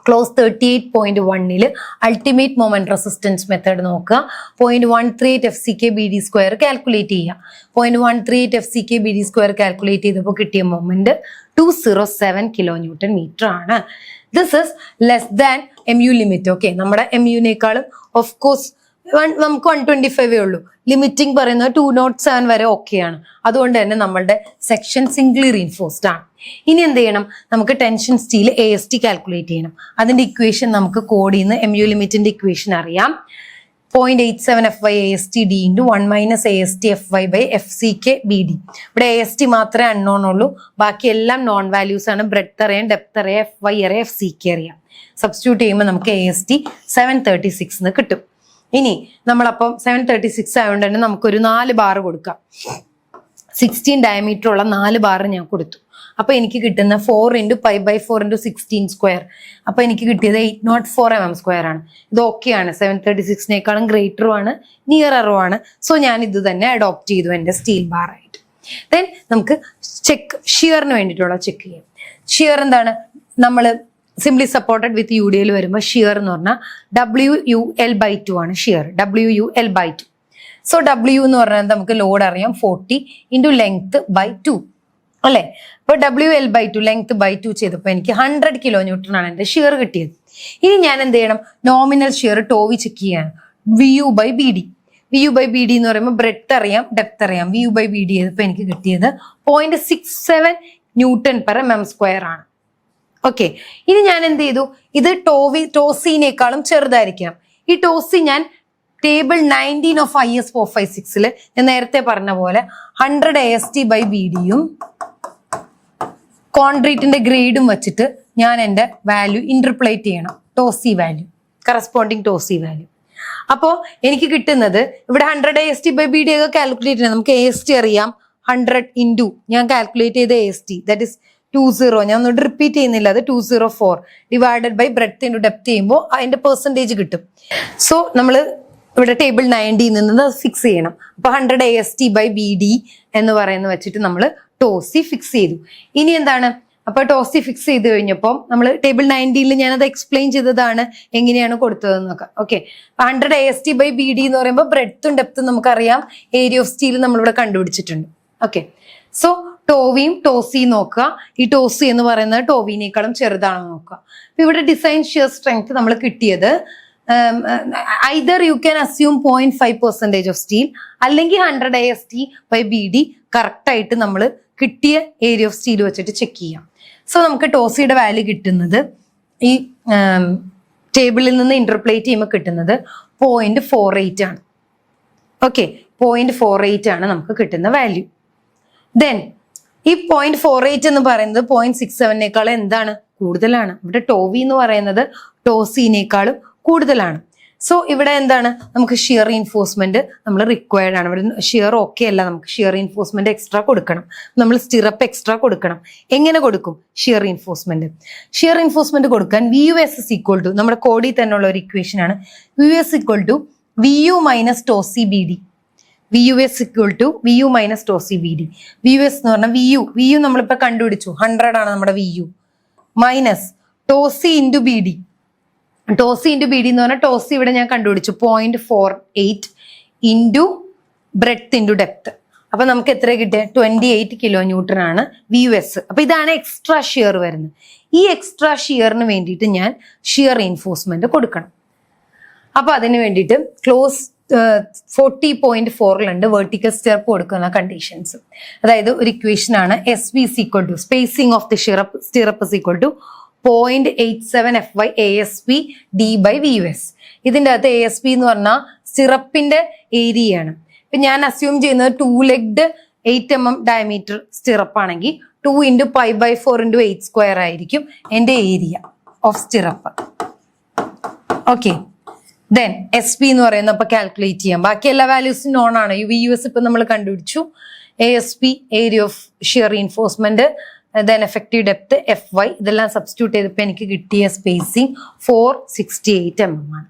close 38.1 ultimate moment resistance method നോക്കുക. 0.138 FCK/BD² കാൽക്കുലേറ്റ് ചെയ്യുക. 0.138 FCK/BD² കാൽക്കുലേറ്റ് ചെയ്തപ്പോൾ കിട്ടിയ മൊമെന്റ് 207 kN ആണ്. This is less than MU limit. Okay, നമ്മുടെ MUനേക്കാളും ഓഫ് കോഴ്സ് നമുക്ക് 125 ഉള്ളൂ. ലിമിറ്റിംഗ് പറയുന്നത് 207 വരെ ഓക്കെയാണ്. അതുകൊണ്ട് തന്നെ നമ്മളുടെ സെക്ഷൻ സിംഗ്ലി റീൻഫോഴ്സ്ഡ് ആണ്. ഇനി എന്ത് ചെയ്യണം? നമുക്ക് ടെൻഷൻ സ്റ്റീൽ AST കാൽക്കുലേറ്റ് ചെയ്യണം. അതിന്റെ ഇക്വേഷൻ നമുക്ക് കോഡിൽ നിന്ന് MU ലിമിറ്റിന്റെ ഇക്വേഷൻ അറിയാം. 0.87 FY AST D × 1 - AST FY FCK BD. ഇവിടെ AST മാത്രമേ അൺനോൺ ഉള്ളൂ, ബാക്കി എല്ലാം നോൺ വാല്യൂസ് ആണ്. ബ്രെഡ്ത്ത് അറിയാം, ഡെപ്ത് അറിയാം, FY അറിയാം, FCK അറിയാം. സബ്സ്റ്റിറ്റ്യൂട്ട് ചെയ്യുമ്പോൾ നമുക്ക് AST 736 എന്ന് കിട്ടും. ഇനി നമ്മളപ്പം 736 ആയതുകൊണ്ട് തന്നെ നമുക്കൊരു 4 ബാർ കൊടുക്കാം. 16 ഡയമീറ്റർ ഉള്ള 4 ബാർ ഞാൻ കൊടുത്തു. അപ്പൊ എനിക്ക് കിട്ടുന്ന 4 × π/4 × 16². അപ്പൊ എനിക്ക് കിട്ടിയത് 804 mm² ആണ്. ഇത് ഓക്കെയാണ്, 736നേക്കാളും ഗ്രേറ്ററും ആണ്, നിയററും ആണ്. സോ ഞാൻ ഇത് തന്നെ അഡോപ്റ്റ് ചെയ്തു എന്റെ സ്റ്റീൽ ബാർ ആയിട്ട്. ദെൻ നമുക്ക് ഷിയറിന് വേണ്ടിയിട്ടുള്ള ചെക്ക് ചെയ്യാം. ഷിയർ എന്താണ്? നമ്മൾ സിംപ്ലി സപ്പോർട്ടഡ് വിത്ത് UDL വരുമ്പോൾ ഷിയർ എന്ന് പറഞ്ഞാൽ WUL/2 ആണ് ഷിയർ. WUL/2. സോ W എന്ന് പറഞ്ഞാൽ നമുക്ക് ലോഡ് അറിയാം 40 × length/2 അല്ലെ. അപ്പൊ WL/2 length/2 ചെയ്തപ്പോൾ എനിക്ക് 100 kN ആണ് എന്റെ ഷിയർ കിട്ടിയത്. ഇനി ഞാൻ എന്ത് ചെയ്യണം? നോമിനൽ ഷിയർ ടോവി ചെക്ക് ചെയ്യാണ്. VU/BD. VU/BD എന്ന് പറയുമ്പോൾ ബ്രെഡ്ത്ത് അറിയാം, ഡെപ്ത് അറിയാം. VU/BD ചെയ്തപ്പോൾ എനിക്ക് കിട്ടിയത് 0.67 Newton/mm² ആണ്. ഓക്കെ, ഇനി ഞാൻ എന്ത് ചെയ്തു? ഇത് ടോസിനേക്കാളും ചെറുതായിരിക്കണം. ഈ ടോസി ഞാൻ ടേബിൾ 19 ഓഫ് IS 456 ഞാൻ നേരത്തെ പറഞ്ഞ പോലെ 100 AST/BD കോൺക്രീറ്റിന്റെ ഗ്രേഡും വെച്ചിട്ട് ഞാൻ എൻ്റെ വാല്യൂ ഇന്റർപ്ലേറ്റ് ചെയ്യണം. ടോസി വാല്യൂ, കറസ്പോണ്ടിങ് ടോസി വാല്യൂ. അപ്പോൾ എനിക്ക് കിട്ടുന്നത് ഇവിടെ 100 AST/BD ഒക്കെ കാൽക്കുലേറ്റ് ചെയ്യാം. നമുക്ക് AST അറിയാം. 100 ഇൻറ്റു ഞാൻ കാൽക്കുലേറ്റ് ചെയ്ത AST ദാറ്റ് ഇസ് 20. ഞാൻ ഒന്നുകൂടി റിപ്പീറ്റ് ചെയ്യുന്നില്ല, അത് 204 divided by breadth into depth ചെയ്യുമ്പോൾ അതിന്റെ പെർസെൻറ്റേജ് കിട്ടും. സോ നമ്മൾ ഇവിടെ ടേബിൾ 90 നിന്ന് ഫിക്സ് ചെയ്യണം. അപ്പൊ 100 AST/BD എന്ന് പറയുന്നത് വെച്ചിട്ട് നമ്മൾ ടോസി ഫിക്സ് ചെയ്തു. ഇനി എന്താണ്? അപ്പൊ ടോസി ഫിക്സ് ചെയ്ത് കഴിഞ്ഞപ്പോൾ നമ്മൾ ടേബിൾ 90 ഞാനത് എക്സ്പ്ലെയിൻ ചെയ്തതാണ് എങ്ങനെയാണ് കൊടുത്തതെന്നൊക്കെ. ഓക്കെ, 100 AST/BD എന്ന് പറയുമ്പോൾ ബ്രെഡ്ത്തും ഡെപ്തും നമുക്കറിയാം. ഏരിയ ഓഫ് സ്റ്റീൽ നമ്മളിവിടെ കണ്ടുപിടിച്ചിട്ടുണ്ട്. ഓക്കെ, സോ ടോവിയും ടോസിയും നോക്കുക. ഈ ടോസി എന്ന് പറയുന്നത് ടോവിനേക്കാളും ചെറുതാണോ നോക്കുക. അപ്പൊ ഇവിടെ ഡിസൈൻ ഷിയർ സ്ട്രെങ്ത് നമ്മൾ കിട്ടിയത് either you can assume 0.5% of steel അല്ലെങ്കിൽ 100 AST/BD കറക്റ്റ് ആയിട്ട് നമ്മൾ കിട്ടിയ ഏരിയ ഓഫ് സ്റ്റീൽ വെച്ചിട്ട് ചെക്ക് ചെയ്യാം. സോ നമുക്ക് ടോസിയുടെ വാല്യൂ കിട്ടുന്നത് ഈ ടേബിളിൽ നിന്ന് ഇന്റർപ്ലേറ്റ് ചെയ്യുമ്പോൾ കിട്ടുന്നത് 0.48 ആണ്. ഓക്കെ, 0.48 ആണ് നമുക്ക് കിട്ടുന്ന വാല്യൂ. ദെൻ ഈ 0.48 എന്ന് പറയുന്നത് 0.67 എന്താണ്? കൂടുതലാണ്. ഇവിടെ ടോവി എന്ന് പറയുന്നത് ടോസിനേക്കാളും കൂടുതലാണ്. സോ ഇവിടെ എന്താണ്? നമുക്ക് ഷിയർ റീൻഫോഴ്സ്മെന്റ് നമ്മൾ റിക്വയർഡ് ആണ്. ഇവിടെ ഷിയർ ഓക്കെ അല്ല, നമുക്ക് ഷിയർ റീൻഫോഴ്സ്മെന്റ് എക്സ്ട്രാ കൊടുക്കണം. നമ്മൾ സ്റ്റിറപ്പ് എക്സ്ട്രാ കൊടുക്കണം. എങ്ങനെ കൊടുക്കും ഷിയർ റീൻഫോഴ്സ്മെന്റ്? ഷിയർ റീൻഫോഴ്സ്മെന്റ് കൊടുക്കാൻ VUS is equal to, നമ്മുടെ കോഡിൽ തന്നെയുള്ള ഒരു ഇക്വേഷൻ ആണ്. VUS equal to VU minus TOSI/BD. VUS equal to VU minus TOSI/BD. VUS എന്ന് പറഞ്ഞാൽ VU നമ്മളിപ്പോ കണ്ടുപിടിച്ചു, 100 ആണ് നമ്മുടെ VU, minus ടോസി into BD. ടോസി into BD എന്ന് പറഞ്ഞാൽ ടോസി ഇവിടെ ഞാൻ കണ്ടുപിടിച്ചു 0.48 ഇൻറ്റു ബ്രെഡ്ത്ത് ഇൻറ്റു ഡെപ്ത്. അപ്പൊ നമുക്ക് എത്ര കിട്ടിയ? 28 kN ആണ് VUS. അപ്പൊ ഇതാണ് എക്സ്ട്രാ ഷിയർ വരുന്നത്. ഈ എക്സ്ട്രാ ഷിയറിന് വേണ്ടിയിട്ട് ഞാൻ ഷിയർ റീൻഫോഴ്സ്മെന്റ് കൊടുക്കണം. അപ്പൊ അതിന് വേണ്ടിയിട്ട് ക്ലോസ് 40.4 വെർട്ടിക്കൽ സ്റ്റെപ്പ് കൊടുക്കുന്ന കണ്ടീഷൻസ്. അതായത് ഒരു ഇക്വേഷൻ ആണ് SV is equal to spacing of the stirrup is equal to 0.87 FY ASP D/VUS. ഇതിൻ്റെ അകത്ത് ASP എന്ന് പറഞ്ഞാൽ സ്റ്റിറപ്പിന്റെ ഏരിയയാണ്. ഇപ്പൊ ഞാൻ അസ്യൂം ചെയ്യുന്നത് 2 legged 8 mm ഡയമീറ്റർ സ്റ്റിറപ്പ് ആണെങ്കിൽ 2 × π/4 × 8² ആയിരിക്കും എന്റെ area of stirrup. Okay, then SP എന്ന് പറയുന്നത് അപ്പൊ കാൽക്കുലേറ്റ് ചെയ്യാം. ബാക്കി എല്ലാ വാല്യൂസും നോൺ ആണ്. VUS ഇപ്പൊ നമ്മൾ കണ്ടുപിടിച്ചു. ASP area of shear reinforcement, then effective depth FY, ഇതെല്ലാം സബ്സ്റ്റിറ്റ്യൂട്ട് ചെയ്തപ്പോൾ എനിക്ക് കിട്ടിയ സ്പേസിംഗ് 468 mm ആണ്.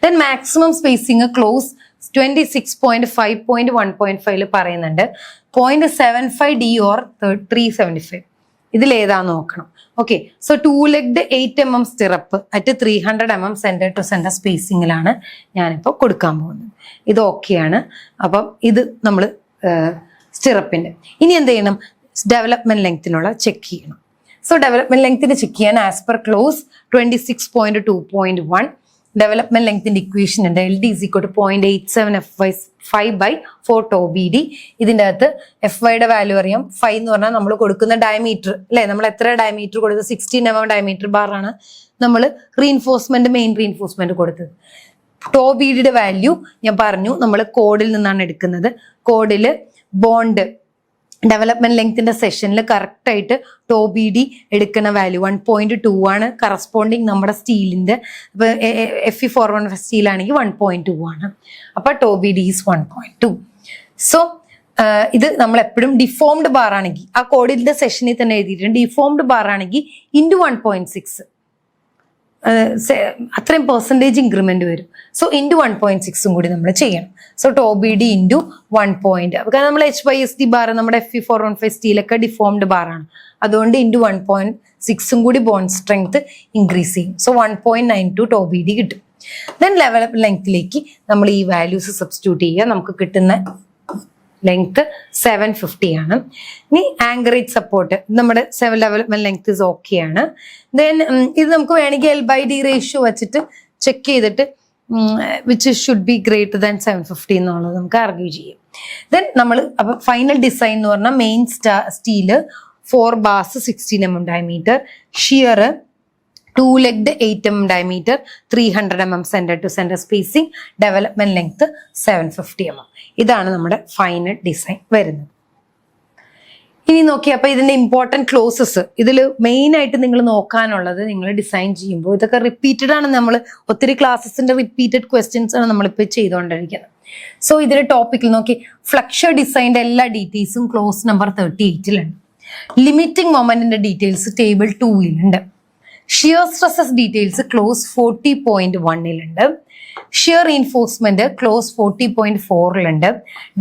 ദെൻ മാക്സിമം സ്പേസിംഗ് ക്ലോസ് 26.5.1.5 പറയുന്നുണ്ട് 0.75 D or 375. ഇതിലേതാന്ന് നോക്കണം. Okay, so 2 legged 8 mm stirrup at 300 mm centre to centre സ്പേസിംഗിലാണ് ഞാനിപ്പോൾ കൊടുക്കാൻ പോകുന്നത്. ഇത് ഓക്കെയാണ്. അപ്പം ഇത് നമ്മൾ സ്റ്റിറപ്പിന്റെ. ഇനി എന്ത് ചെയ്യണം? ഡെവലപ്മെന്റ് ലെങ്ത്തിനുള്ള ചെക്ക് ചെയ്യണം. സോ ഡെവലപ്മെന്റ് ലെങ്ത്തിന് ചെക്ക് ചെയ്യാൻ ആസ് പെർ ക്ലോസ് 26.2.1 ഡെവലപ്മെന്റ് ലെങ്ത്തിന്റെ ഇക്വേഷൻ ഉണ്ട്. LD is equal to 0.87 FY/4 TOBD. ഇതിൻ്റെ അകത്ത് FYയുടെ വാല്യൂ അറിയാം. 5 എന്ന് പറഞ്ഞാൽ നമ്മൾ കൊടുക്കുന്ന ഡയമീറ്റർ അല്ലെ, നമ്മൾ എത്ര ഡയമീറ്റർ കൊടുത്തത്? 16 mm ഡയമീറ്റർ ബാറാണ് നമ്മൾ റീൻഫോഴ്സ്മെന്റ്, മെയിൻ റീൻഫോഴ്സ്മെന്റ് കൊടുത്തത്. TOBDയുടെ വാല്യൂ ഞാൻ പറഞ്ഞു നമ്മൾ കോഡിൽ നിന്നാണ് എടുക്കുന്നത്. കോഡിൽ ബോണ്ട് ഡെവലപ്മെന്റ് ലെങ്ത്തിന്റെ സെഷനിൽ കറക്റ്റ് ആയിട്ട് TOBD എടുക്കുന്ന വാല്യൂ 1.2 ആണ്. കറസ്പോണ്ടിങ് നമ്മുടെ സ്റ്റീലിന്റെ Fe415 സ്റ്റീൽ ആണെങ്കിൽ 1.2 ആണ്. അപ്പൊ TOBD ഈസ് 1.2. സോ ഇത് നമ്മൾ എപ്പോഴും ഡിഫോംഡ് ബാർ ആണെങ്കിൽ, ആ കോഡിന്റെ സെഷനിൽ തന്നെ എഴുതിയിട്ടുണ്ട്, ഡിഫോംഡ് ബാർ ആണെങ്കിൽ ഇൻറ്റു 1.6 അത്രയും പെർസെൻറ്റേജ് ഇൻക്രിമെന്റ് വരും. സോ ഇൻറ്റു 1.6 കൂടി നമ്മൾ ചെയ്യണം. So TOBD into 1. കാരണം നമ്മൾ HYSD ബാർ നമ്മുടെ Fe415 സ്റ്റീലൊക്കെ ഡിഫോംഡ് ബാറാണ്, അതുകൊണ്ട് ഇൻറ്റു 1.6 കൂടി ബോണ്ട് സ്ട്രെങ്ത് ഇൻക്രീസ് ചെയ്യും. സോ 1.92 TOBD കിട്ടും. ദെൻ ലെവൽ ലെങ്ത്തിലേക്ക് നമ്മൾ ഈ വാല്യൂസ് സബ്സ്റ്റിറ്റ്യൂട്ട് ചെയ്യുക. നമുക്ക് കിട്ടുന്ന ലെങ്ത് 750 ആണ്. ഇനി ആങ്കറേജ് സപ്പോർട്ട് നമ്മുടെ 7 ഡെവലപ്മെന്റ് ലെങ്ത് ഇസ് ഓക്കെ ആണ്. ദെൻ ഇത് നമുക്ക് വേണമെങ്കിൽ L/D റേഷ്യോ വെച്ചിട്ട് ചെക്ക് ചെയ്തിട്ട് which should be greater than 750 എന്നുള്ളത് നമുക്ക് ആർഗ്യൂ ചെയ്യും. ദെൻ നമ്മൾ അപ്പൊ ഫൈനൽ ഡിസൈൻ എന്ന് പറഞ്ഞാൽ main steel 4 bars 16 mm diameter, shear 2 legged 8 mm diameter, 300 mm center to center spacing, development length 750 mm. ഇതാണ് നമ്മുടെ ഫൈനൽ ഡിസൈൻ വരുന്നത്. ഇനി നോക്കി അപ്പൊ ഇതിന്റെ ഇമ്പോർട്ടൻറ്റ് ക്ലോസസ് ഇതിൽ മെയിൻ ആയിട്ട് നിങ്ങൾ നോക്കാനുള്ളത്, നിങ്ങൾ ഡിസൈൻ ചെയ്യുമ്പോൾ ഇതൊക്കെ റിപ്പീറ്റഡ് ആണ്, നമ്മൾ ഒത്തിരി ക്ലാസ്സസിന്റെ റിപ്പീറ്റഡ് ക്വസ്റ്റ്യൻസ് ആണ് നമ്മളിപ്പോൾ ചെയ്തുകൊണ്ടിരിക്കുന്നത്. സോ ഇതിന്റെ ടോപ്പിക്കിൽ നോക്കി ഫ്ലക്ചർ ഡിസൈൻ്റെ എല്ലാ ഡീറ്റെയിൽസും ക്ലോസ് നമ്പർ 38-ലുണ്ട്. ലിമിറ്റിംഗ് മൊമെന്റിന്റെ ഡീറ്റെയിൽസ് ടേബിൾ 2-ലുണ്ട്. ഷിയർ സ്ട്രെസ്സസ് ഡീറ്റെയിൽസ് ക്ലോസ് 40.1-ലുണ്ട്. ഷിയർ റീൻഫോഴ്സ്മെന്റ് ക്ലോസ് 40.4-ലുണ്ട്.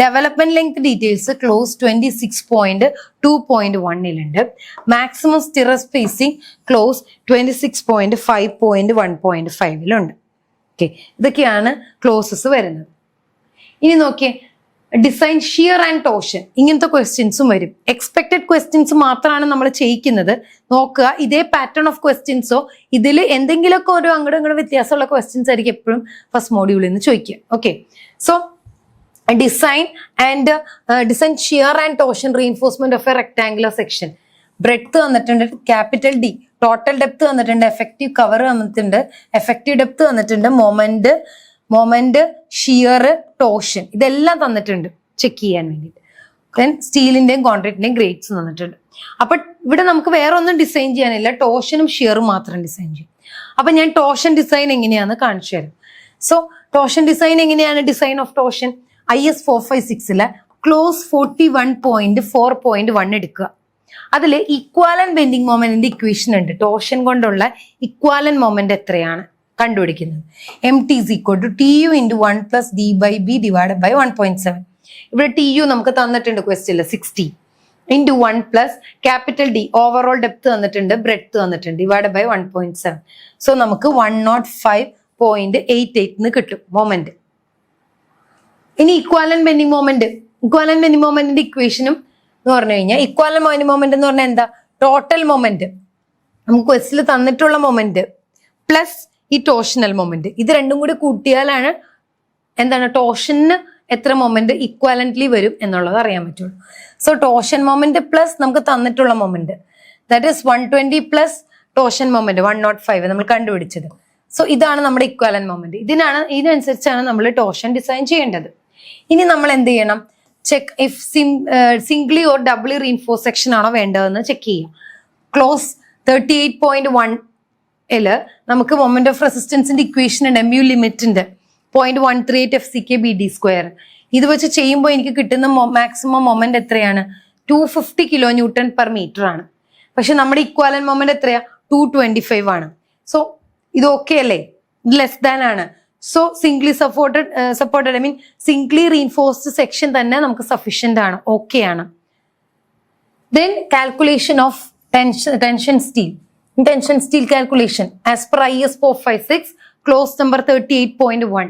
ഡെവലപ്മെന്റ് ലെങ്ത് ഡീറ്റെയിൽസ് ക്ലോസ് 26.2.1-ലുണ്ട്. മാക്സിമം സ്റ്റിറർ സ്പേസിംഗ് ക്ലോസ് 26.5.1.5-ലുണ്ട്. ഓക്കെ, ഇതൊക്കെയാണ് ക്ലോസസ് വരുന്നത്. ഇനി നോക്കിയേ, ഡിസൈൻ ഷിയർ ആൻഡ് ടോർഷൻ ഇങ്ങനത്തെ ക്വസ്റ്റ്യൻസും വരും. എക്സ്പെക്ടഡ് ക്വസ്റ്റ്യൻസ് മാത്രമാണ് നമ്മൾ ചെയ്യിക്കുന്നത്. നോക്കുക, ഇതേ പാറ്റേൺ ഓഫ് ക്വസ്റ്റ്യൻസോ ഇതിൽ എന്തെങ്കിലുമൊക്കെ ഒരു അങ്ങോട്ടും ഇങ്ങോട്ടും വ്യത്യാസമുള്ള ക്വസ്റ്റ്യൻസ് ആയിരിക്കും എപ്പോഴും ഫസ്റ്റ് മോഡ്യൂളിൽ നിന്ന് ചോദിക്കുക. Okay, so design shear and torsion reinforcement of A rectangular section. Breadth തന്നിട്ടുണ്ട്, ക്യാപിറ്റൽ ഡി. ടോട്ടൽ ഡെപ്ത് തന്നിട്ടുണ്ട്, എഫക്റ്റീവ് കവർ തന്നിട്ടുണ്ട്, എഫക്റ്റീവ് ഡെപ്ത് തന്നിട്ടുണ്ട്, മൊമെന്റ് ഷിയർ ടോർഷൻ ഇതെല്ലാം തന്നിട്ടുണ്ട് ചെക്ക് ചെയ്യാൻ വേണ്ടിയിട്ട്. ദെൻ സ്റ്റീലിന്റെയും കോൺക്രീറ്റിന്റെയും ഗ്രേഡ്സ് തന്നിട്ടുണ്ട്. അപ്പൊ ഇവിടെ നമുക്ക് വേറെ ഒന്നും ഡിസൈൻ ചെയ്യാനില്ല, ടോർഷനും ഷിയറും മാത്രം ഡിസൈൻ ചെയ്യും. അപ്പൊ ഞാൻ ടോർഷൻ ഡിസൈൻ എങ്ങനെയാണെന്ന് കാണിച്ചു തരാം. സോ ടോർഷൻ ഡിസൈൻ എങ്ങനെയാണ്? Design of torsion IS 456 close 41.4.1 എടുക്കുക. അതിൽ ഇക്വാലന്റ് ബെൻഡിങ് മൊമെന്റിന്റെ ഇക്വേഷൻ ഉണ്ട്. ടോർഷൻ കൊണ്ടുള്ള ഇക്വാലന്റ് മൊമെന്റ് എത്രയാണ് കണ്ടുപിടിക്കുന്നത്? MT is equal to TU into 1 plus D/B divided by 1.7. ഇവിടെ TU നമുക്ക് തന്നിട്ടുണ്ട് ക്വസ്റ്റ്യനിൽ 60 into 1 plus capital D overall depth തന്നിട്ടുണ്ട്, ബ്രെഡ്ത്ത് തന്നിട്ടുണ്ട്, ഡിവൈഡ് ബൈ 1.7. സോ നമുക്ക് 105.88 കിട്ടും മൊമെന്റ്. ഇനി ഇക്വാലന്റ് ബെൻഡിങ് മൊമെന്റിന്റെ ഇക്വേഷനും എന്ന് പറഞ്ഞു കഴിഞ്ഞാൽ, ഇക്വാലന്റ് ബെൻഡിങ് മൊമെന്റ് എന്ന് പറഞ്ഞാൽ എന്താ? ടോട്ടൽ മൊമെന്റ്, നമുക്ക് ക്വസ്റ്റിൽ തന്നിട്ടുള്ള മൊമെന്റ് പ്ലസ് ഈ ടോർഷണൽ മൊമെന്റ്, ഇത് രണ്ടും കൂടി കൂട്ടിയാലാണ് എന്താണ് ടോർഷന് എത്ര മൊമെന്റ് ഇക്വാലന്റ്ലി വരും എന്നുള്ളത് അറിയാൻ പറ്റുള്ളൂ. സോ ടോർഷൻ മൊമെന്റ് പ്ലസ് നമുക്ക് തന്നിട്ടുള്ള moment, that is 120 plus torsion moment 105 നമ്മൾ കണ്ടുപിടിച്ചത്. സോ ഇതാണ് നമ്മുടെ ഇക്വാലന്റ് മൊമെന്റ്. ഇതിനനുസരിച്ചാണ് നമ്മൾ ടോർഷൻ ഡിസൈൻ ചെയ്യേണ്ടത്. ഇനി നമ്മൾ എന്ത് ചെയ്യണം? Check if Zwingli or ഡബിളി reinforce section ആണോ വേണ്ടതെന്ന് ചെക്ക് ചെയ്യാം. ക്ലോസ് 38.1 നമുക്ക് മൊമെന്റ് ഓഫ് റെസിസ്റ്റൻസിന്റെ ഇക്വേഷൻ ഉണ്ട്, MU ലിമിറ്റിന്റെ 0.138 FCK/BD². ഇത് വെച്ച് ചെയ്യുമ്പോൾ എനിക്ക് കിട്ടുന്ന മാക്സിമം മൊമെന്റ് എത്രയാണ്? 250 kN/m ആണ്. പക്ഷെ നമ്മുടെ ഇക്വാലന്റ് മൊമെന്റ് എത്രയാ? 225 ആണ്. സോ ഇത് ഓക്കെ അല്ലേ? ലെസ് ദാൻ ആണ്. So singly supported I mean singly reinforced section തന്നെ നമുക്ക് സഫീഷ്യന്റ് ആണ്, ഓക്കെ ആണ്. Then calculation of tension steel calculation as per IS 456 clause number 38.1.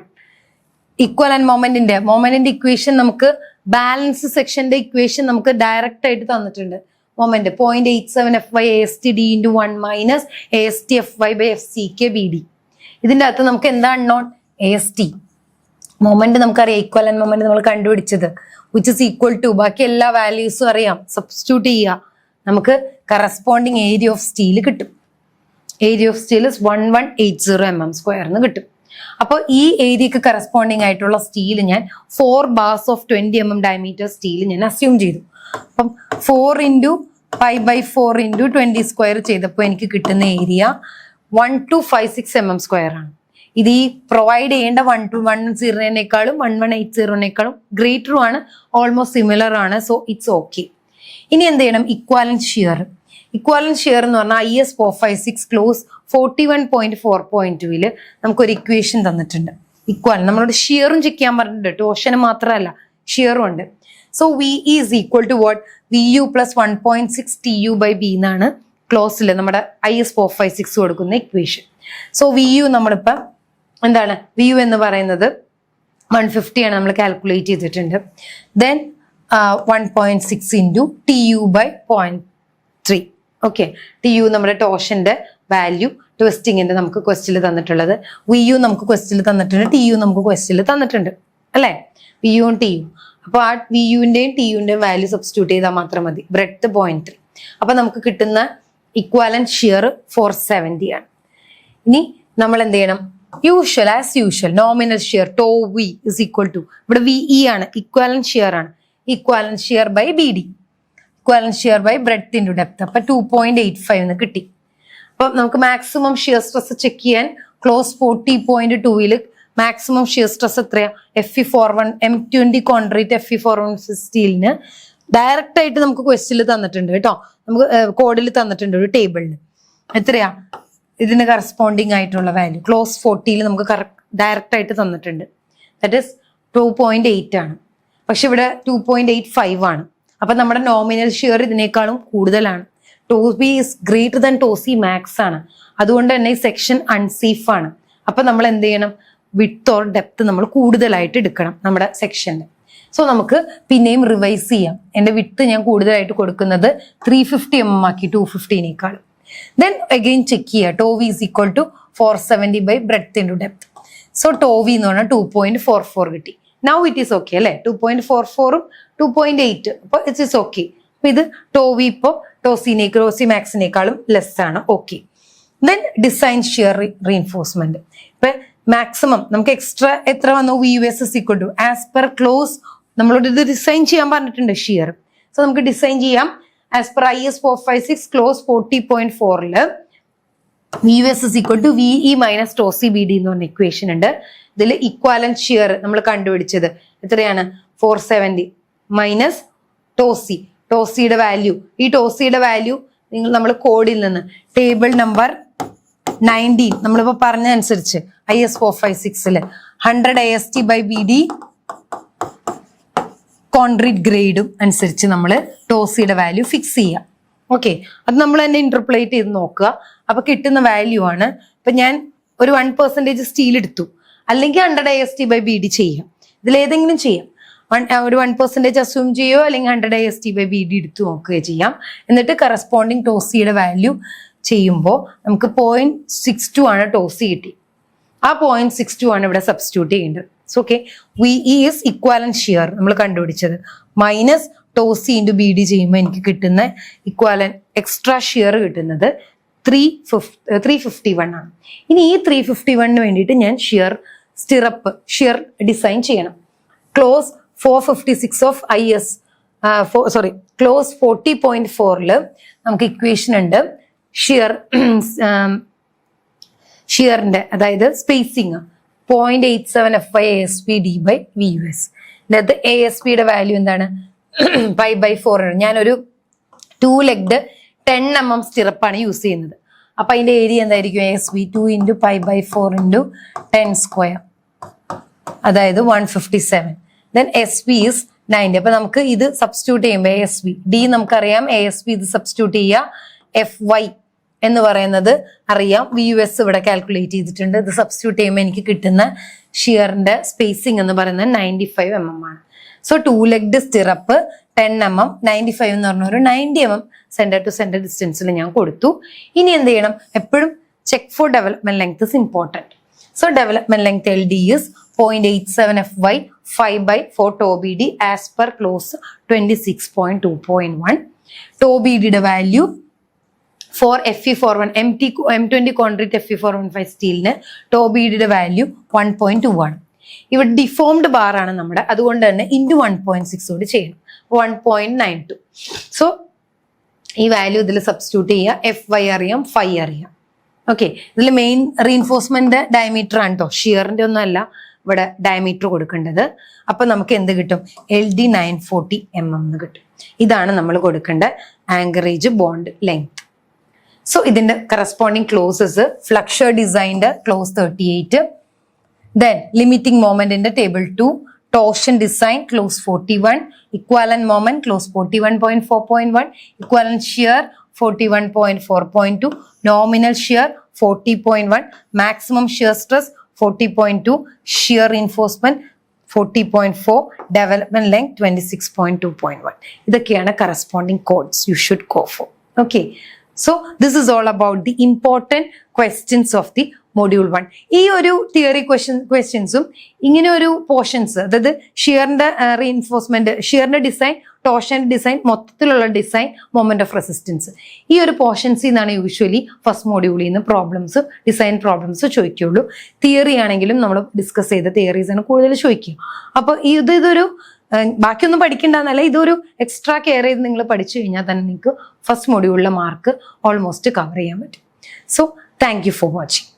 Equivalent മൊമെന്റിന്റെ ഇക്വേഷൻ നമുക്ക് ബാലൻസ് സെക്ഷന്റെ ഇക്വേഷൻ നമുക്ക് ഡയറക്റ്റ് ആയിട്ട് തന്നിട്ടുണ്ട്. Moment 0.87 FY/AST D into 1 minus AST FY/FCK/BD. ഇതിന്റെ അകത്ത് നമുക്ക് എന്താ അൺനോൺ? AST മൊമെന്റ് നമുക്കറിയാം, ഇക്വലന്റ് മൊമെന്റ് നമ്മൾ കണ്ടുപിടിച്ചത് which is equal to ബാക്കി എല്ലാ വാല്യൂസും അറിയാം, സബ്സ്റ്റിറ്റ്യൂട്ട് ചെയ്യുക, നമുക്ക് കറസ്പോണ്ടിങ് ഏരിയ ഓഫ് സ്റ്റീൽ കിട്ടും. ഏരിയ ഓഫ് സ്റ്റീൽ 1180 mm² കിട്ടും. അപ്പോൾ ഈ ഏരിയക്ക് കറസ്പോണ്ടിങ് ആയിട്ടുള്ള സ്റ്റീൽ ഞാൻ 4 bars of 20 mm diameter steel ഞാൻ അസ്യൂം ചെയ്തു. അപ്പം 4 into 5/4 into 20² ചെയ്തപ്പോൾ എനിക്ക് കിട്ടുന്ന ഏരിയ 1256 mm² ആണ്. ഇത് ഈ പ്രൊവൈഡ് ചെയ്യേണ്ട 1110-നേക്കാളും 1180-നേക്കാളും ഗ്രേറ്ററും ആണ്, ഓൾമോസ്റ്റ് സിമിലർ ആണ്. So it's okay. ഇനി എന്ത് ചെയ്യണം? ഇക്വാലന്റ് ഷിയർ എന്ന് പറഞ്ഞാൽ IS 456 ക്ലോസ് 41.4.2 നമുക്കൊരു ഇക്വേഷൻ തന്നിട്ടുണ്ട്. ഇക്വാലന്റ് നമ്മളോട് ഷിയറും ചെക്ക് ചെയ്യാൻ പറഞ്ഞിട്ടുണ്ട്, ടോർഷന് മാത്രമല്ല ഷിയറും ഉണ്ട്. So V is equal to what? VU plus 1.6 TU/B എന്നാണ് ക്ലോസിൽ നമ്മുടെ IS 456 കൊടുക്കുന്ന ഇക്വേഷൻ. സോ VU നമ്മളിപ്പം എന്താണ്? VU എന്ന് പറയുന്നത് 150 ആണ് നമ്മൾ കാൽക്കുലേറ്റ് ചെയ്തിട്ടുണ്ട്. Then 1.6 into TU by 0.3. Okay, TU നമ്മുടെ ടോർഷന്റെ വാല്യൂ ട്വിസ്റ്റിങ്ങിന്റെ നമുക്ക് ക്വസ്റ്റിൽ തന്നിട്ടുള്ളത്, VU നമുക്ക് ക്വസ്റ്റിൽ തന്നിട്ടുണ്ട്, TU നമുക്ക് ക്വസ്റ്റിൽ തന്നിട്ടുണ്ട് അല്ലെ, VU ഉം TU. അപ്പൊ ആ VUന്റെയും TUന്റെയും വാല്യൂ സബ്സ്റ്റിറ്റ്യൂട്ട് ചെയ്താൽ മാത്രം മതി. ബ്രെഡ്ത്ത് 0.3. അപ്പൊ നമുക്ക് കിട്ടുന്ന ഇക്വാലന്റ് ഷിയർ 470 ആണ്. ഇനി നമ്മൾ എന്ത് ചെയ്യണം? As usual nominal shear tau V is equal to, ഇവിടെ VE ആണ്, ഇക്വാലന്റ് ഷിയർ ആണ്, equivalent shear by BD, equivalent shear by breadth into depth. അപ്പൊ 2.85 എന്ന് കിട്ടി. അപ്പൊ നമുക്ക് മാക്സിമം ഷിയർ സ്ട്രെസ് ചെക്ക് ചെയ്യാൻ ക്ലോസ് 40.2 മാക്സിമം ഷിയർ സ്ട്രെസ് എത്രയാ? Fe41 M20 concrete Fe41 സ്റ്റീലിന് direct ആയിട്ട് നമുക്ക് ക്വസ്റ്റിൽ തന്നിട്ടുണ്ട് കേട്ടോ, നമുക്ക് കോഡിൽ തന്നിട്ടുണ്ട് ഒരു ടേബിളിൽ. എത്രയാ ഇതിന് കറസ്പോണ്ടിങ് ആയിട്ടുള്ള വാല്യൂ? ക്ലോസ് 40 നമുക്ക് ഡയറക്റ്റ് ആയിട്ട് തന്നിട്ടുണ്ട്. ദാറ്റ് ഇസ് 2.8 ആണ്. പക്ഷെ ഇവിടെ 2.85 ആണ്. അപ്പൊ നമ്മുടെ നോമിനൽ ഷിയർ ഇതിനേക്കാളും കൂടുതലാണ്. Tau B is greater than ടോസി max ആണ്. അതുകൊണ്ട് തന്നെ ഈ സെക്ഷൻ അൺസേഫ് ആണ്. അപ്പൊ നമ്മൾ എന്ത് ചെയ്യണം? വിഡ്ത്ത് ഓർ ഡെപ്ത് നമ്മൾ കൂടുതലായിട്ട് എടുക്കണം നമ്മുടെ സെക്ഷനിൽ. സോ നമുക്ക് പിന്നെയും റിവൈസ് ചെയ്യാം. എന്റെ വിഡ്ത്ത് ഞാൻ കൂടുതലായിട്ട് കൊടുക്കുന്നത് 350 mm ആക്കി 250നേക്കാൾ. ദെൻ അഗെയിൻ ചെക്ക് ചെയ്യുക. Tau v is equal to 470 by breadth into depth. So tau v എന്ന് പറഞ്ഞാൽ 2.44 കിട്ടി. നൗ ഇറ്റ് ഈസ് ഓക്കെ അല്ലെ, 2.44 2.8. അപ്പൊ ഇറ്റ് ഈസ് ഓക്കെ. അപ്പൊ ഇത് ടോവി ഇപ്പോൾ ടോസി മാക്സിനേക്കാളും ലെസ് ആണ്. Okay. Then design shear reinforcement. ഇപ്പൊ മാക്സിമം നമുക്ക് എക്സ്ട്രാ എത്ര വന്നു? VUS is equal to as per clause, നമ്മളോട് ഇത് ഡിസൈൻ ചെയ്യാൻ പറഞ്ഞിട്ടുണ്ട് ഷിയർ. സോ നമുക്ക് ഡിസൈൻ ചെയ്യാം. As per IS 456 clause 40.4 VUS is equal to VE minus tau C BD എന്ന് പറഞ്ഞ ഇക്വേഷൻ ഉണ്ട്. ഇതിൽ ഇക്വാലന്റ് ഷിയർ നമ്മൾ കണ്ടുപിടിച്ചത് എത്രയാണ്? 470 മൈനസ് ടോസിയുടെ വാല്യൂ. ഈ ടോസിയുടെ വാല്യൂ നമ്മൾ കോഡിൽ നിന്ന് ടേബിൾ നമ്പർ 19 നമ്മളിപ്പോ പറഞ്ഞ അനുസരിച്ച് IS 456 100 AST by BD concrete ഗ്രേഡും അനുസരിച്ച് നമ്മൾ ടോസിയുടെ വാല്യൂ ഫിക്സ് ചെയ്യാം. ഓക്കെ, അത് നമ്മൾ തന്നെ ഇന്റർപ്ലേറ്റ് ചെയ്ത് നോക്കുക. അപ്പൊ കിട്ടുന്ന വാല്യൂ ആണ്. ഇപ്പൊ ഞാൻ ഒരു 1% സ്റ്റീൽ എടുത്തു, അല്ലെങ്കിൽ 100 AST by BD ചെയ്യാം. ഇതിലേതെങ്കിലും ചെയ്യാം. ഒരു 1% അസ്യൂം ചെയ്യോ, അല്ലെങ്കിൽ 100 AST by BD എടുത്തു നോക്കുകയോ ചെയ്യാം. എന്നിട്ട് കറസ്പോണ്ടിങ് ടോസിയുടെ വാല്യൂ ചെയ്യുമ്പോൾ നമുക്ക് 0.62 ആണ് ടോസി കിട്ടി. ആ 0.62 ആണ് ഇവിടെ സബ്സ്റ്റിറ്റ്യൂട്ട് ചെയ്യേണ്ടത്. Okay, VE is equivalent shear നമ്മൾ കണ്ടുപിടിച്ചത് മൈനസ് ടോസി ഇൻറ്റു BD ചെയ്യുമ്പോൾ എനിക്ക് കിട്ടുന്ന ഇക്വാലന്റ് എക്സ്ട്രാ ഷിയർ കിട്ടുന്നത് 351 ആണ്. ഇനി ഈ 351 വേണ്ടിയിട്ട് ഞാൻ ഷിയർ ഡിസൈൻ ചെയ്യണം. ക്ലോസ് 456 ഓഫ് IS ക്ലോസ് 40.4 നമുക്ക് ഇക്വേഷൻ ഉണ്ട്. ഷിയറിന്റെ അതായത് spacing 0.87 FY ASP D by VUS. ഇതിനകത്ത് ASPയുടെ വാല്യൂ എന്താണ്? Pi by 4. ഞാനൊരു 2 legged 10 mm സ്റ്റിറപ്പാണ് യൂസ് ചെയ്യുന്നത്. അപ്പൊ അതിന്റെ ഏരിയ എന്തായിരിക്കും? ASP 2 into pi by 4 into 10 square, അതായത് 157. Then SP is 90. അപ്പൊ നമുക്ക് ഇത് സബ്സ്റ്റിറ്റ്യൂട്ട് ചെയ്യുമ്പോൾ ASP D നമുക്കറിയാം, ASP ഇത് സബ്സ്റ്റിറ്റ്യൂട്ട് ചെയ്യുക. FY എന്ന് പറയുന്നത് അറിയാം, VUS ഇവിടെ കാൽക്കുലേറ്റ് ചെയ്തിട്ടുണ്ട്. ഇത് സബ്സ്റ്റിറ്റ്യൂട്ട് ചെയ്യുമ്പോൾ എനിക്ക് കിട്ടുന്ന ഷിയറിന്റെ സ്പേസിംഗ് എന്ന് പറയുന്നത് 95 mm ആണ്. സോ 2 legged സ്റ്റിറപ്പ് 10 mm, 95 എന്ന് പറഞ്ഞ ഒരു 90 mm സെന്റർ ടു സെന്റർ ഡിസ്റ്റൻസിൽ ഞാൻ കൊടുത്തു. ഇനി എന്ത് ചെയ്യണം? എപ്പോഴും check for development length is important. So development length LD is 0.87 FY 5 by 4 tau BD as per clause 26.2.1. Tau BDയുടെ value for Fe41 M20 concrete Fe415 സ്റ്റീലിന് ടോ BDയുടെ വാല്യൂ 1.2 ആണ്. ഇവിടെ ഡിഫോംഡ് ബാർ ആണ് നമ്മുടെ, അതുകൊണ്ട് തന്നെ ഇൻറ്റു 1.6 കൂടി ചെയ്യണം, 1.92. സോ ഈ വാല്യൂ ഇതിൽ സബ്സ്റ്റിറ്റ്യൂട്ട് ചെയ്യുക. FY അറിയാം, ഫൈ അറിയാം. ഓക്കെ, ഇതിൽ മെയിൻ റീഇൻഫോഴ്സ്മെന്റ് ഡയമീറ്റർ ആണ് കേട്ടോ, ഷിയറിന്റെ ഒന്നും അല്ല ഇവിടെ ഡയമീറ്റർ കൊടുക്കേണ്ടത്. അപ്പൊ നമുക്ക് എന്ത് കിട്ടും? LD 940 mm എന്ന് കിട്ടും. ഇതാണ് നമ്മൾ കൊടുക്കേണ്ട ആങ്കറേജ് ബോണ്ട് ലെങ്ത്. സോ ഇതിന്റെ കറസ്പോണ്ടിങ് ക്ലോസസ് ഫ്ലക്ഷർ ഡിസൈൻ്റെ ക്ലോസ് 38, ദെൻ ലിമിറ്റിംഗ് മൊമെന്റിന്റെ table 2, torsion design clause 41, equivalent moment clause 41.4.1, equivalent shear 41.4.2, nominal shear 40.1, maximum shear stress 40.2, shear reinforcement 40.4, development length 26.2.1. ഇതൊക്കെയാണ് corresponding codes you should go for. Okay, so this is all about the important questions of the module 1. ഈ ഒരു തിയറി ക്വസ്റ്റ്യൻസും ഇങ്ങനെ ഒരു പോർഷൻസ്, അതായത് ഷിയറിന്റെ റീഇൻഫോഴ്സ്മെന്റ്, ഷിയറിന്റെ ഡിസൈൻ, ടോർഷന്റെ ഡിസൈൻ, മൊത്തത്തിലുള്ള ഡിസൈൻ, മൊമെന്റ് ഓഫ് റെസിസ്റ്റൻസ്, ഈ ഒരു പോർഷൻസിൽ നിന്നാണ് യൂഷ്വലി ഫസ്റ്റ് മോഡ്യൂളിൽ നിന്ന് പ്രോബ്ലംസ്, ഡിസൈൻ പ്രോബ്ലംസ് ചോദിക്കുള്ളൂ. തിയറി ആണെങ്കിലും നമ്മൾ ഡിസ്കസ് ചെയ്ത തിയറീസ് ആണ് കൂടുതൽ ചോദിക്കുക. അപ്പൊ ഇതൊരു ബാക്കിയൊന്നും പഠിക്കണ്ടെന്നല്ല, ഇതൊരു എക്സ്ട്രാ കെയർ ചെയ്ത് നിങ്ങൾ പഠിച്ചു കഴിഞ്ഞാൽ തന്നെ നിങ്ങൾക്ക് ഫസ്റ്റ് മോഡ്യൂളിലെ മാർക്ക് ഓൾമോസ്റ്റ് കവർ ചെയ്യാൻ പറ്റും. So thank you for watching.